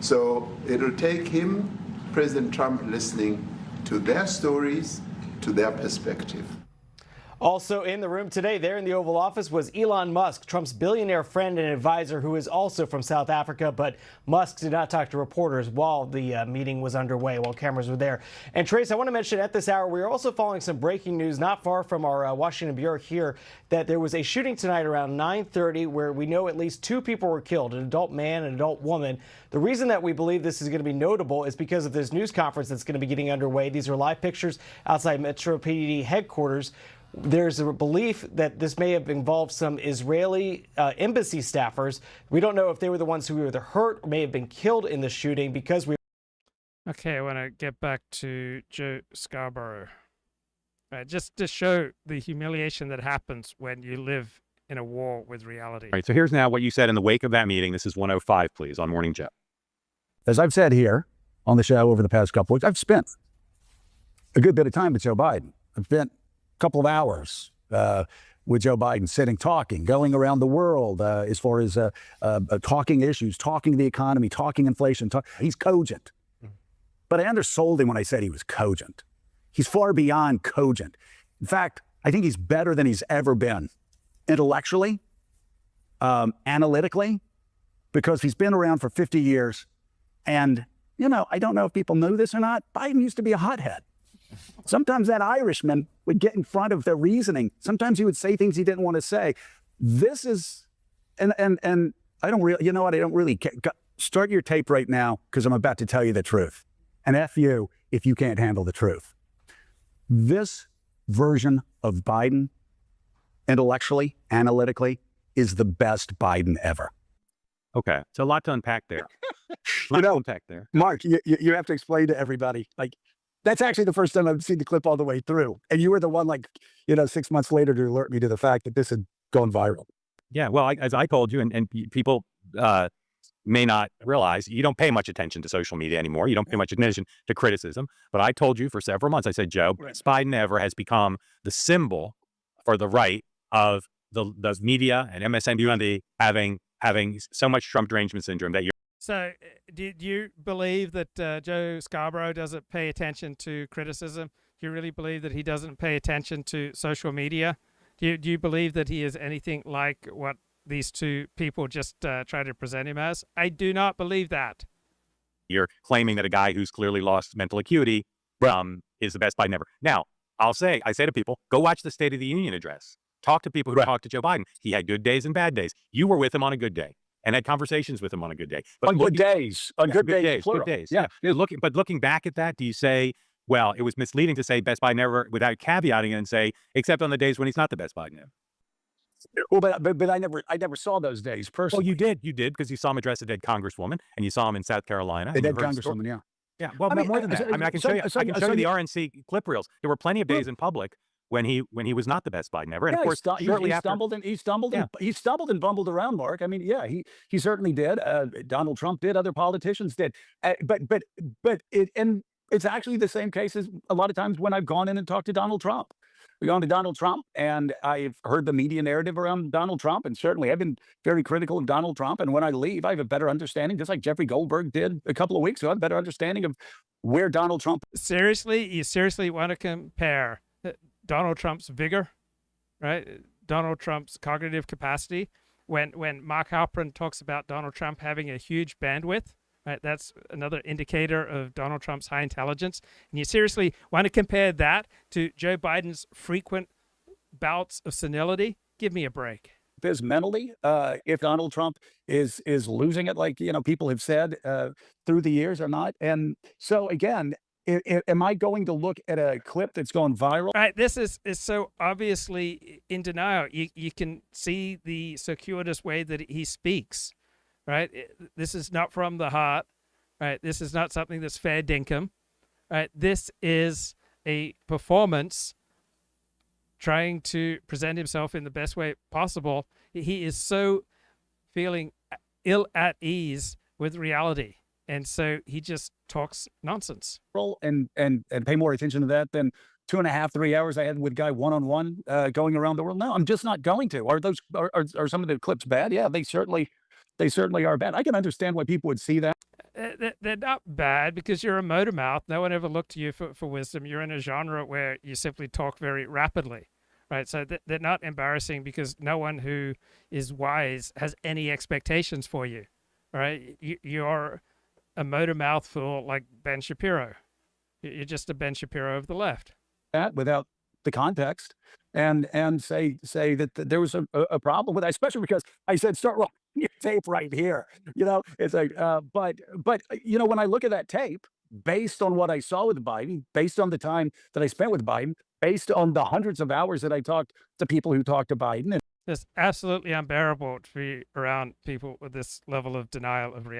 P: So it'll take him, President Trump, listening to their stories, to their perspective.
O: Also in the room today, there in the Oval Office, was Elon Musk, Trump's billionaire friend and advisor, who is also from South Africa. But Musk did not talk to reporters while the meeting was underway, while cameras were there. And Trace, I want to mention at this hour, we are also following some breaking news not far from our Washington bureau here, that there was a shooting tonight around 9:30 where we know at least two people were killed, an adult man and an adult woman. The reason that we believe this is going to be notable is because of this news conference that's going to be getting underway. These are live pictures outside Metro PD headquarters. There's a belief that this may have involved some Israeli embassy staffers. We don't know if they were the ones who were either hurt or may have been killed in the shooting because we...
A: Okay, I want to get back to Joe Scarborough. Just to show the humiliation that happens when you live in a war with reality.
D: All right, so here's now what you said in the wake of that meeting. This is 105, please, on Morning Joe.
E: As I've said here on the show over the past couple weeks, I've spent a good bit of time with Joe Biden. I've spent couple of hours with Joe Biden, sitting, talking, going around the world as far as talking issues, talking the economy, talking inflation. He's cogent. But I undersold him when I said he was cogent. He's far beyond cogent. In fact, I think he's better than he's ever been, intellectually, analytically, because he's been around for 50 years. And, you know, I don't know if people know this or not, Biden used to be a hothead. Sometimes that Irishman would get in front of the reasoning. Sometimes he would say things he didn't want to say. This is, and I don't really, you know what, I don't really care. Start your tape right now, because I'm about to tell you the truth. And F you if you can't handle the truth. This version of Biden, intellectually, analytically, is the best Biden ever.
D: Okay, so a lot to unpack there. Unpack there.
E: Mark, you have to explain to everybody, like, that's actually the first time I've seen the clip all the way through. And you were the one, like, 6 months later to alert me to the fact that this had gone viral.
D: Yeah, well, as I told you, and people may not realize, you don't pay much attention to social media anymore. You don't pay much attention to criticism. But I told you for several months, I said, Joe, best Biden ever has become the symbol for the right of the media and MSNBC having so much Trump derangement syndrome that you're.
A: So do you believe that Joe Scarborough doesn't pay attention to criticism? Do you really believe that he doesn't pay attention to social media? Do you believe that he is anything like what these two people just try to present him as? I do not believe that.
D: You're claiming that a guy who's clearly lost mental acuity is the best Biden ever. Now, I say to people, go watch the State of the Union address. Talk to people who talked to Joe Biden. He had good days and bad days. You were with him on a good day and had conversations with him on a good day.
E: But good days. Good days.
D: Yeah. Looking back at that, do you say, well, it was misleading to say best Biden ever without caveating it and say, except on the days when he's not the best Biden ever?
E: Well, but I never saw those days personally.
D: Well, you did, because you saw him address a dead congresswoman, and you saw him in South Carolina.
E: A dead congresswoman, yeah.
D: Yeah, well, more than that. I mean, I can show you the RNC clip reels. There were plenty of days in public when he was not the best Biden ever. And
E: yeah,
D: of course,
E: he stumbled and bumbled around, Mark. I mean, yeah, he certainly did. Donald Trump did. Other politicians did. But it's actually the same case as a lot of times when I've gone in and talked to Donald Trump. We go on to Donald Trump, and I've heard the media narrative around Donald Trump, and certainly I've been very critical of Donald Trump. And when I leave, I have a better understanding, just like Jeffrey Goldberg did a couple of weeks ago, I have a better understanding of where Donald Trump.
A: Seriously, you seriously want to compare Donald Trump's vigor, right? Donald Trump's cognitive capacity. When Mark Halperin talks about Donald Trump having a huge bandwidth, right? That's another indicator of Donald Trump's high intelligence. And you seriously want to compare that to Joe Biden's frequent bouts of senility? Give me a break.
E: Is mentally, if Donald Trump is losing it, like people have said through the years or not. And so again, am I going to look at a clip that's gone viral?
A: Right. This is so obviously in denial. You can see the circuitous way that he speaks. Right. This is not from the heart. Right. This is not something that's fair dinkum. Right. This is a performance trying to present himself in the best way possible. He is so feeling ill at ease with reality. And so he just talks nonsense.
E: And pay more attention to that than 2.5, 3 hours I had with Guy one-on-one going around the world. No, I'm just not going to. Are some of the clips bad? Yeah, they certainly are bad. I can understand why people would see that.
A: They're not bad because you're a motor mouth. No one ever looked to you for wisdom. You're in a genre where you simply talk very rapidly, right? So they're not embarrassing because no one who is wise has any expectations for you, right? You're a motor mouthful like Ben Shapiro. You're just a Ben Shapiro of the left.
E: That without the context and say that there was a problem with that, especially because I said start rolling your tape right here. It's like but when I look at that tape, based on what I saw with Biden, based on the time that I spent with Biden, based on the hundreds of hours that I talked to people who talked to Biden.
A: It's absolutely unbearable to be around people with this level of denial of reality.